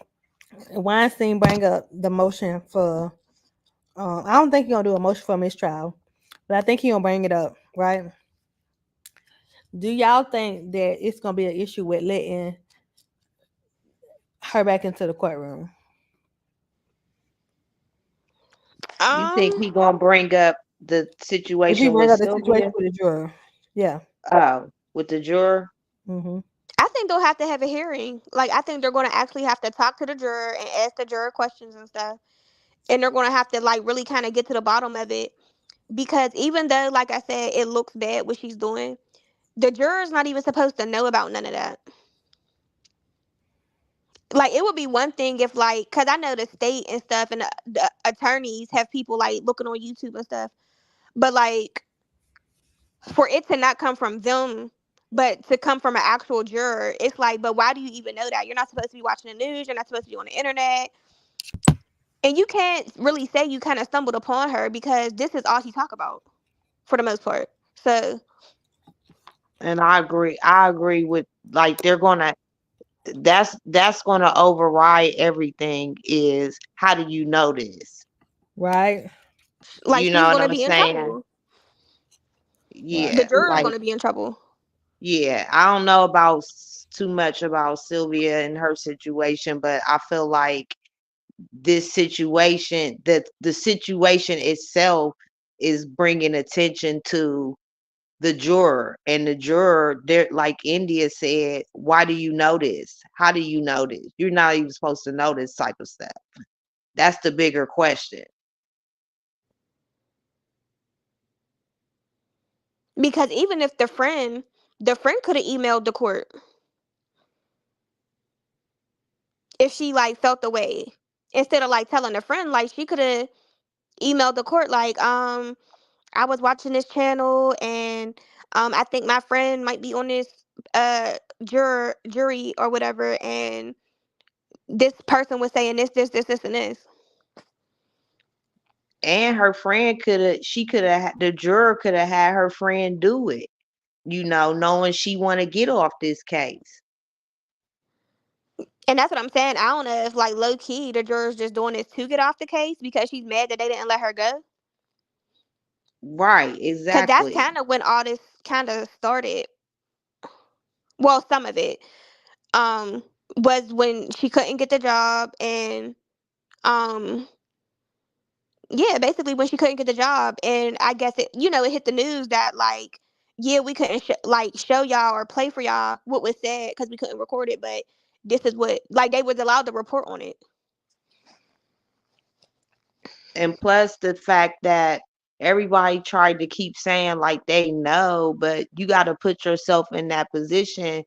Weinstein bring up the motion for, I don't think he gonna do a motion for mistrial, but I think he gonna bring it up, right? Do y'all think that it's gonna be an issue with letting her back into the courtroom? You think Um, he gonna bring up the If he situation bring with up the situation Sylvia? with the juror, yeah. Oh, with the juror? Hmm. I think they'll have to have a hearing. Like I think they're going to actually have to talk to the juror and ask the juror questions and stuff, and they're going to have to like really kind of get to the bottom of it because even though, like I said, it looks bad what she's doing, the juror's not even supposed to know about none of that. Like it would be one thing if like, cause I know the state and stuff and the attorneys have people like looking on YouTube and stuff, but like for it to not come from them, but to come from an actual juror, it's like, but why do you even know that? You're not supposed to be watching the news. You're not supposed to be on the internet, and you can't really say you kind of stumbled upon her because this is all she talk about for the most part. So And I agree. I agree with like they're gonna that's gonna override everything is how do you know this? Right, like You know she's what gonna I'm be in saying? trouble. right. The Yeah, juror's like gonna be in trouble. Yeah, I don't know about too much about Sylvia and her situation, but I feel like this situation, that the situation itself is bringing attention to the juror, and the juror, they're like India said, why do you know this? How do you know this? You're not even supposed to know this type of stuff. That's the bigger question. Because even if the friend could have emailed the court if she like felt the way, instead of like telling a friend, like she could have emailed the court like, I was watching this channel and I think my friend might be on this uh jury or whatever, and this person was saying this and this. And her friend could have, she could have, the juror could have had her friend do it, knowing she want to get off this case. And that's what I'm saying. I don't know if like low key the jurors just doing this to get off the case because she's mad that they didn't let her go. Right, Cause that's exactly. kind of when all this kind of started. Well, some of it um was when she couldn't get the job, and um yeah, basically when she couldn't get the job, and I guess it hit the news that like, yeah, we couldn't like show y'all or play for y'all what was said because we couldn't record it, but this is what, like, they was allowed to report on it. And plus the fact that everybody tried to keep saying like they know, but you got to put yourself in that position.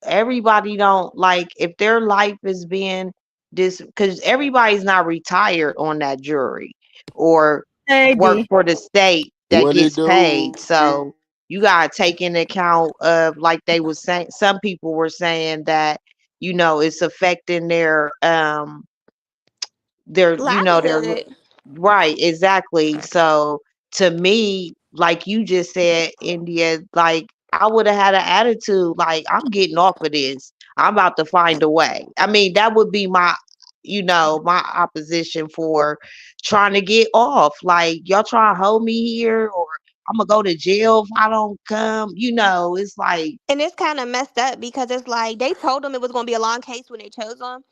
Everybody don't, like, if their life is being this, because everybody's not retired on that jury or Hey work D. for the state that What it gets do? paid. So you got to take into account of, like they was saying, some people were saying that, it's affecting their Livelihood. right, exactly. So to me, like you just said, India, like I would have had an attitude like, I'm getting off of this, I'm about to find a way. I mean, that would be my opposition for trying to get off. Like, y'all trying to hold me here, or I'm gonna go to jail if I don't come. It's like, And it's kind of messed up because it's like they told them it was going to be a long case when they chose them,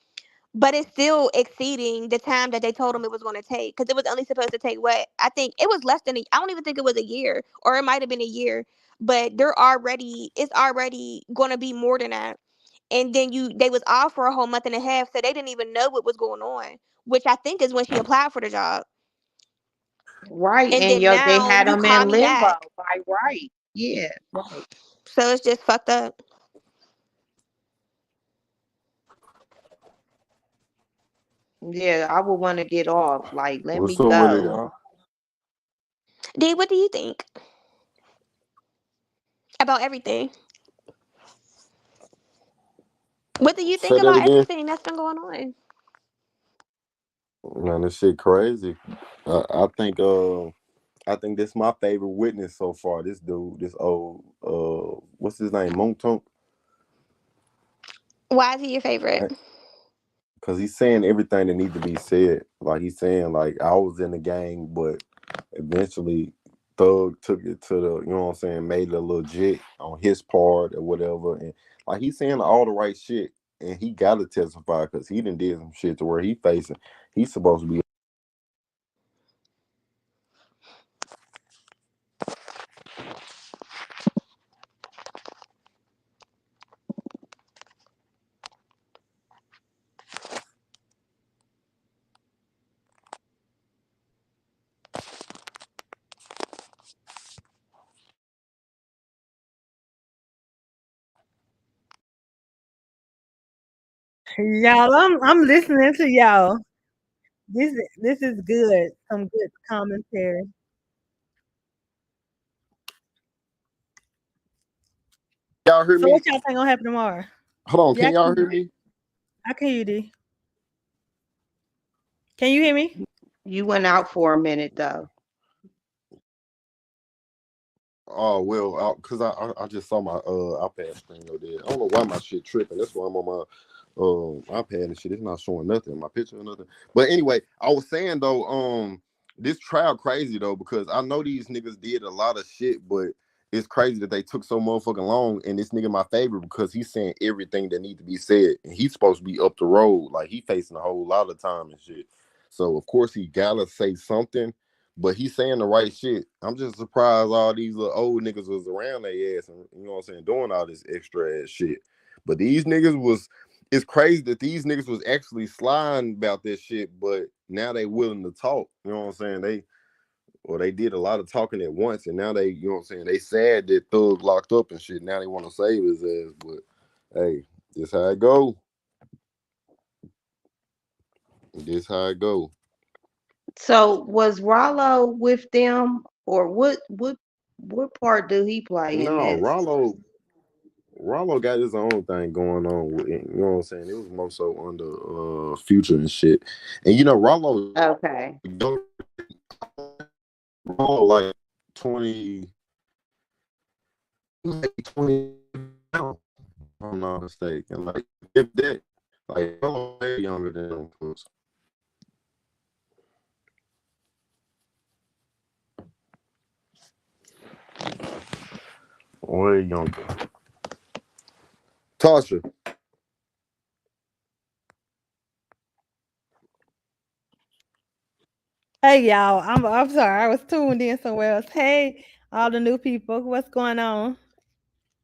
but it's still exceeding the time that they told them it was going to take, because it was only supposed to take, what, I think it was less than I don't even think it was a year, or it might have been a year, but it's already going to be more than that. And then they was off for a whole month and a half, so they didn't even know what was going on, which I think is when she applied for the job. right, And and then yo, they now had you them call in me limbo back. by right. Yeah, right. So it's just fucked up. Yeah, I would want to get off. Like, let What's me up with it, go. y'all? D, what do you think about everything? What do you think Say that about again. everything that's been going on? Man, this shit crazy. I think this my favorite witness so far. This dude, this old what's his name? Montunk. Why is he your favorite? Because he's saying everything that needs to be said. Like he's saying, like, I was in the gang, but eventually Thug took it to the, you know what I'm saying, made it legit on his part or whatever. And like he's saying all the right shit. And he gotta testify because he done did some shit to where he's supposed to be. Y'all, I'm listening to y'all. This is good. Some good commentary. Y'all hear So me? what y'all think gonna happen tomorrow? Hold on, Yeah, can y'all hear me? I can hear you, D. Can you hear me? You went out for a minute though. Oh well, cause I just saw my iPad screen over there. I don't know why my shit tripping. That's why I'm on my iPad and shit. It's not showing nothing, my picture or nothing. But anyway, I was saying though, this trial crazy though, because I know these niggas did a lot of shit, but it's crazy that they took so motherfucking long. And this nigga my favorite because he's saying everything that need to be said, and he's supposed to be up the road, like he facing a whole lot of time and shit. So of course he gotta say something, but he's saying the right shit. I'm just surprised all these little old niggas was around their ass, and you know what I'm saying, doing all this extra ass shit. But these niggas was. It's crazy that these niggas was actually sliding about this shit, but now they willing to talk. You know what I'm saying? They did a lot of talking at once, and now they, you know what I'm saying, they sad that Thug locked up and shit. Now they want to save his ass, but hey, this how it go. This how it go. So was Rollo with them, or what part do he play in No, this? Rollo got his own thing going on with it, you know what I'm saying? It was more so under Future and shit. And you know, Rollo Okay. Rollo like 20 now, if I'm not mistaken. Like if that, like Rollo way younger than them cuz. Way younger. Tasha. Hey y'all, I'm sorry, I was tuned in somewhere else. Hey, all the new people, what's going on?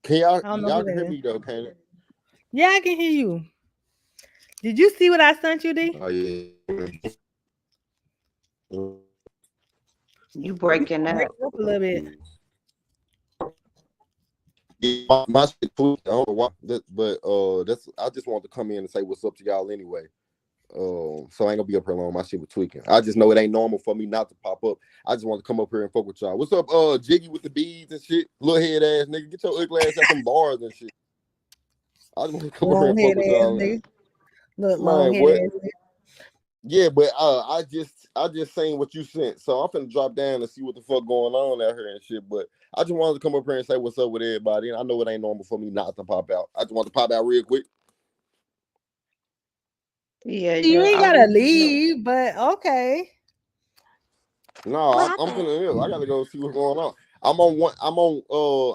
Can y'all I don't know y'all who can hear that is. me though, can't it? Yeah, I can hear you. Did you see what I sent you, D? Oh yeah. You You breaking break up. up a little bit. Yeah, my shit tweaked. I don't know why, but that's. I just wanted to come in and say what's up to y'all anyway. So I ain't gonna be up here long. My shit was tweaking. I just know it ain't normal for me not to pop up. I just want to come up here and fuck with y'all. What's up, Jiggy with the beads and shit? Little head ass nigga, get your ugly ass out them bars and shit. I just want to come up here Long and head fuck with ass y'all, nigga. Look, long man. head What? ass nigga. Yeah, but I just seen what you sent, so I'm finna drop down and see what the fuck going on out here and shit. But I just wanted to come up here and say what's up with everybody. And I know it ain't normal for me not to pop out. I just want to pop out real quick. Yeah, You ain't I gotta was. leave, but okay. No, What I'm happened? finna live. I gotta go see what's going on. I'm on one.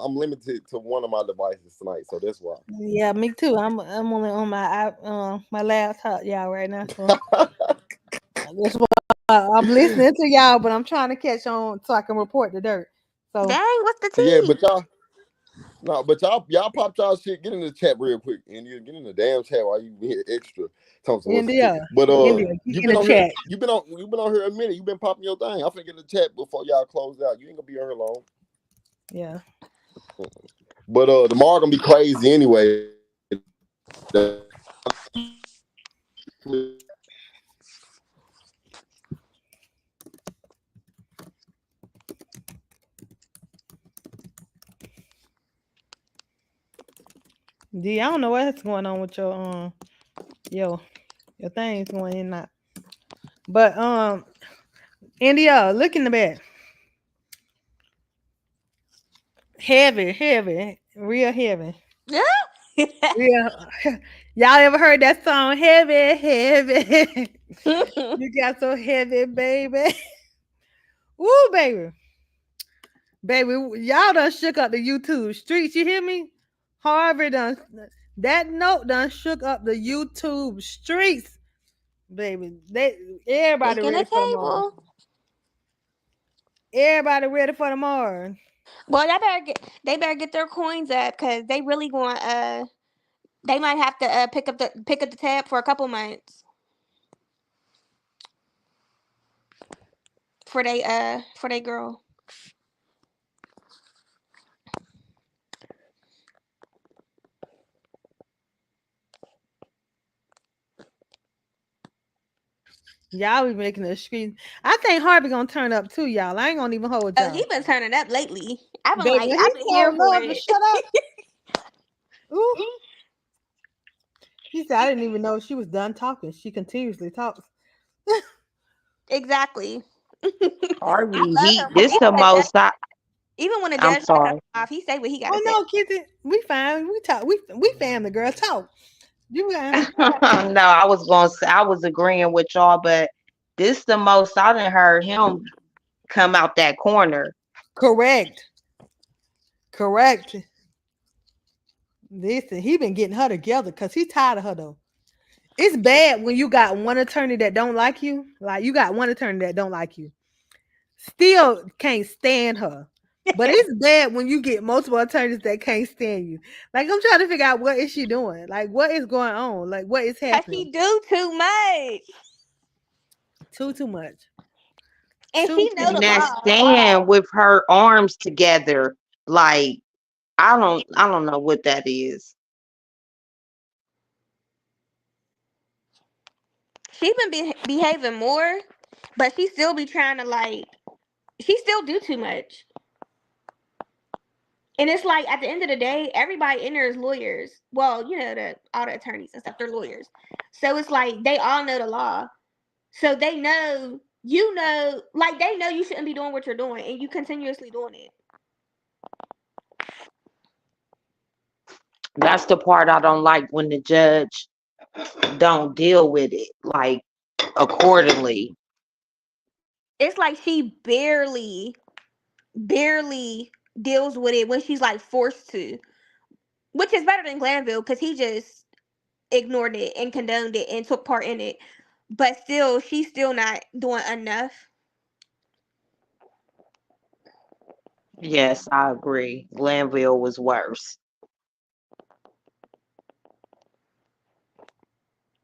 I'm limited to one of my devices tonight, so that's why. Yeah, me too. I'm only on my laptop, y'all, right now. So that's why I'm listening to y'all, but I'm trying to catch on so I can report the dirt. So Dang, what's the Yeah, tea? but y'all. No, but y'all pop y'all shit. Get in the chat real quick, and you get in the damn chat while you here extra. Talking some what's the tea. India, But India, get you in been the on here. chat. You been on here a minute. You been popping your thing. I'm finna get in the chat before y'all close out. You ain't gonna be on here long. Yeah. But tomorrow gonna be crazy anyway. D, I don't know what's going on with your your things going in and out. But India, look in the back. Heavy, heavy, real heavy. Real y'all ever heard that song? Heavy, heavy. You got so heavy, baby. Woo, baby. Baby, y'all done shook up the YouTube streets. You hear me? Harvard done that note done shook up the YouTube streets. Baby, everybody Shaking the ready for tomorrow. table. Everybody ready for tomorrow. Well, they better get their coins up because they really going they might have to pick up the tab for a couple months for they girl. Y'all be making the streets. I think Harvey gonna turn up too, y'all. I ain't gonna even hold Oh, he y'all. been turning up lately. I've been Baby, like, when he I've been told here for love to it. shut up. Ooh. She said I didn't even know she was done talking. She continuously talks. Exactly. I Harvey, love him because this the most. even when the I'm judge cut him sorry. off, he say what he got to Oh say. no, Kizzy, we fine. We talk. We family, girl. Talk. You fine. No, I was gonna say I was agreeing with y'all, but this the most I done heard him come out that corner. Correct. Correct. Listen, he been getting her together because he's tired of her though. It's bad when you got one attorney that don't like you. Like you got one attorney that don't like you. Still can't stand her. But it's bad when you get multiple attorneys that can't stand you. Like I'm trying to figure out what is she doing? Like what is going on? Like what is Cause happening? she do too much. Too much. And Too she know And the that law. stand with her arms together, like I don't know what that is. She been behaving more, but she still be trying to like. She still do too much. And it's like at the end of the day, everybody in there is lawyers. Well, you know, all the attorneys and stuff, they're lawyers. So it's like they all know the law. So they know, you know, like they know you shouldn't be doing what you're doing and you continuously doing it. That's the part I don't like when the judge don't deal with it like accordingly. It's like she barely deals with it when she's like forced to. Which is better than Glanville because he just ignored it and condoned it and took part in it. But still, she's still not doing enough. Yes, I agree. Glanville was worse.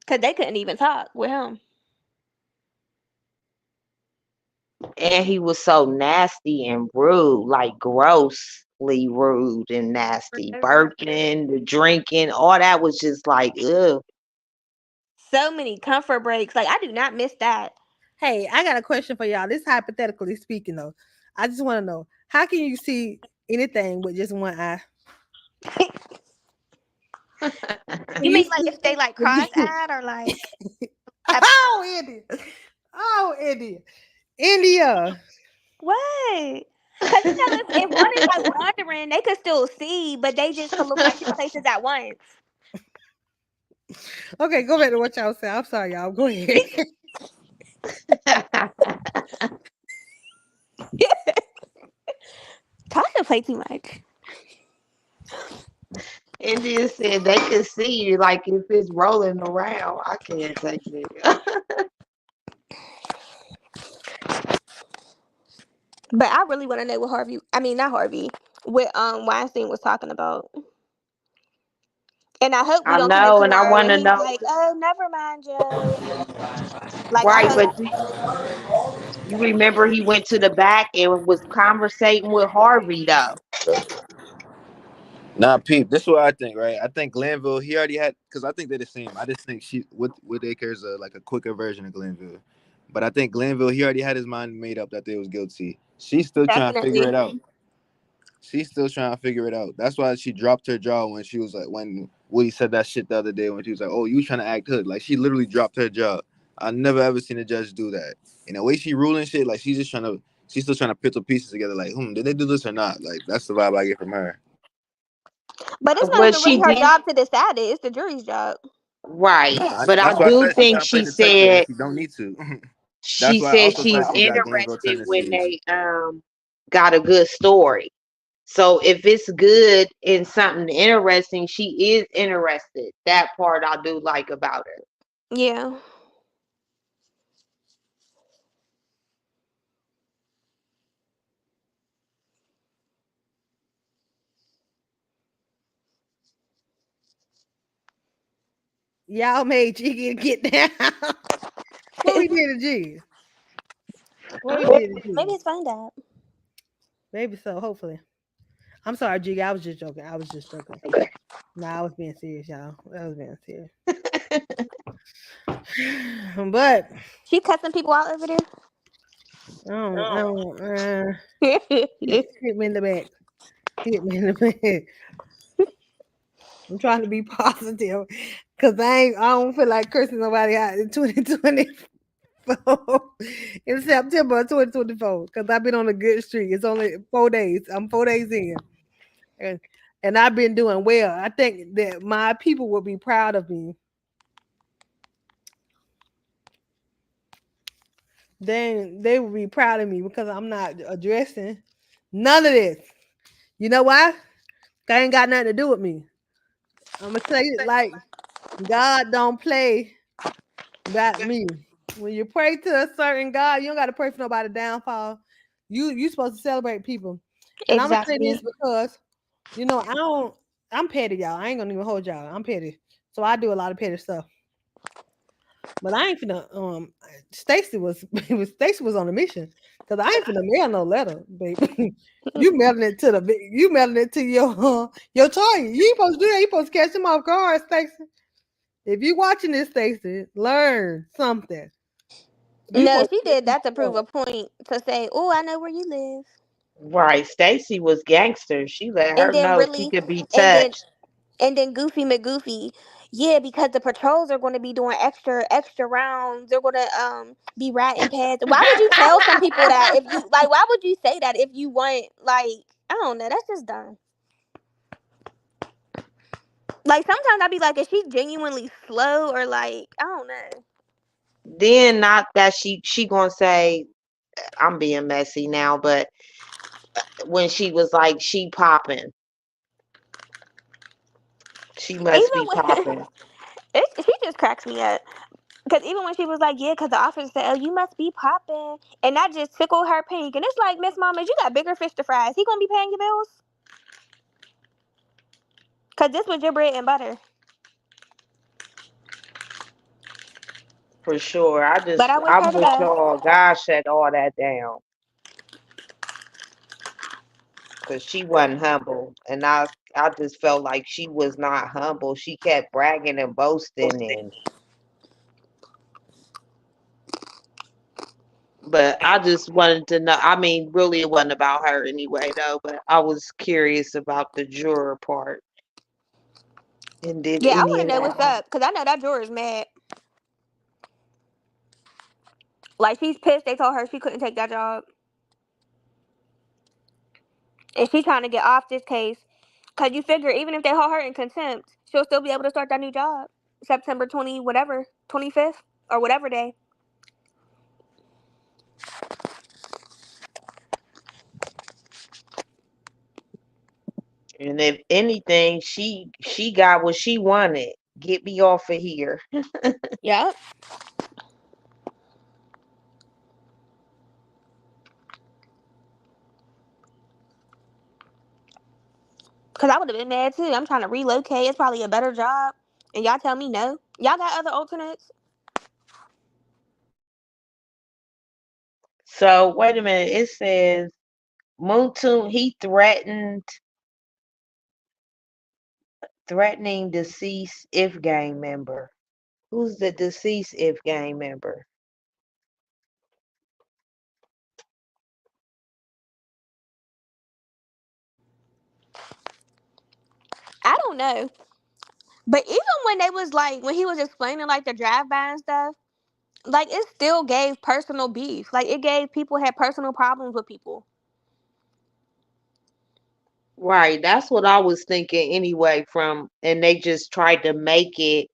Because they couldn't even talk with him. And he was so nasty and rude, like grossly rude and nasty. Burping, the drinking, all that was just like, ugh. So many comfort breaks. Like, I do not miss that. Hey, I got a question for y'all. This hypothetically speaking though. I just want to know how can you see anything with just one eye? You mean like if they like cross-eyed or like Oh, India. Oh, India. what? Because you know, if one is like wandering, they could still see, but they just could look like 2 places at once. Okay, go back to what y'all said. I'm sorry, y'all. Go ahead. Tasha play too much. And then said they could see you like if it's rolling around. I can't take it. But I really want to know what Harvey. I mean, not Harvey. What Weinstein was talking about. And I hope we I don't come in know, and I tomorrow want and to he's know. like, "Oh, never mind, Joe." Like I Right, hope. but you remember he went to the back and was conversating with Harvey though. Nah, peep. This is what I think, right? I think Glanville, he already had, because I think they're the same. I just think she, Whitaker is like a quicker version of Glanville. But I think Glanville, he already had his mind made up that they was guilty. She's still trying to figure it Definitely. out. She's still trying to figure it out. That's why she dropped her jaw when she was like, when Woody said that shit the other day when she was like, oh, you trying to act hood. Like, she literally dropped her jaw. I never ever seen a judge do that. And the way she ruling shit, like, she's still trying to put the pieces together. Like, did they do this or not? Like, that's the vibe I get from her. But it's not But even really she her did job to decide it. It's the jury's job. right. Nah, But that's I why I do said she's think trying to play detective when she don't need to. That's she why I said also she's said she got Glenville interested when tendencies. they got a good story. So if it's good and something interesting, she is interested. That part I do like about her. Yeah. Y'all made Jiggy get down. What we did to Jiggy? What we did to Maybe Jiggy? it's fine, Dad. Maybe so, hopefully. I'm sorry, Jiggy. I was just joking. I was just joking. Nah, I was being serious, y'all. I was being serious. But She cussing people out over I don't, there. hit me in the back. Hit me in the back. I'm trying to be positive because I don't feel like cursing nobody out in 2024 in September 2024 because I've been on a good streak. It's only 4 days. I'm 4 days in, and I've been doing well. I think that my people will be proud of me. Then they will be proud of me because I'm not addressing none of this. You know why? That ain't got nothing to do with me. I'm gonna tell you, like, God don't play about me. When you pray to a certain God, you don't got to pray for nobody downfall. You supposed to celebrate people. And I'm gonna say this Exactly. because I don't. I'm petty, y'all. I ain't gonna even hold y'all. I'm petty, so I do a lot of petty stuff. But I ain't finna. Stacy was Stacy was on a mission because I ain't finna mail no letter, baby. You mailing it to your target. You ain't supposed to do that. You supposed to catch them off guard, Stacy. If you watching this, Stacy, learn something. You No, supposed she to catch did them that to off prove a point to say, "Oh, I know where you live," Right. Stacy was gangster. She let and her then know she really, could be and then touched. Goofy McGoofy, yeah, because the patrols are going to be doing extra rounds. They're going to be ratting pads. Why would you tell some people that if you like? Why would you say that if you want like? I don't know. That's just dumb. Like sometimes I'd be like, is she genuinely slow or like I don't know. Then not that she gonna say I'm being messy now, but when she was like she popping, she must Even be when popping. she just cracks me up. Because even when she was like, yeah, because the officer said, oh, you must be popping. And that just tickled her pink. And it's like, Miss Mama, you got bigger fish to fry. Is he going to be paying your bills? Because this was your bread and butter. For sure. But I wish I'm her the with best. y'all. God shut all that down. Cause she wasn't humble. And I just felt like she was not humble. She kept bragging and boasting but I just wanted to know. I mean, really, it wasn't about her anyway, though. But I was curious about the juror part. And did Yeah, I any want to of know that what's happen? up. Because I know that juror is mad. Like, she's pissed they told her she couldn't take that job. And she's trying to get off this case. Because you figure, even if they hold her in contempt, she'll still be able to start that new job. September 20, whatever, 25th, or whatever day. And if anything, she got what she wanted. Get me off of here. Yep. Because I would have been mad too. I'm trying to relocate. It's probably a better job. And y'all tell me no. Y'all got other alternates? So wait a minute. It says Mutu he threatening deceased if gang member. Who's the deceased if gang member? I don't know. But even when they was like, when he was explaining like the drive by and stuff, like it still gave personal beef. Like it gave people had personal problems with people. Right. That's what I was thinking anyway. And they just tried to make it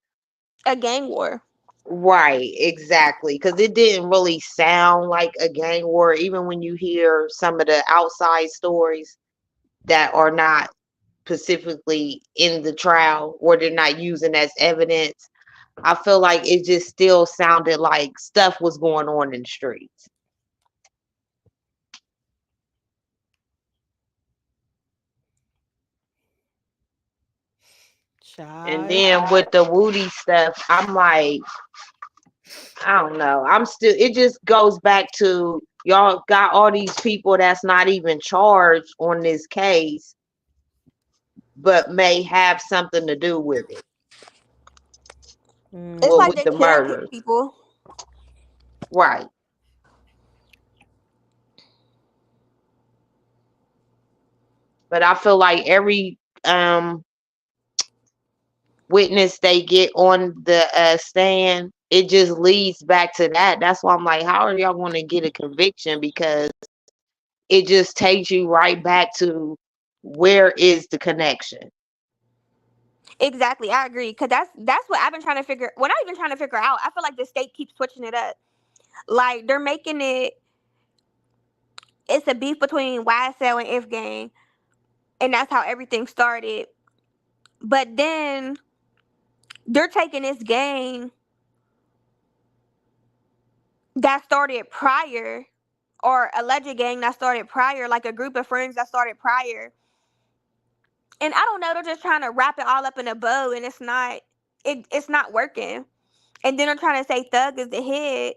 A gang war. right. Exactly. Because it didn't really sound like a gang war, even when you hear some of the outside stories that are not specifically in the trial or they're not using as evidence. I feel like it just still sounded like stuff was going on in the streets. And Child. then with the Woody stuff, I'm like, I don't know. It just goes back to y'all got all these people that's not even charged on this case, but may have something to do with it. It's Well, like with Mm-hmm. they the cherry pick murders. people. Right. But I feel like every witness they get on the stand, it just leads back to that. That's why I'm like, how are y'all going to get a conviction? Because it just takes you right back to where is the connection? Exactly, I agree. Cause that's what I've been trying to figure. Well, not even trying to figure out. I feel like the state keeps switching it up. Like they're making it. It's a beef between YSL and If Gang, and that's how everything started. But then they're taking this gang that started prior, or alleged gang that started prior, like a group of friends that started prior. And I don't know, they're just trying to wrap it all up in a bow, and it's not working. And then they're trying to say Thug is the head.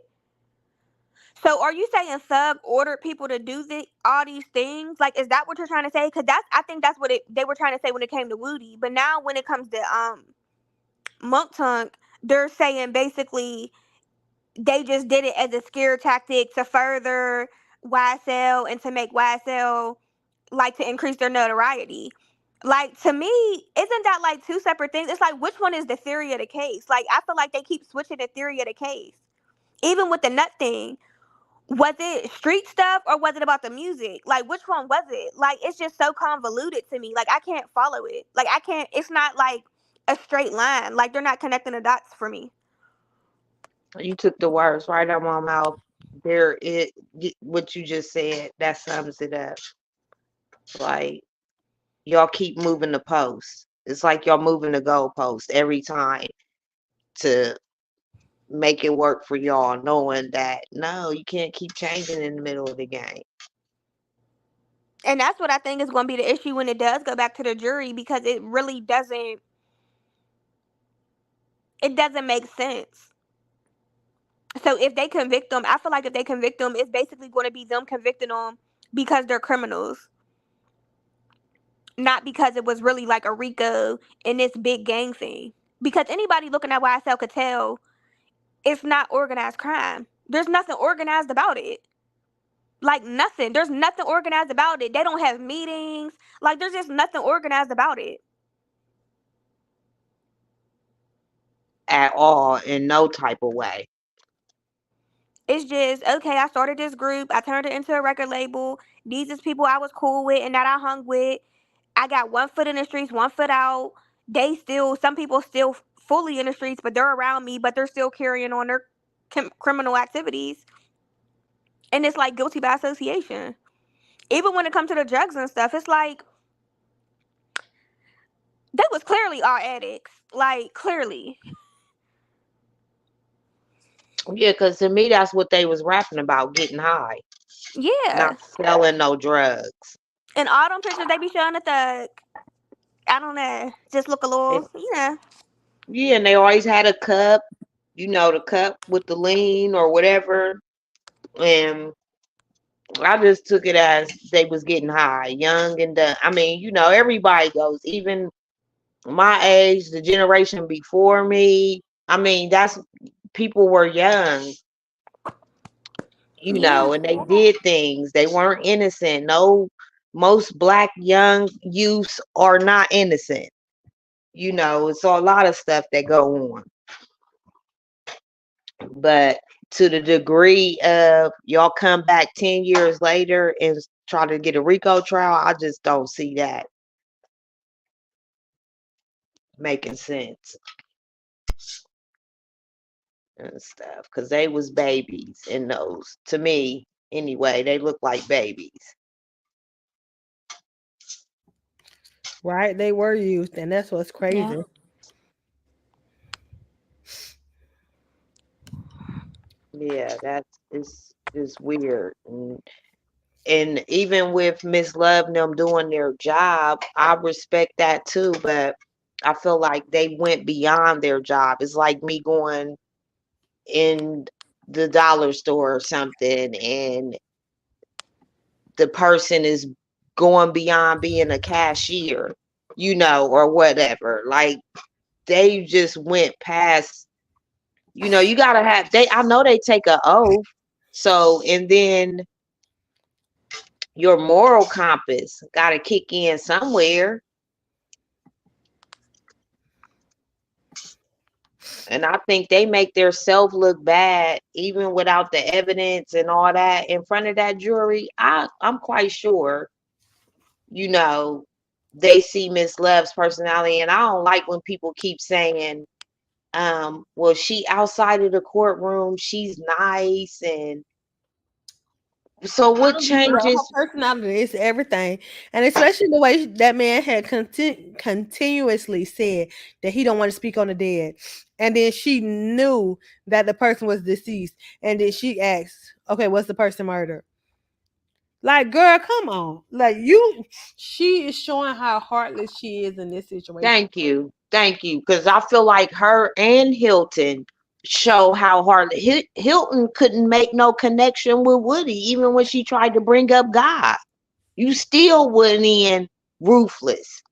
So are you saying Thug ordered people to do all these things? Like, is that what you're trying to say? Because I think that's what they were trying to say when it came to Woody. But now when it comes to Monk Tunk, they're saying basically they just did it as a scare tactic to further YSL and to make YSL, like, to increase their notoriety. Like, to me, isn't that like two separate things? It's like, which one is the theory of the case? Like, I feel like they keep switching the theory of the case. Even with the nut thing, was it street stuff or was it about the music? Like, which one was it? Like, it's just so convoluted to me. Like, I can't follow it. Like, I can't, it's not like a straight line. Like, they're not connecting the dots for me. You took the words right out of my mouth. What you just said, that sums it up. Like, y'all keep moving the post. It's like y'all moving the goalpost every time to make it work for y'all, knowing that no, you can't keep changing in the middle of the game. And that's what I think is going to be the issue when it does go back to the jury, because it really doesn't make sense. So if they convict them, I feel like if they convict them, it's basically going to be them convicting them because they're criminals, not because it was really like a RICO and this big gang thing. Because anybody looking at YSL could tell it's not organized crime. There's nothing organized about it. Like, nothing. There's nothing organized about it. They don't have meetings. Like, there's just nothing organized about it. At all, in no type of way. It's just, okay, I started this group. I turned it into a record label. These is people I was cool with and that I hung with. I got one foot in the streets, one foot out. Some people still fully in the streets, but they're around me, but they're still carrying on their criminal activities. And it's like guilty by association. Even when it comes to the drugs and stuff, it's like, they was clearly all addicts. Like, clearly. Yeah, because to me, that's what they was rapping about, getting high. Yeah. Not selling no drugs. And all them pictures they be showing the Thug, I don't know, just look a little, Yeah, and they always had a cup, the cup with the lean or whatever. And I just took it as they was getting high, young and done. I mean, everybody goes, even my age, the generation before me. I mean, people were young, and they did things. They weren't innocent. No, most Black young youths are not innocent. It's a lot of stuff that go on. But to the degree of y'all come back 10 years later and try to get a RICO trial, I just don't see that making sense and stuff. Because they was babies in those. To me, anyway, they look like babies. Right? They were used, and that's what's crazy. Yeah. Yeah, it's just weird. And even with Miss Love and them doing their job, I respect that too, but I feel like they went beyond their job. It's like me going in the dollar store or something, and the person is going beyond being a cashier, or whatever. Like, they just went past, you gotta have, I know they take an oath. So, and then your moral compass got to kick in somewhere. And I think they make their self look bad, even without the evidence and all that in front of that jury. I'm quite sure, they see Miss Love's personality. And I don't like when people keep saying, well, she outside of the courtroom, she's nice. And So what changes? Her personality is everything, and especially the way that man had continuously said that he don't want to speak on the dead, and then she knew that the person was deceased, and then she asked, "Okay, what's the person murdered?" Like, girl, come on, like she is showing how heartless she is in this situation. Thank you, because I feel like her and Hilton show how hard Hilton couldn't make no connection with Woody, even when she tried to bring up God. You still went in ruthless.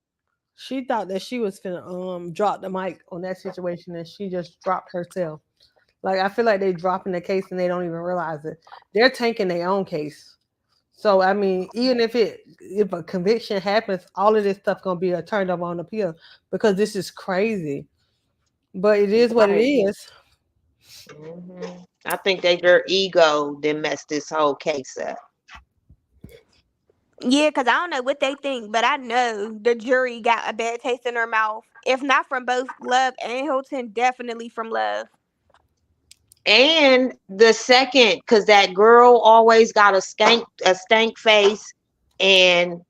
She thought that she was finna drop the mic on that situation, and she just dropped herself. Like, I feel like they dropping the case and they don't even realize it. They're tanking their own case. So I mean, even if a conviction happens, all of this stuff gonna be turned up on appeal because this is crazy. But it is what it Right. is. I think that their ego then messed this whole case up. Yeah, because I don't know what they think, but I know the jury got a bad taste in their mouth. If not from both Love and Hilton, definitely from Love. And the second, because that girl always got a stank face, and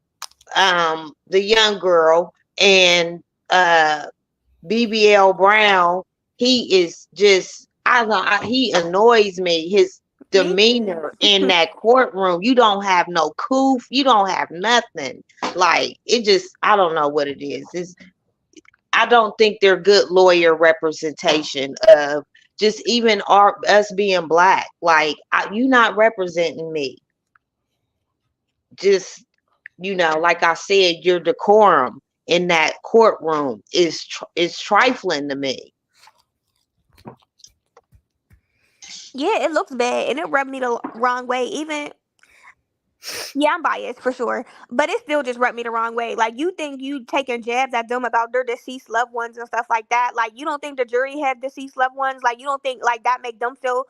the young girl, and BBL Brown, he is just, I don't know, he annoys me. His Me demeanor in that courtroom, you don't have no coof, you don't have nothing. Like, it just, I don't know what it is. I don't think they're good lawyer representation of just even us being black. Like, you not representing me. Just, like I said, your decorum in that courtroom is trifling to me. Yeah, it looks bad and it rubbed me the wrong way. Even, yeah, I'm biased for sure, but it still just rubbed me the wrong way. Like, you think you taking jabs at them about their deceased loved ones and stuff like that. Like, you don't think the jury have deceased loved ones? Like, you don't think like that make them feel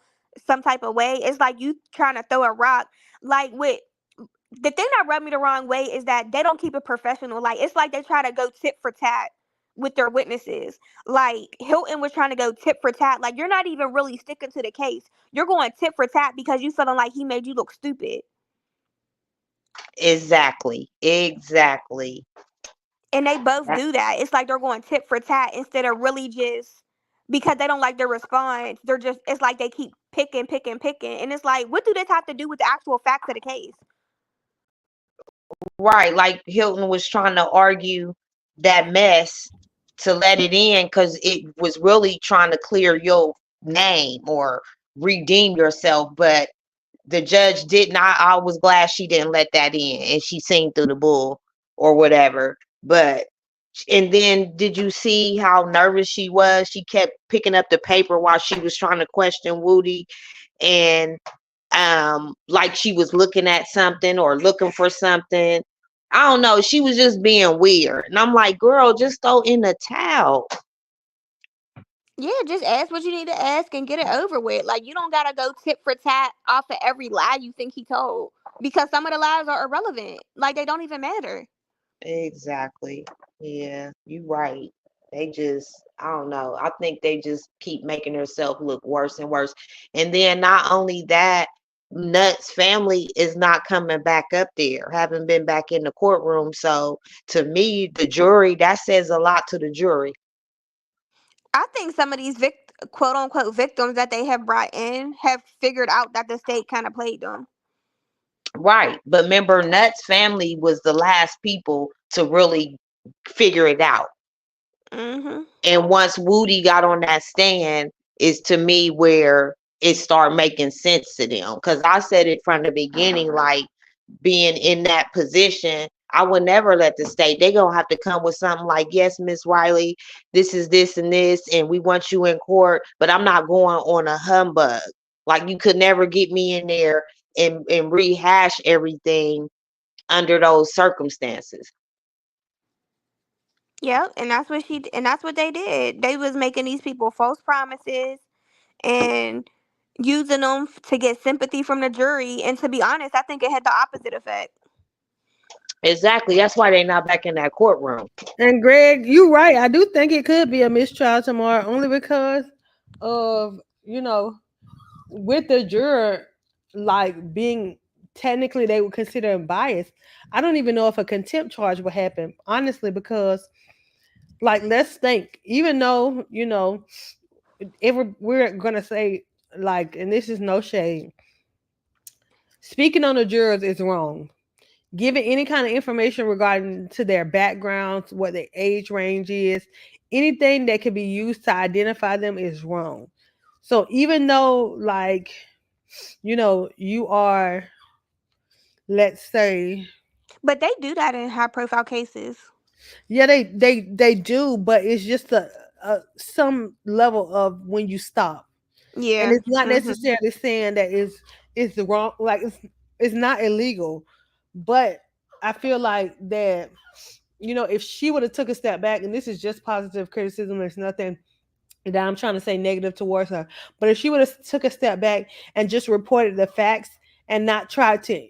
some type of way? It's like you trying to throw a rock. Like, with the thing that rubbed me the wrong way is that they don't keep it professional. Like, it's like they try to go tit for tat with their witnesses. Like, Hilton was trying to go tit for tat. Like, you're not even really sticking to the case. You're going tit for tat because you feeling like he made you look stupid. Exactly. And they both do that. It's like they're going tit for tat instead of really just because they don't like their response. They're just, it's like they keep picking, picking, picking. And it's like, what do this have to do with the actual facts of the case? Right. Like Hilton was trying to argue that mess to let it in because it was really trying to clear your name or redeem yourself. But the judge did not. I was glad she didn't let that in and she seen through the bull or whatever. But, and then did you see how nervous she was? She kept picking up the paper while she was trying to question Woody, and like she was looking at something or looking for something. I don't know. She was just being weird. And I'm like, girl, just throw in the towel. Yeah, just ask what you need to ask and get it over with. Like, you don't gotta go tit for tat off of every lie you think he told. Because some of the lies are irrelevant. Like, they don't even matter. Exactly. Yeah, you right. They just, I don't know. I think they just keep making herself look worse and worse. And then not only that, Nuts family is not coming back up there, haven't been back in the courtroom. So to me, the jury, that says a lot to the jury. I think some of these quote unquote victims that they have brought in have figured out that the state kind of played them. Right. But remember, Nuts family was the last people to really figure it out. Mm-hmm. And once Woody got on that stand, is to me where it started making sense to them. Because I said it from the beginning, like being in that position, I would never let the state. They gonna have to come with something like, yes, Miss Riley, this is this and this, and we want you in court, but I'm not going on a humbug. Like, you could never get me in there and rehash everything under those circumstances. Yep, and that's what they did. They was making these people false promises and using them to get sympathy from the jury. And to be honest, I think it had the opposite effect. Exactly. That's why they're not back in that courtroom. And Greg, you're right. I do think it could be a mistrial tomorrow, only because of with the juror like being technically they would consider him biased. I don't even know if a contempt charge would happen, honestly, because like let's think, even though if we're gonna say like, and this is no shade, speaking on the jurors is wrong. Giving any kind of information regarding to their backgrounds, what their age range is, anything that can be used to identify them is wrong. So even though like you are, let's say, But they do that in high profile cases. yeah, they do, but it's just a some level of when you stop, and Yeah. it's not Mhm. necessarily saying that it's wrong. Like it's not illegal, but I feel like that if she would have took a step back, and this is just positive criticism, there's nothing that I'm trying to say negative towards her, but if she would have took a step back and just reported the facts and not tried to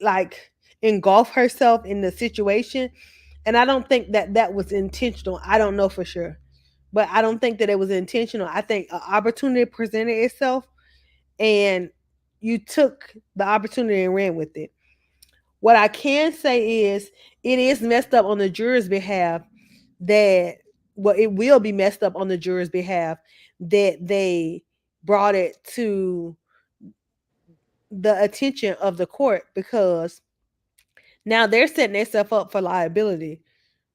like engulf herself in the situation, and I don't think that that was intentional. I don't know for sure, but I don't think that it was intentional. I think an opportunity presented itself, and you took the opportunity and ran with it. What I can say is it is messed up on the juror's behalf that, well, it will be messed up on the juror's behalf that they brought it to the attention of the court, because now they're setting themselves up for liability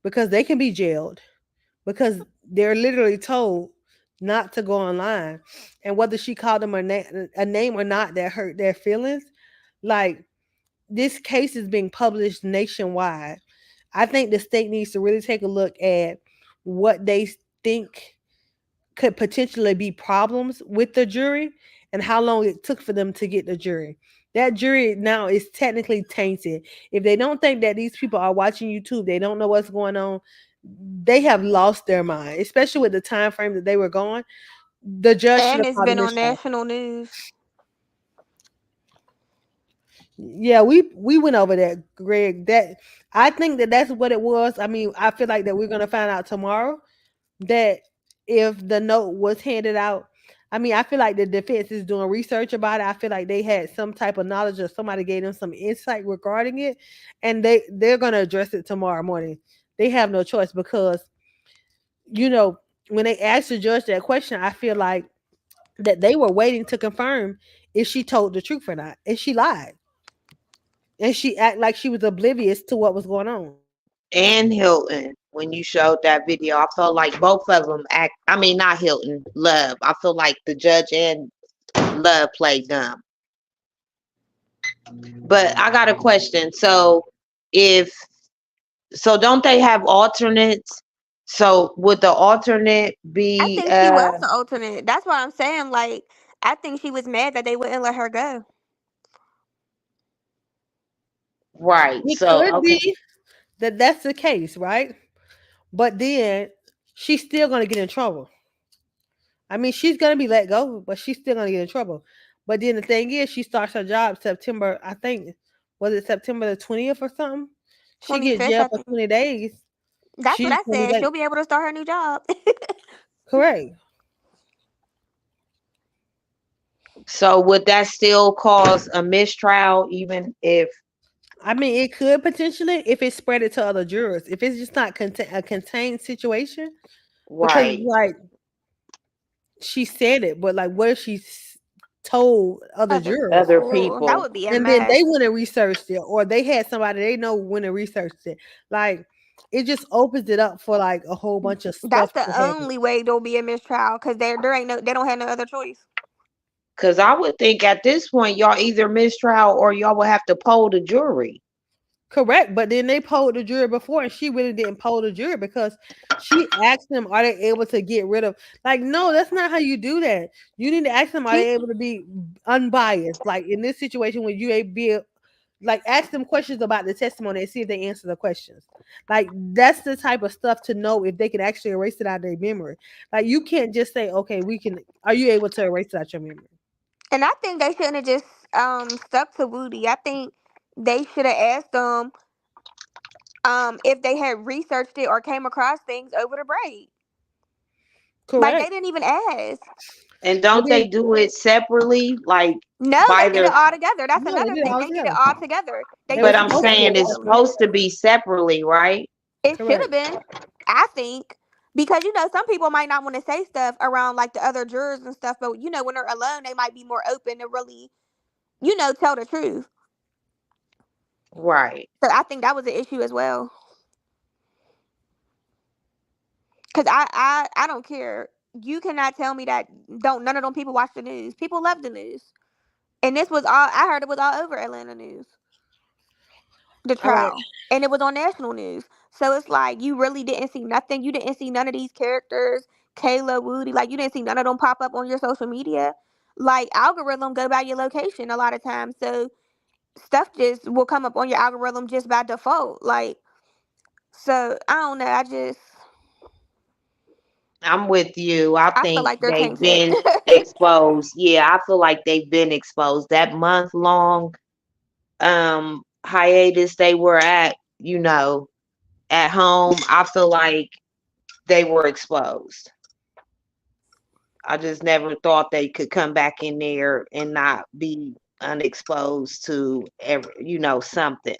because they can be jailed because they're literally told not to go online. And whether she called them a name or not that hurt their feelings, like this case is being published nationwide. I think the state needs to really take a look at what they think could potentially be problems with the jury and how long it took for them to get the jury. That jury now is technically tainted. If they don't think that these people are watching YouTube, they don't know what's going on, they have lost their mind, especially with the time frame that they were gone. The judge should And have it's called a been on mistrial. national news. Yeah, we went over that, Greg. That I think that that's what it was. I mean, I feel like that we're gonna find out tomorrow that if the note was handed out. I mean, I feel like the defense is doing research about it. I feel like they had some type of knowledge or somebody gave them some insight regarding it, and they're gonna address it tomorrow morning. They have no choice because you know when they asked the judge that question, I feel like that they were waiting to confirm if she told the truth or not, and she lied, and she act like she was oblivious to what was going on. And Hilton, when you showed that video, I felt like both of them act. I mean, not Hilton, Love. I feel like the judge and Love played dumb. But I got a question. So, if don't they have alternates? So, would the alternate I be think she was the alternate. That's what I'm saying. Like, I think she was mad that they wouldn't let her go. right? It So, could okay. be that that's the case, right? But then she's still gonna get in trouble. I mean, she's gonna be let go, but she's still gonna get in trouble. But then the thing is, she starts her job September. I think was it September the 20th or something. She get 25th, I jailed for think. 20 days. That's what She's I gonna be said. like, She'll be able to start her new job. correct. So, would that still cause a mistrial, even if I mean, it could potentially if it spread it to other jurors. If it's just not a contained situation, because right like she said it, but like what if she told other Other jurors? other people. That people? would be a And then mess. they went and researched it, or they had somebody they know went and researched it. Like it just opens it up for like a whole bunch of That's stuff the to happen. only way there'll be a mistrial because there ain't no they don't have no other choice. Because I would think at this point, y'all either mistrial or y'all will have to poll the jury. Correct, but then they polled the jury before, and she really didn't poll the jury because she asked them, "Are they able to get rid of?" Like, no, that's not how you do that. You need to ask them, "Are She they able to be unbiased?" Like in this situation, when you be like ask them questions about the testimony and see if they answer the questions. Like that's the type of stuff to know if they can actually erase it out of their memory. Like you can't just say, "Okay, we can." Are you able to erase it out your memory? and I think they shouldn't have just stuck to Woody. I think they should have asked them if they had researched it or came across things over the break. Like they Correct. didn't even ask. And don't they do it separately? Like No, by they did it their all together. That's No, they another did it thing. all They did it together. all together. They They were but just I'm didn't supposed to say do saying it it it's separately. separately. supposed to be separately, right? It should have Correct. been, I think, because some people might not want to say stuff around like the other jurors and stuff, but when they're alone, they might be more open to really, tell the truth. Right. So I think that was an issue as well. Cause I don't care. You cannot tell me that don't none of them people watch the news. People love the news, and this was all I heard. It was all over Atlanta news, the All right. trial, and it was on national news. So it's like you really didn't see nothing. You didn't see none of these characters, Kayla, Woody. Like you didn't see none of them pop up on your social media. Like algorithm go by your location a lot of times, so stuff just will come up on your algorithm just by default. Like so, I don't know. I'm with you. I I feel think like they're they've tainted. been exposed. Yeah, I feel like they've been exposed. That month long hiatus they were at home, I feel like they were exposed. I just never thought they could come back in there and not be unexposed to something.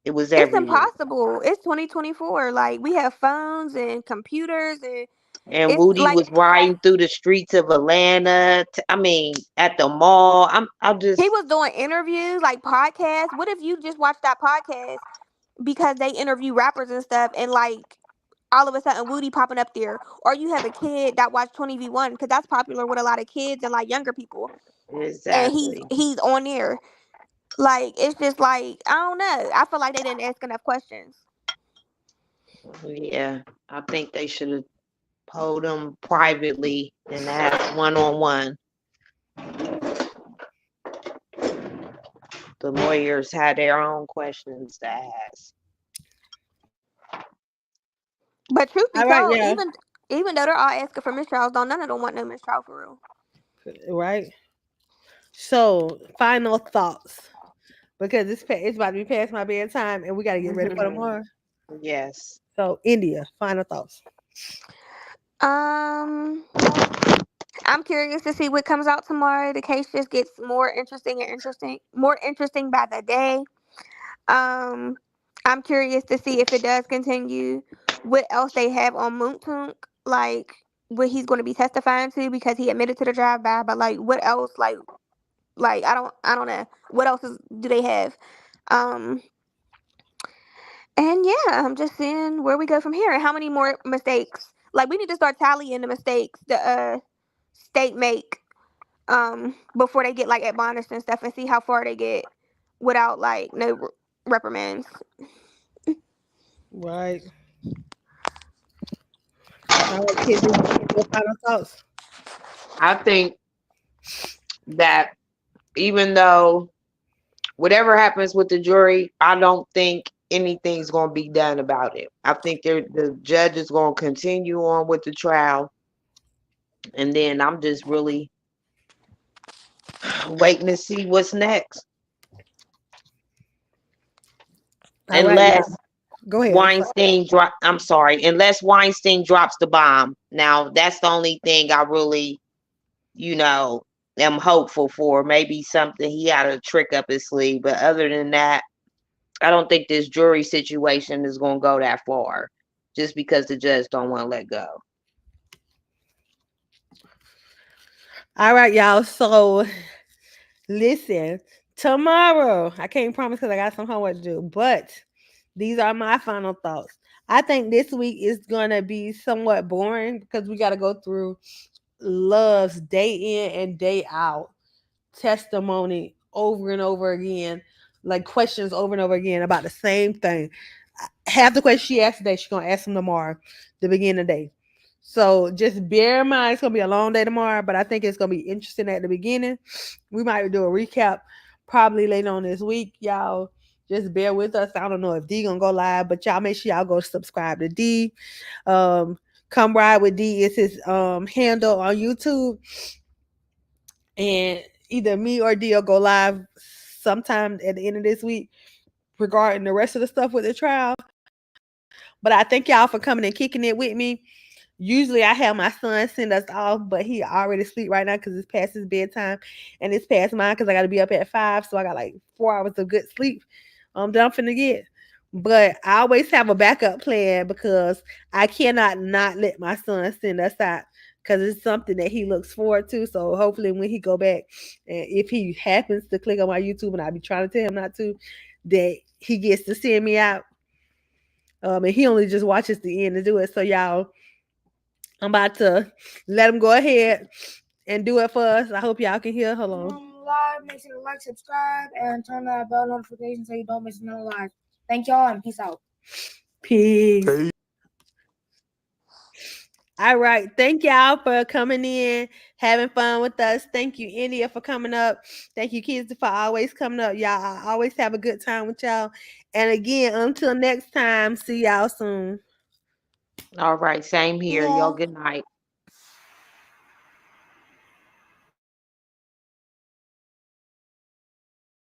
It was It's everywhere. impossible. It's 2024. Like we have phones and computers, and And it's Woody like was riding through the streets of Atlanta. I mean, at the mall. I'm he just was doing interviews, like podcasts. What if you just watched that podcast because they interview rappers and stuff, and like all of a sudden Woody popping up there, or you have a kid that watch 20v1 because that's popular with a lot of kids and like younger people, and he's exactly. he's on there. Like it's just like I don't know. I feel like they didn't ask enough questions. Yeah, I think they should have told them privately and asked one on one. The lawyers had their own questions to ask. But truth be All right, told, yeah. even though they're all asking for mistrials, don't none of them want no mistrial for real. Right. So, final thoughts. Because it's about to be past my bedtime and we got to get ready for tomorrow. Yes. So, India, final thoughts. Um, I'm curious to see what comes out tomorrow. The case just gets more interesting and more interesting by the day. Um, I'm curious to see if it does continue. What else they have on Moontunk, like what he's going to be testifying to because he admitted to the drive-by. But like, what else? Like I don't know. What else do they have? Um, and yeah, I'm just seeing where we go from here and how many more mistakes. Like we need to start tallying the mistakes the state make before they get like admonished and stuff and see how far they get without like no reprimands. Right. All right, Kizzy, your final thoughts. I think that even though whatever happens with the jury, I don't think anything's going to be done about it. I think the judge is going to continue on with the trial. And then I'm just really waiting to see what's next. All right, yeah. Unless Go ahead. unless Weinstein drops the bomb. Now, that's the only thing I really, am hopeful for. Maybe something he had a trick up his sleeve. But other than that, I don't think this jury situation is going to go that far just because the judge don't want to let go. All right, y'all. So, listen, tomorrow, I can't promise because I got some homework to do, but these are my final thoughts. I think this week is going to be somewhat boring because we got to go through Love's day in and day out testimony over and over again, like questions over and over again about the same thing. Half the questions she asked today, she's going to ask them tomorrow, the beginning of the day. So just bear in mind, it's going to be a long day tomorrow, but I think it's going to be interesting at the beginning. We might do a recap probably later on this week. Y'all just bear with us. I don't know if D going to go live, but y'all make sure y'all go subscribe to D. Come Ride with D is his handle on YouTube. And either me or D will go live sometime at the end of this week regarding the rest of the stuff with the trial. But I thank y'all for coming and kicking it with me. Usually I have my son send us off, but he already asleep right now because it's past his bedtime and it's past mine because I got to be up at 5. So I got like 4 hours of good sleep that I'm finna get. But I always have a backup plan because I cannot not let my son send us out because it's something that he looks forward to. So hopefully when he go back, and if he happens to click on my YouTube and I be trying to tell him not to, that he gets to send me out. And he only just watches the end to do it. So y'all, I'm about to let him go ahead and do it for us. I hope y'all can hear. Hold on. Live, make sure to like, subscribe, and turn that bell notification so you don't miss another live. Thank y'all and peace out. Peace. All right. Thank y'all for coming in, having fun with us. Thank you, India, for coming up. Thank you, kids, for always coming up. Y'all, I always have a good time with y'all. And again, until next time, see y'all soon. All right. Same here. Yeah. Y'all good night.